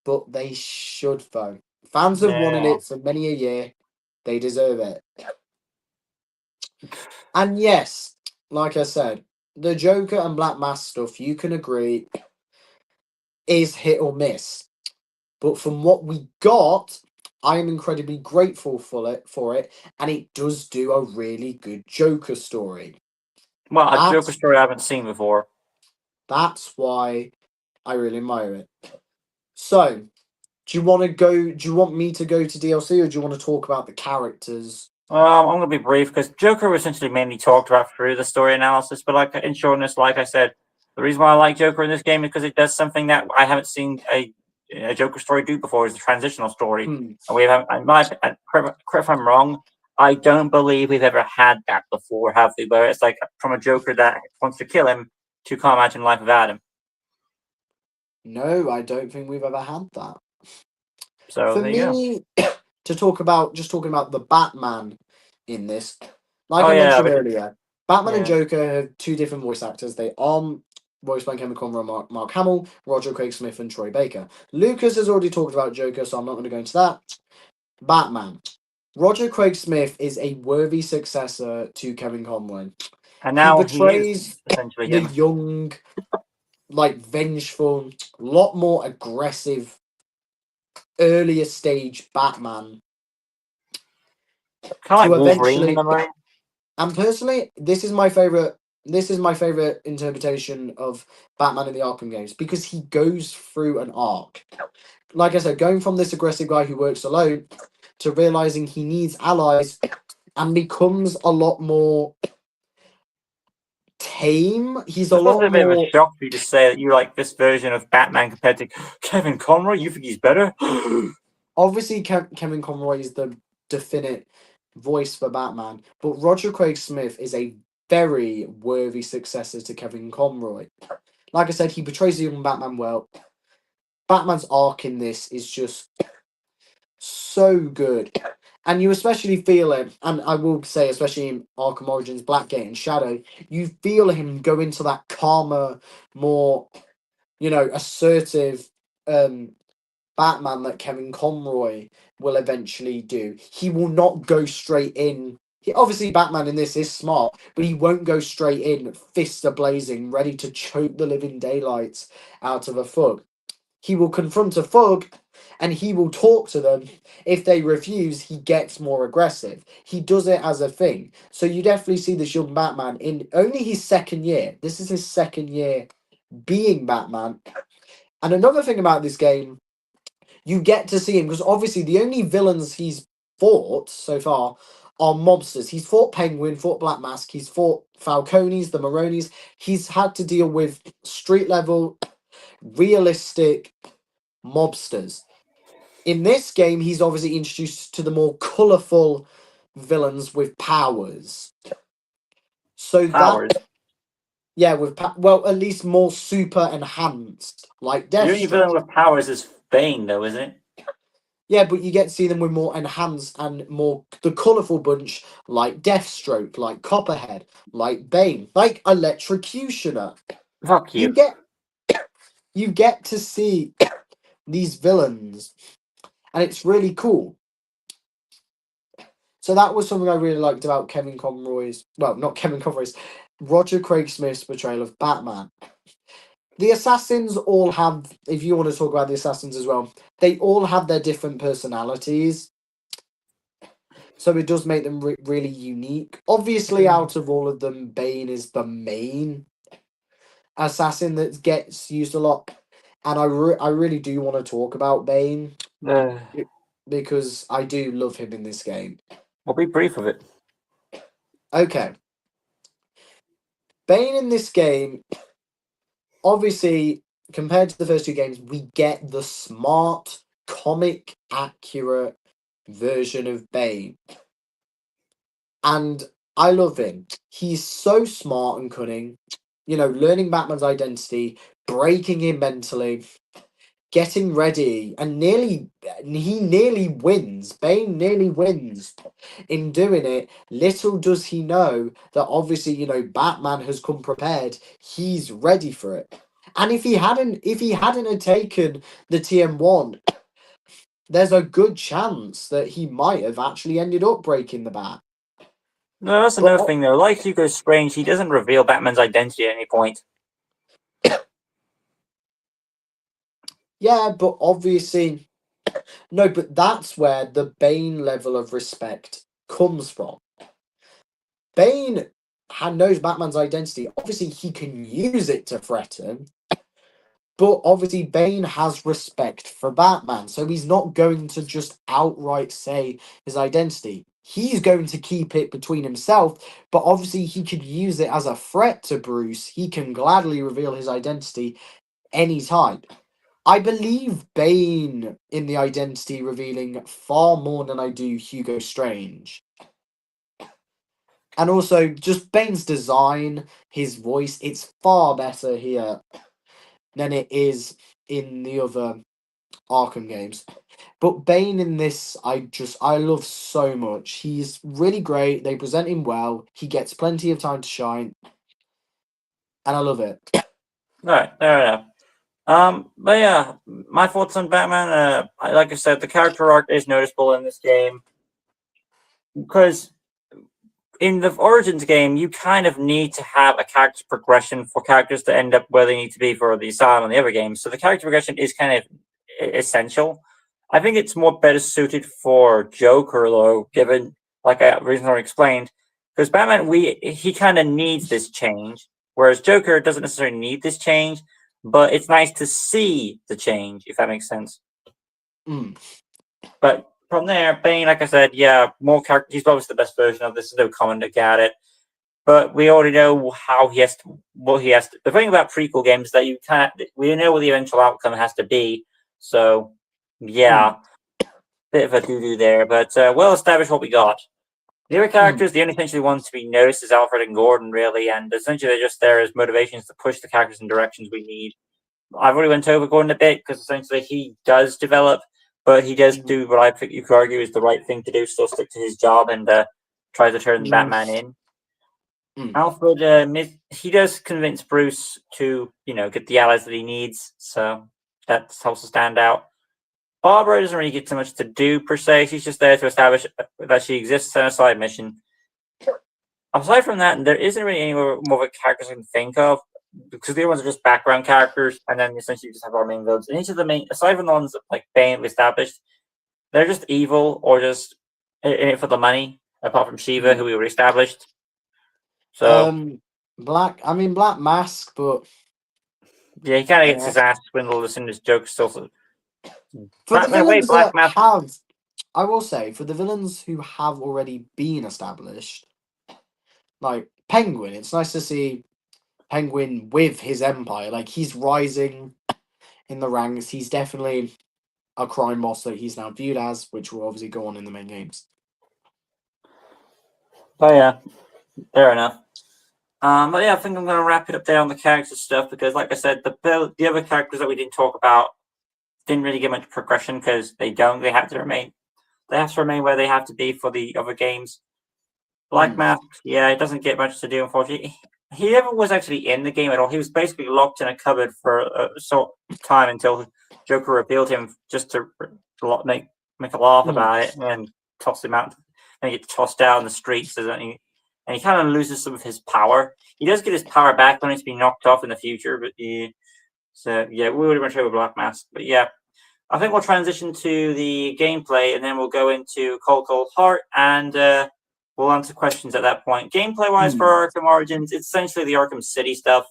But they should, though. Fans have wanted Yeah, it for many a year. They deserve it. And yes, like I said, the Joker and Black Mask stuff, you can agree, is hit or miss. But from what we got, I am incredibly grateful for it, and it does do a really good Joker story. well, a Joker That's story I haven't seen before. that's why I really admire it. So, do you want to go? Do you want me to go to DLC, or do you want to talk about the characters? I'm gonna be brief because Joker was essentially mainly talked about through the story analysis. But like in shortness, like I said, the reason why I like Joker in this game is because it does something that I haven't seen a Joker story do before. Is the transitional story, Hmm. and we have. Correct if I'm wrong. I don't believe we've ever had that before, have we? Where it's like from a Joker that wants to kill him to can't imagine life without him. No, I don't think we've ever had that. So For there you go. me, to talk about talking about the Batman in this, like Oh I yeah, mentioned but earlier, Batman and yeah. Joker have two different voice actors. They are voiced by Kevin Conroy, Mark Hamill, Roger Craig Smith, and Troy Baker. Lucas has already talked about Joker, so I'm not going to go into that. Batman. Roger Craig Smith is a worthy successor to Kevin Conroy. And He now he is portrays essentially the him. young, like vengeful, lot more aggressive, earlier stage Batman Kind of to like Wolverine in eventually. a way. And personally, this is my favorite this is my favorite interpretation of Batman in the Arkham games because he goes through an arc. Like I said, going from this aggressive guy who works alone to realizing he needs allies and becomes a lot more tame. He's a This was lot a bit of a more. shock for you to say that you like this version of Batman compared to Kevin Conroy. You think he's better? Obviously, Kevin Conroy is the definite voice for Batman, but Roger Craig Smith is a very worthy successor to Kevin Conroy. Like I said, he portrays the young Batman well. Batman's arc in this is just so good. And you especially feel it, and I will say, especially in Arkham Origins, Blackgate and Shadow, you feel him go into that calmer, more, assertive Batman that Kevin Conroy will eventually do. He will not go straight in. Obviously, Batman in this is smart, but he won't go straight in, fist a-blazing, ready to choke the living daylights out of a thug. He will confront a thug and he will talk to them. If they refuse, he gets more aggressive. He does it as a thing. So you definitely see this young Batman in only his second year. This is his second year being Batman. And another thing about this game, you get to see him because obviously the only villains he's fought so far are mobsters. He's fought Penguin, fought Black Mask, he's fought Falcones, the Maronis. He's had to deal with street level, realistic mobsters. In this game, he's obviously introduced to the more colourful villains with powers. So that, Powers. yeah, well, at least more super enhanced, like The only Deathstroke. villain with powers is Bane, though, isn't it? Yeah, but you get to see them with more enhanced and more the colourful bunch, like Deathstroke, like Copperhead, like Bane, like Electrocutioner. Fuck You you. get you get to see these villains, and it's really cool. So that was something I really liked about Kevin Conroy's, well, not Kevin Conroy's, Roger Craig Smith's portrayal of Batman. The assassins all have, if you want to talk about the assassins as well, they all have their different personalities. So it does make them really unique. Obviously, out of all of them, Bane is the main assassin that gets used a lot. And I really do want to talk about Bane because I do love him in this game. We'll be brief of it. Okay. Bane in this game, obviously, compared to the first two games, we get the smart, comic accurate version of Bane. And I love him. He's so smart and cunning. Learning Batman's identity, breaking him mentally, getting ready, and he nearly wins. Bane nearly wins in doing it. Little does he know that obviously, Batman has come prepared. He's ready for it. And if he hadn't have taken the TM1, there's a good chance that he might have actually ended up breaking the bat. No, that's But another thing, though. Like Hugo Strange, he doesn't reveal Batman's identity at any point. yeah, but obviously, no, but that's where the Bane level of respect comes from. Bane knows Batman's identity. Obviously, he can use it to threaten, but obviously, Bane has respect for Batman, so he's not going to just outright say his identity. He's going to keep it between himself, but obviously, he could use it as a threat to Bruce. He can gladly reveal his identity anytime. I believe Bane in the identity revealing far more than I do Hugo Strange. And also, just Bane's design, his voice, it's far better here than it is in the other Arkham games. But Bane in this, I love so much. He's really great. They present him well. He gets plenty of time to shine. And I love it. Right, fair enough. But yeah, my thoughts on Batman. Like I said, the character arc is noticeable in this game because in the Origins game, you kind of need to have a character progression for characters to end up where they need to be for the Asylum and the other games. So the character progression is kind of essential. I think it's more better suited for Joker, though, given, like I originally explained, Because Batman, he kind of needs this change, whereas Joker doesn't necessarily need this change, but it's nice to see the change, if that makes sense. Mm. But from there, Bane, like I said, yeah, more character. He's obviously the best version of this. There's no comment at it. But we already know how he has to, what he has to. The thing about prequel games is that you can't. We know what the eventual outcome has to be. So, yeah, bit of a doo doo there, but well established what we got. The other characters, the only essentially ones to be noticed is Alfred and Gordon, really, and essentially they're just there as motivations to push the characters in directions we need. I've already went over Gordon a bit because essentially he does develop, but he does do what I think you could argue is the right thing to do, still stick to his job and try to turn Batman in. Alfred, he does convince Bruce to, get the allies that he needs, so that helps to stand out. Barbara doesn't really get too much to do per se. She's just there to establish that she exists on a side mission. Aside from that, there isn't really any more of a characters I can think of because the other ones are just background characters, and then essentially you just have our main villains. And each of the main, aside from the ones that, like Bane we established, they're just evil or just in it for the money. Apart from Shiva, who we already established. So Black Mask, but yeah, he kind of gets his ass swindled as soon as Joker still. For the villains that have, I will say, for the villains who have already been established, like Penguin, it's nice to see Penguin with his empire. Like, he's rising in the ranks. He's definitely a crime boss that he's now viewed as, which will obviously go on in the main games. Oh yeah, fair enough. But yeah, I think I'm going to wrap it up there on the character stuff because, like I said, the other characters that we didn't talk about didn't really get much progression because they don't. They have to remain. They have to remain where they have to be for the other games. Black Mask, yeah, it doesn't get much to do, unfortunately. He never was actually in the game at all. He was basically locked in a cupboard for a short time until Joker revealed him just to make a laugh about it and toss him out. And he gets tossed out in the streets, and he kind of loses some of his power. He does get his power back when he's been knocked off in the future, but so yeah, we would have been over Black Mask. But yeah, I think we'll transition to the gameplay, and then we'll go into Cold Heart, and we'll answer questions at that point. Gameplay-wise for Arkham Origins, it's essentially the Arkham City stuff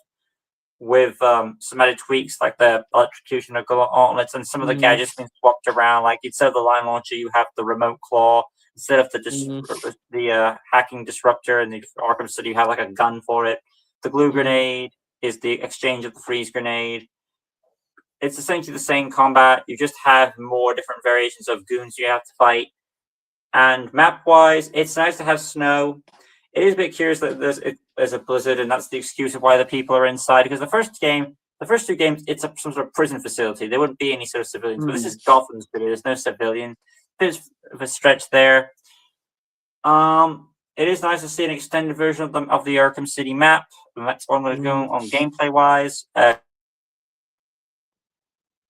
with some added tweaks like the electrocution of gauntlets and some of the gadgets being swapped around. Like instead of the line launcher, you have the remote claw. Instead of the hacking disruptor in the Arkham City, you have like a gun for it. The glue grenade is the exchange of the freeze grenade. It's essentially the same combat. You just have more different variations of goons you have to fight. And map-wise, it's nice to have snow. It is a bit curious that there's a blizzard, and that's the excuse of why the people are inside. Because the first two games, it's some sort of prison facility. There wouldn't be any sort of civilians, but this is Gotham City. There's no civilian. Bit of a stretch there. It is nice to see an extended version of the Arkham City map. And that's what I'm going to go on gameplay-wise.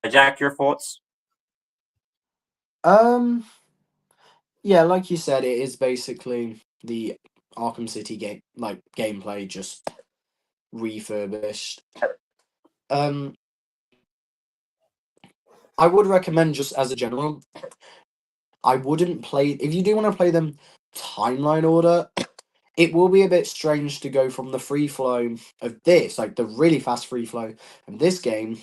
Jack, your thoughts? Yeah, like you said, it is basically the Arkham City gameplay, just refurbished. I would recommend, just as a general, I wouldn't play, if you do want to play them timeline order, it will be a bit strange to go from the free flow of this, like the really fast free flow of this game,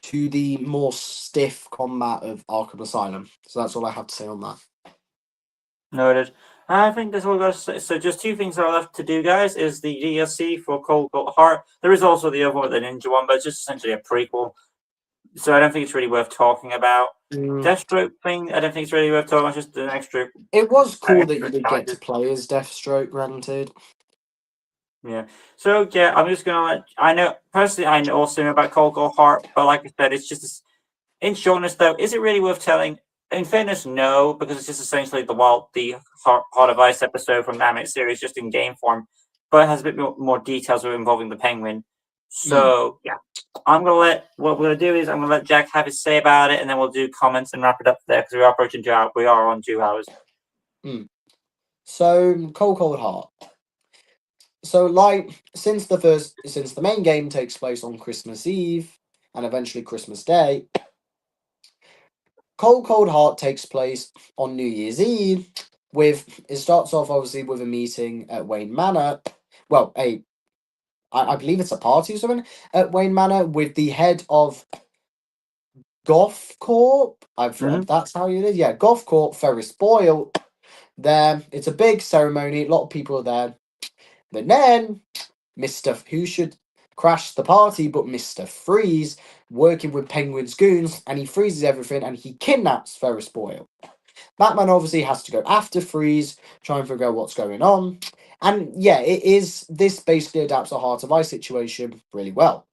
to the more stiff combat of Arkham Asylum. So that's all I have to say on that. Noted. I think that's all we've got to say. So just two things that are left to do, guys, is the DLC for Cold Heart. There is also the other one, the Ninja one, but it's just essentially a prequel. So I don't think it's really worth talking about. Deathstroke thing, I don't think it's really worth talking about. It's just an extra. It was cool that you did get to play as Deathstroke, granted. Yeah. So yeah, I'm just gonna I know also know about Cold Heart, but like I said, it's just in shortness though, is it really worth telling? In fairness, no, because it's just essentially the Heart of Ice episode from the anime series, just in game form, but it has a bit more details involving the Penguin. So yeah, I'm gonna let Jack have his say about it, and then we'll do comments and wrap it up there because we are approaching 2 hours. We are on 2 hours. So Cold Heart. So since the main game takes place on Christmas Eve and eventually Christmas Day, Cold Heart takes place on New Year's Eve It starts off obviously with a meeting at Wayne Manor. Well, I believe it's a party or something at Wayne Manor with the head of Goth Corp. Mhm. That's how it is. Yeah, Goth Corp, Ferris Boyle. There, it's a big ceremony. A lot of people are there. But then Mister who should crash the party, but Mister Freeze, working with Penguin's goons, and he freezes everything and he kidnaps Ferris Boyle. Batman obviously has to go after Freeze, try and figure out what's going on. And yeah, it is. This basically adapts a Heart of Ice situation really well.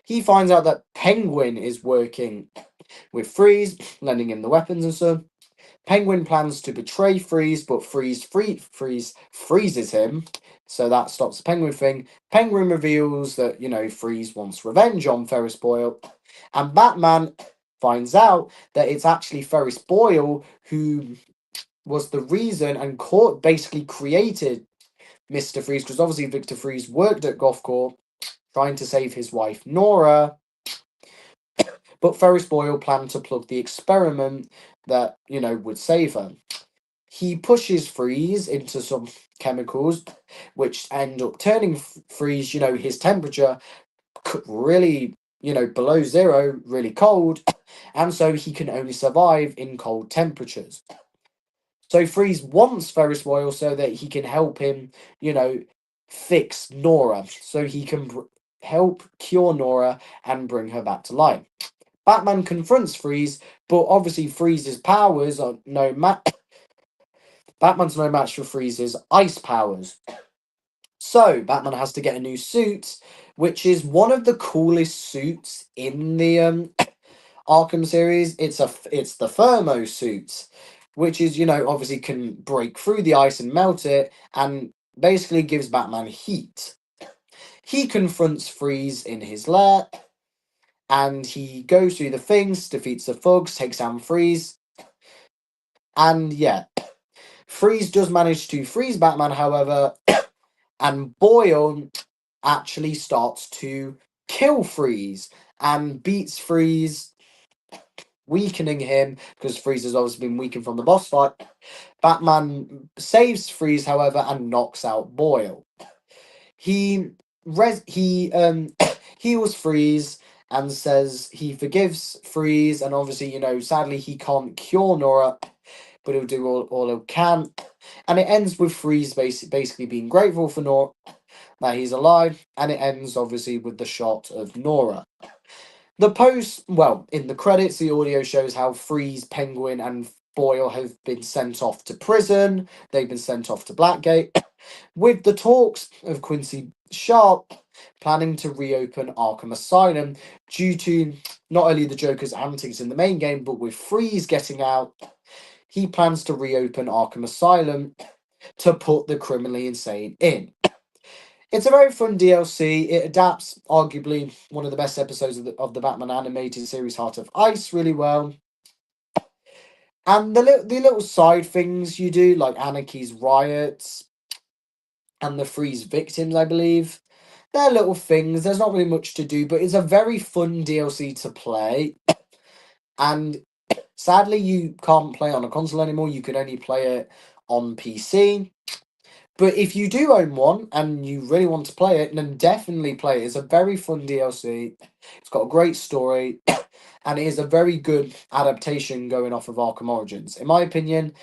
He finds out that Penguin is working with Freeze, lending him the weapons and so. Penguin plans to betray Freeze, but Freeze freezes him, so that stops the Penguin thing. Penguin reveals that, Freeze wants revenge on Ferris Boyle, and Batman finds out that it's actually Ferris Boyle who was the reason and basically created Mr. Freeze, because obviously Victor Freeze worked at Gothcorp trying to save his wife Nora, but Ferris Boyle planned to plug the experiment that, would save her. He pushes Freeze into some chemicals, which end up turning Freeze, his temperature really, below zero, really cold, and so he can only survive in cold temperatures. So Freeze wants Ferris Boyle so that he can help him, fix Nora, so he can help cure Nora and bring her back to life. Batman confronts Freeze, but obviously Freeze's powers are no match. Batman's no match for Freeze's ice powers. So Batman has to get a new suit, which is one of the coolest suits in the Arkham series. It's the thermo suit, which is obviously can break through the ice and melt it, and basically gives Batman heat. He confronts Freeze in his lair, and he goes through the things, defeats the thugs, takes down Freeze, and yeah, Freeze does manage to freeze Batman, however, and Boyle actually starts to kill Freeze and beats Freeze, weakening him because Freeze has obviously been weakened from the boss fight. Batman saves Freeze, however, and knocks out Boyle. He heals Freeze and says he forgives Freeze, and obviously, sadly he can't cure Nora, but he'll do all he can. And it ends with Freeze basically being grateful for Nora that he's alive, and it ends obviously with the shot of Nora. In the credits, the audio shows how Freeze, Penguin, and Boyle have been sent off to prison. They've been sent off to Blackgate, with the talks of Quincy Sharp planning to reopen Arkham Asylum due to not only the Joker's antics in the main game, but with Freeze getting out, he plans to reopen Arkham Asylum to put the criminally insane in. It's a very fun DLC. It adapts arguably one of the best episodes of the Batman animated series, Heart of Ice, really well. And the little side things you do, like Anarchy's riots and the Freeze victims, I believe, they're little things. There's not really much to do, but it's a very fun DLC to play. And sadly, you can't play it on a console anymore. You can only play it on PC. But if you do own one and you really want to play it, then definitely play it. It's a very fun DLC. It's got a great story, and it is a very good adaptation going off of Arkham Origins. In my opinion,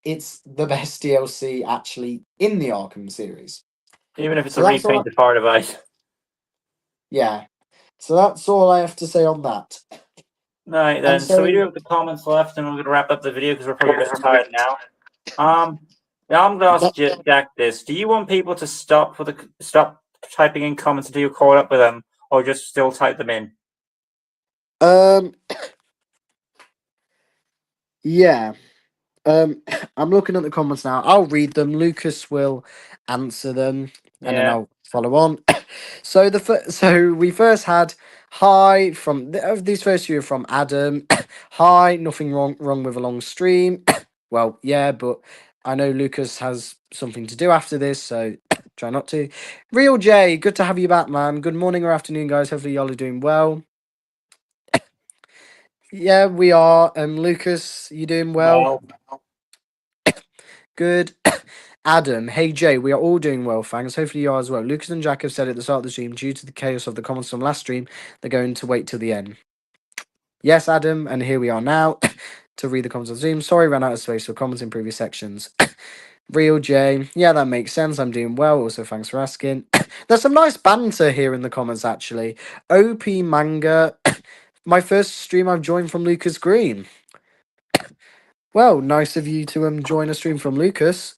it's the best DLC actually in the Arkham series. Even if it's So a that's all. repainted Heart of Ice. Yeah. So that's all I have to say on that. Right And then, so we do so, have the comments left, and we're going to wrap up the video because we're probably a bit tired now. Now I'm going to ask Jack this: do you want people to stop typing in comments until you caught up with them, or just still type them in? yeah. I'm looking at the comments now. I'll read them. Lucas will answer them, and then Yeah. I'll follow on. So we first had hi from these first few are from Adam. Hi, nothing wrong with a long stream. Well, yeah, but I know Lucas has something to do after this, so try not to. Real J, good to have you back, man. Good morning or afternoon, guys. Hopefully y'all are doing well. Yeah, we are. Lucas, you doing well? No. Good. Adam, hey Jay, we are all doing well, thanks. Hopefully you are as well. Lucas and Jack have said at the start of the stream, due to the chaos of the comments from last stream, they're going to wait till the end. Yes, Adam, and here we are now to read the comments on Zoom. Sorry, ran out of space for comments in previous sections. Real J, yeah, that makes sense. I'm doing well. Also, thanks for asking. There's some nice banter here in the comments, actually. OP Manga, my first stream I've joined from Lucas Green. Well, nice of you to join a stream from Lucas.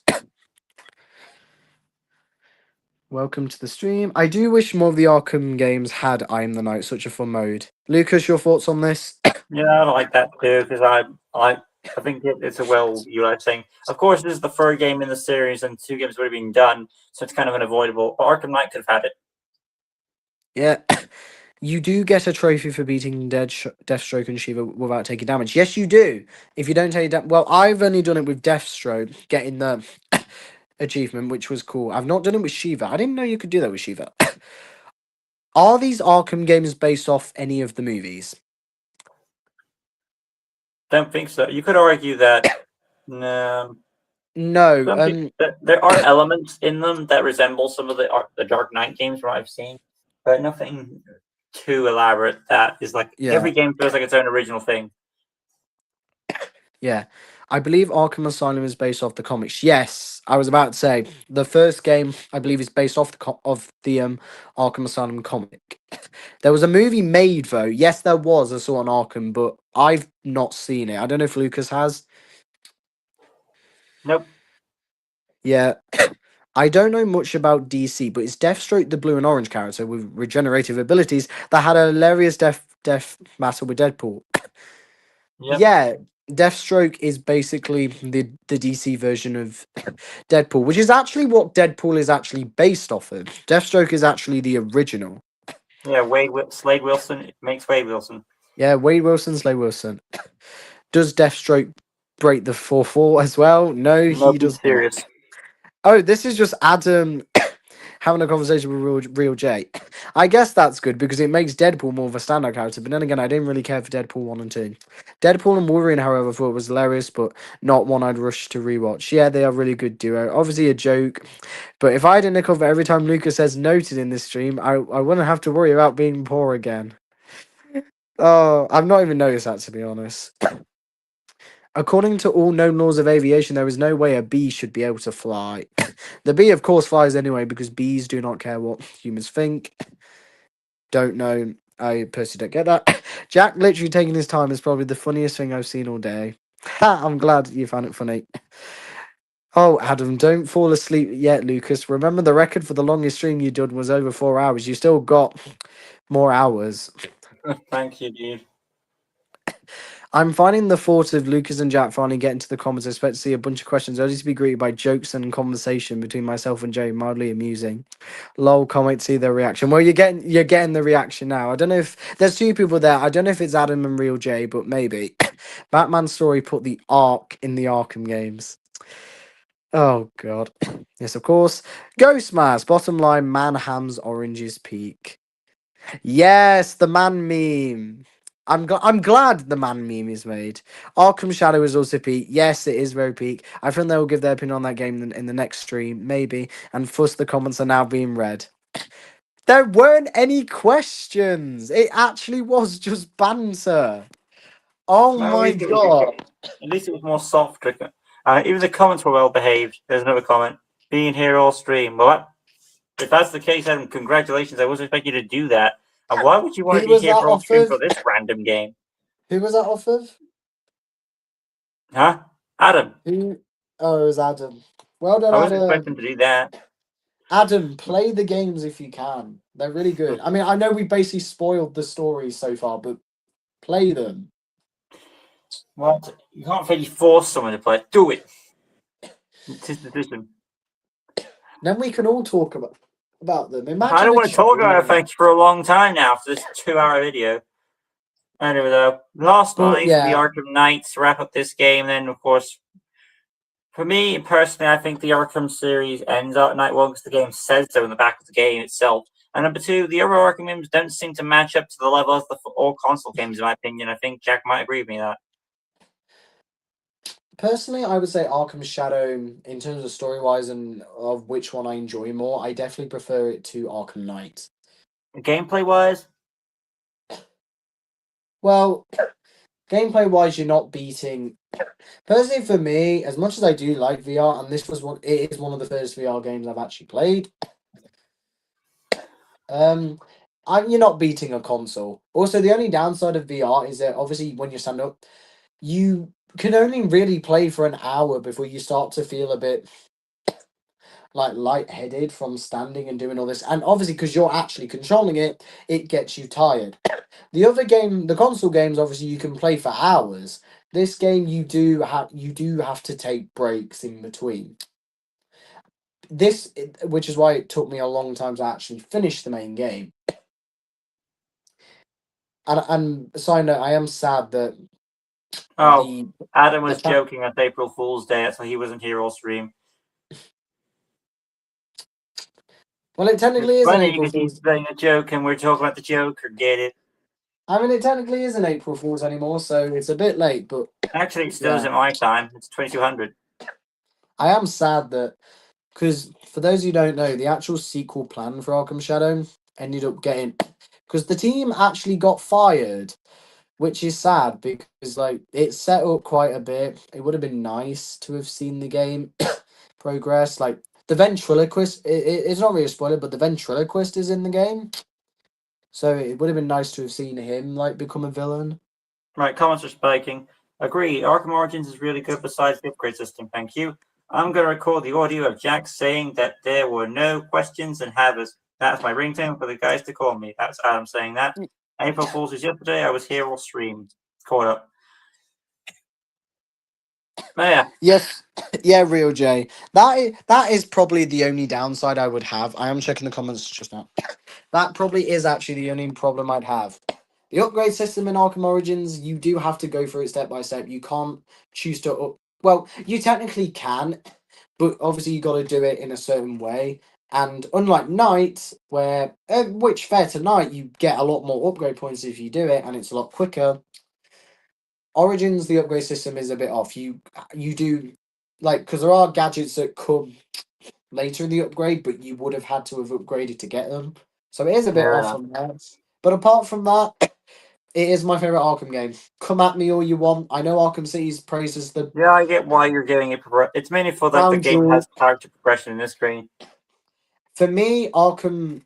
Welcome to the stream. I do wish more of the Arkham games had I Am the Night, such a fun mode. Lucas, your thoughts on this? Yeah, I like that too because I think it's a well-utilized thing. Of course, this is the third game in the series, and 2 games would have been done, so it's kind of unavoidable. But Arkham Knight could have had it. Yeah. You do get a trophy for beating Deathstroke and Shiva without taking damage. Yes, you do. If you don't take damage, well, I've only done it with Deathstroke, getting the achievement, which was cool. I've not done it with Shiva. I didn't know you could do that with Shiva. Are these Arkham games based off any of the movies? Don't think so. You could argue that no. No. There are elements in them that resemble some of the Dark Knight games from what I've seen, but nothing too elaborate. That is like every game feels like its own original thing. Yeah. I believe Arkham Asylum is based off the comics. Yes, I was about to say the first game I believe is based off the Arkham Asylum comic. There was a movie made though. Yes, there was. I saw on Arkham, but I've not seen it. I don't know if Lucas has. Nope. Yeah. I don't know much about DC, but it's Deathstroke, the blue and orange character with regenerative abilities that had a hilarious death battle with Deadpool. Yep. Yeah, Deathstroke is basically the DC version of Deadpool, which is actually what Deadpool is actually based off of. Deathstroke is actually the original. Yeah, Slade Wilson makes Wade Wilson. Yeah, Wade Wilson, Slade Wilson. Does Deathstroke break the 4-4 as well? No, he does serious. not. Oh, this is just Adam having a conversation with Real J. I guess that's good because it makes Deadpool more of a standout character. But then again, I didn't really care for Deadpool 1 and 2. Deadpool and Wolverine, however, I thought was hilarious, but not one I'd rush to rewatch. Yeah, they are really good duo. Obviously a joke. But if I didn't cover every time Lucas says noted in this stream, I wouldn't have to worry about being poor again. Oh, I've not even noticed that, to be honest. According to all known laws of aviation, there is no way a bee should be able to fly. The bee, of course, flies anyway because bees do not care what humans think. Don't know. I personally don't get that. Jack literally taking his time is probably the funniest thing I've seen all day. I'm glad you found it funny. Oh, Adam, don't fall asleep yet, Lucas. Remember the record for the longest stream you did was over 4 hours. You still got more hours. Thank you, dude. I'm finding the thought of Lucas and Jack finally getting to the comments. I expect to see a bunch of questions only to be greeted by jokes and conversation between myself and Jay, mildly amusing. Lol, can't wait to see their reaction. Well, you're getting the reaction now. I don't know if there's 2 people there. I don't know if it's Adam and Real Jay, but maybe. Batman Story put the Ark in the Arkham games. Oh god. Yes, of course. Ghost Mass, bottom line, man hams oranges peak. Yes, the man meme. I'm glad the man meme is made. Arkham Shadow is also peak. Yes, it is very peak. I think they will give their opinion on that game in the next stream, maybe. And fuss, the comments are now being read. There weren't any questions. It actually was just banter. Oh Well, my god. at least it was more soft. Even the comments were well behaved. There's another comment. Being here all stream. Well, if that's the case, then congratulations. I wasn't expecting you to do that. And why would you want to be here for all stream for this random game? Who was that off of? Huh? Adam. Oh, it was Adam. Well done, I wasn't Adam. expecting to do that. Adam, play the games if you can. They're really good. I mean, I know we basically spoiled the stories so far, but play them. What? You can't really force someone to play it. Do it. It's his decision. Then we can all talk about them. Imagine I don't want to talk about effects for a long time now for this 2-hour video. Anyway, though, last night the Arkham Knights wrap up this game. Then, of course, for me personally, I think the Arkham series ends out at night 1 because the game says so in the back of the game itself. And number 2, the other Arkham games don't seem to match up to the level of the all console games, in my opinion. I think Jack might agree with me on that. Personally, I would say Arkham Shadow, in terms of story wise and of which one I enjoy more, I definitely prefer it to Arkham Knight. Gameplay wise, Well, gameplay wise, you're not beating. Personally, for me, as much as I do like VR, and this was it is one of the first VR games I've actually played. You're not beating a console. Also, the only downside of VR is that obviously when you stand up, you can only really play for an hour before you start to feel a bit like lightheaded from standing and doing all this. And obviously, because you're actually controlling it, it gets you tired. The other game, the console games, obviously you can play for hours. This game, you do have to take breaks in between. Which is why it took me a long time to actually finish the main game. And side note, I am sad that oh, the Adam the was fact. joking at April Fool's Day, so he wasn't here all stream. Well, it It's technically is an funny April because he's Fool's. playing a joke and we're talking about the Joker. Get it? I mean, it technically isn't April Fool's anymore, so it's a bit late. But Actually, it still yeah, isn't my time. It's 2200. I am sad that because for those who don't know, the actual sequel plan for Arkham Shadow ended up getting because the team actually got fired, which is sad because like it set up quite a bit. It would have been nice to have seen the game progress. Like the ventriloquist, it's not really a spoiler, but the ventriloquist is in the game, so it would have been nice to have seen him like become a villain. Right, comments are spiking. Agree. Arkham Origins is really good besides the upgrade system. Thank you. I'm going to record the audio of Jack saying that there were no questions and have us. That's my ringtone for the guys to call me. That's Adam saying that. April Fool's was yesterday. I was here all stream. Caught up. Oh, yeah. Yes, yeah, real J. That is probably the only downside I would have. I am checking the comments just now. That probably is actually the only problem I'd have. The upgrade system in Arkham Origins, you do have to go through it step by step. You can't choose to well, you technically can, but obviously you got to do it in a certain way. And unlike Knight, where which fair to Knight, you get a lot more upgrade points if you do it, and it's a lot quicker. Origins, the upgrade system is a bit off. You do like because there are gadgets that come later in the upgrade, but you would have had to have upgraded to get them. So it is a bit Fair off enough. from that. But apart from that, it is my favorite Arkham game. Come at me all you want. I know Arkham City's praises the Yeah, I get why you're giving it. It's mainly for like the crown game jewel. has character progression in this screen. For me, Arkham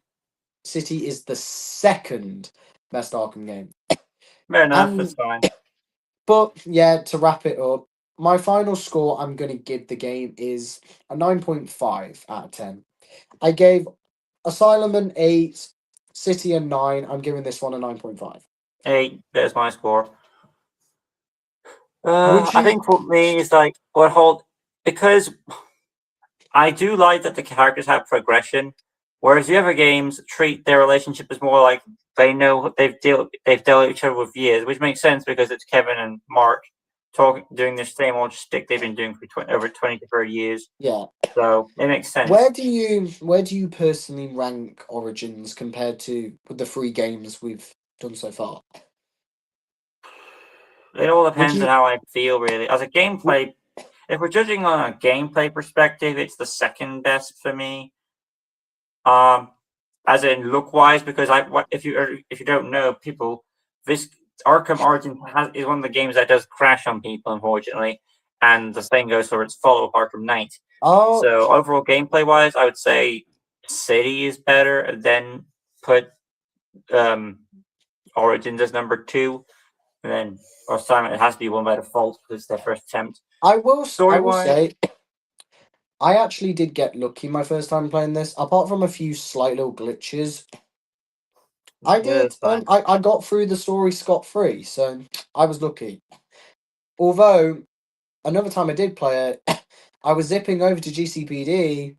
City is the second best Arkham game. Fair enough. That's And fine. but yeah, to wrap it up, my final score I'm gonna give the game is a 9.5 out of 10. I gave Asylum an 8, City a 9. I'm giving this one a 9.5. 8. There's my score. Would I you? think for me it's like what hold because I do like that the characters have progression, whereas the other games treat their relationship as more like they know they've dealt with each other with years, which makes sense because it's Kevin and Mark talking doing this same old shtick they've been doing for over 20 to 30 years. Yeah. So it makes Where sense. do you personally rank Origins compared to with the three games we've done so far? It all Would depends on you? how I feel really. As a w- gameplay, if we're judging on a gameplay perspective, it's the second best for me. Um, as in look wise, because if you don't know people, this Arkham Origins is one of the games that does crash on people, unfortunately, and the same goes for its follow-up Arkham Knight. Oh, So overall gameplay wise, I would say City is better. Then put um, Origins as number 2, and then or Simon it has to be one by default because it's their first attempt. I Story will wise, say I actually did get lucky my first time playing this. Apart from a few slight little glitches, I yeah, did. it's fine. I got through the story scot free, so I was lucky. Although another time I did play it, I was zipping over to GCPD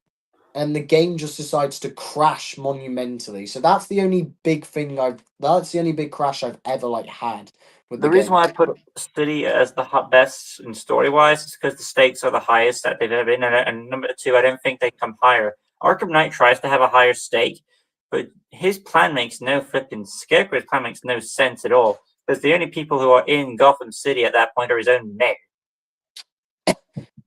and the game just decides to crash monumentally. So that's the only big thing that's the only big crash I've ever like had with the The reason game. why I put City as the best in story wise is because the stakes are the highest that they've ever been, and number 2, I don't think they come higher. Arkham Knight tries to have a higher stake, but his plan makes no flipping Scarecrow's plan makes no sense at all. Because the only people who are in Gotham City at that point are his own men.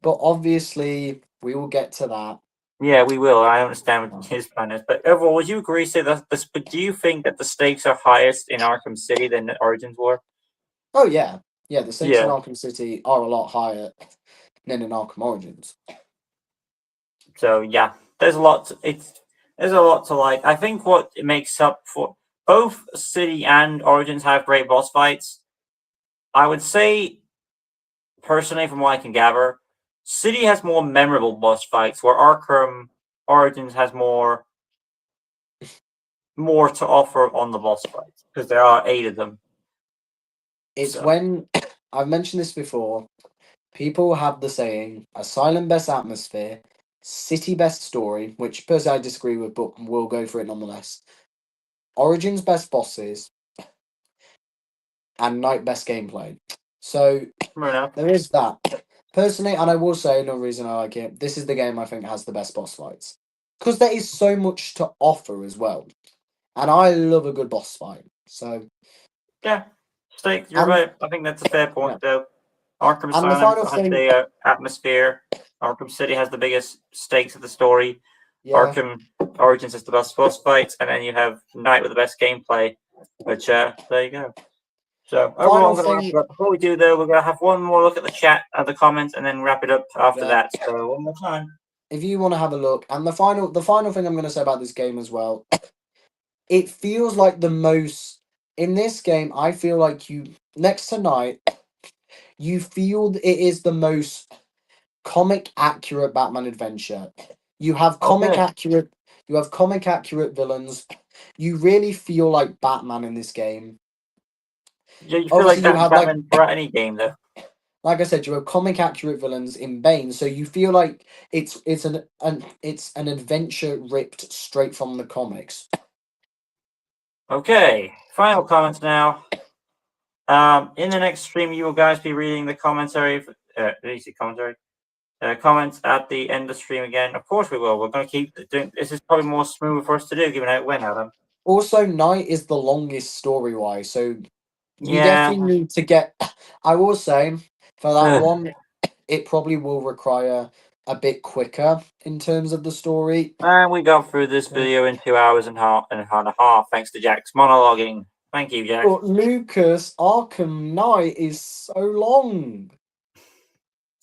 but obviously we will get to that. Yeah, we will. I understand what his plan is, but overall, would you agree? Say that this, but do you think that the stakes are highest in Arkham City than the Origins were? Oh yeah, yeah. The stakes in Yeah. Arkham City are a lot higher than in Arkham Origins. So yeah, there's a lot. There's a lot to like. I think what it makes up for both City and Origins have great boss fights. I would say personally, from what I can gather, City has more memorable boss fights, where Arkham Origins has more to offer on the boss fights because there are 8 of them. It's So when I've mentioned this before. People have the saying: "Asylum best atmosphere, City best story," which personally I disagree with, but we'll go for it nonetheless. Origins best bosses, and Night best gameplay. So fair enough. there is that. Personally, and I will say another reason I like it, this is the game I think has the best boss fights. Because there is so much to offer as well. And I love a good boss fight. So Yeah, Stake, you're and right. I think that's a fair yeah. point, though. Arkham And the Asylum final has thing, the atmosphere. Arkham City has the biggest stakes of the story. yeah. Arkham Origins has the best boss fights, and then you have Knight with the best gameplay. Which there you go. So overall, Final I'm going to wrap thing, it up. Before we do, though, we're going to have one more look at the chat and the comments, and then wrap it up after yeah. that. So one more time. If you want to have a look, and the final thing I'm going to say about this game as well, it feels like the most in this game. I feel like you next to Night, you feel it is the most comic accurate Batman adventure. You have comic Okay. accurate. You have comic accurate villains. You really feel like Batman in this game. Yeah, you feel like Obviously, you that have Batman for any game, though. like I said, you have comic accurate villains in Bane, so you feel like it's an adventure ripped straight from the comics. Okay. Final comments now. In the next stream, you will guys be reading the commentary. Commentary. Comments at the end of the stream again. Of course, we will. We're going to keep doing. This is probably more smooth for us to do, given how it went, Adam. Also, Night is the longest story wise, so you Yeah. definitely need to get. I will say for that Ugh. one, it probably will require a bit quicker in terms of the story. And we got through this video in 2 hours and a half, thanks to Jack's monologuing. Thank you, Jack. But Lucas, Arkham Knight is so long.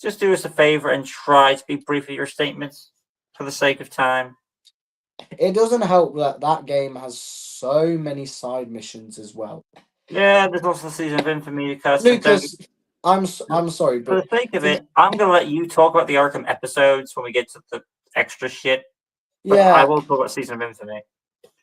Just do us a favor and try to be brief with your statements for the sake of time. It doesn't help that that game has so many side missions as well. Yeah, there's also the season of infamy to cuss. Lucas, I'm sorry, For but the sake of it, I'm gonna let you talk about the Arkham episodes when we get to the extra shit. But I yeah, will talk about season of infamy.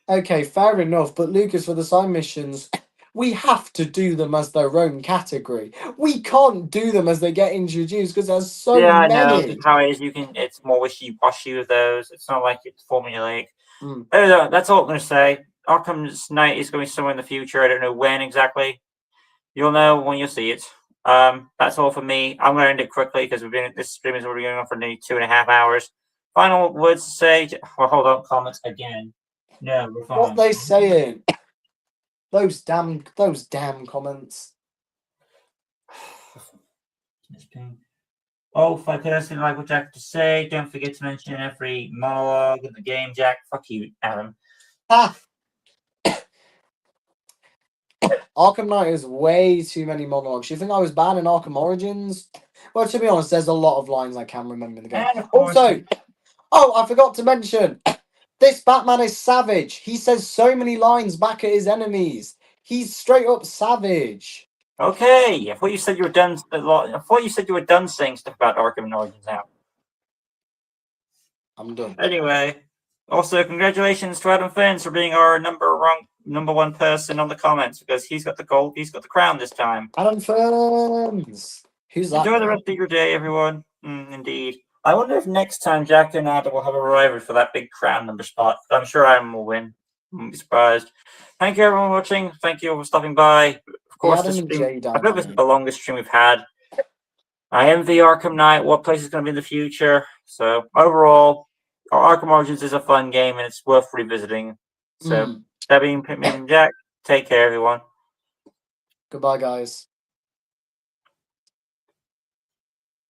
okay, fair enough. But Lucas, for the side missions, we have to do them as their own category. We can't do them as they get introduced because there's so Yeah, I know. many. Just how it is. It's more wishy-washy with those. It's not like it's formulaic. Mm. That's all I'm gonna say. Arkham's Night is going somewhere in the future. I don't know when exactly. You'll know when you see it. That's all for me. I'm going to end it quickly because this stream is already going on for nearly 2.5 hours. Final words to say. Well, hold on. Comments again. No, we're What fine. they saying? Those damn comments. Oh, if I personally like what Jack had to say, don't forget to mention every monologue in the game, Jack. Fuck you, Adam. Ah, Arkham Knight is way too many monologues. You think I was bad in Arkham Origins? Well, to be honest, there's a lot of lines I can remember in the game. And of course, Also, oh, I forgot to mention, this Batman is savage. He says so many lines back at his enemies. He's straight up savage. okay. I thought you said you were done. I thought you said you were done saying stuff about Arkham and Origins now. I'm done. Anyway, also congratulations to Adam Fins for being our number one person on the comments because he's got the gold. He's got the crown this time. Adam Ferns. Who's that? Enjoy the Guy? rest of your day, everyone. Indeed. I wonder if next time Jack and Adam will have a rival for that big crown number spot. I'm sure Adam will win. I won't be surprised. Thank you, everyone, for watching. Thank you for stopping by. Of course, the Adam and stream. Jay I hope this is dynamic. the longest stream we've had. I envy Arkham Knight. What place is going to be in the future? So overall, Arkham Origins is a fun game and it's worth revisiting. So that being me and Jack, take care, everyone. Goodbye, guys.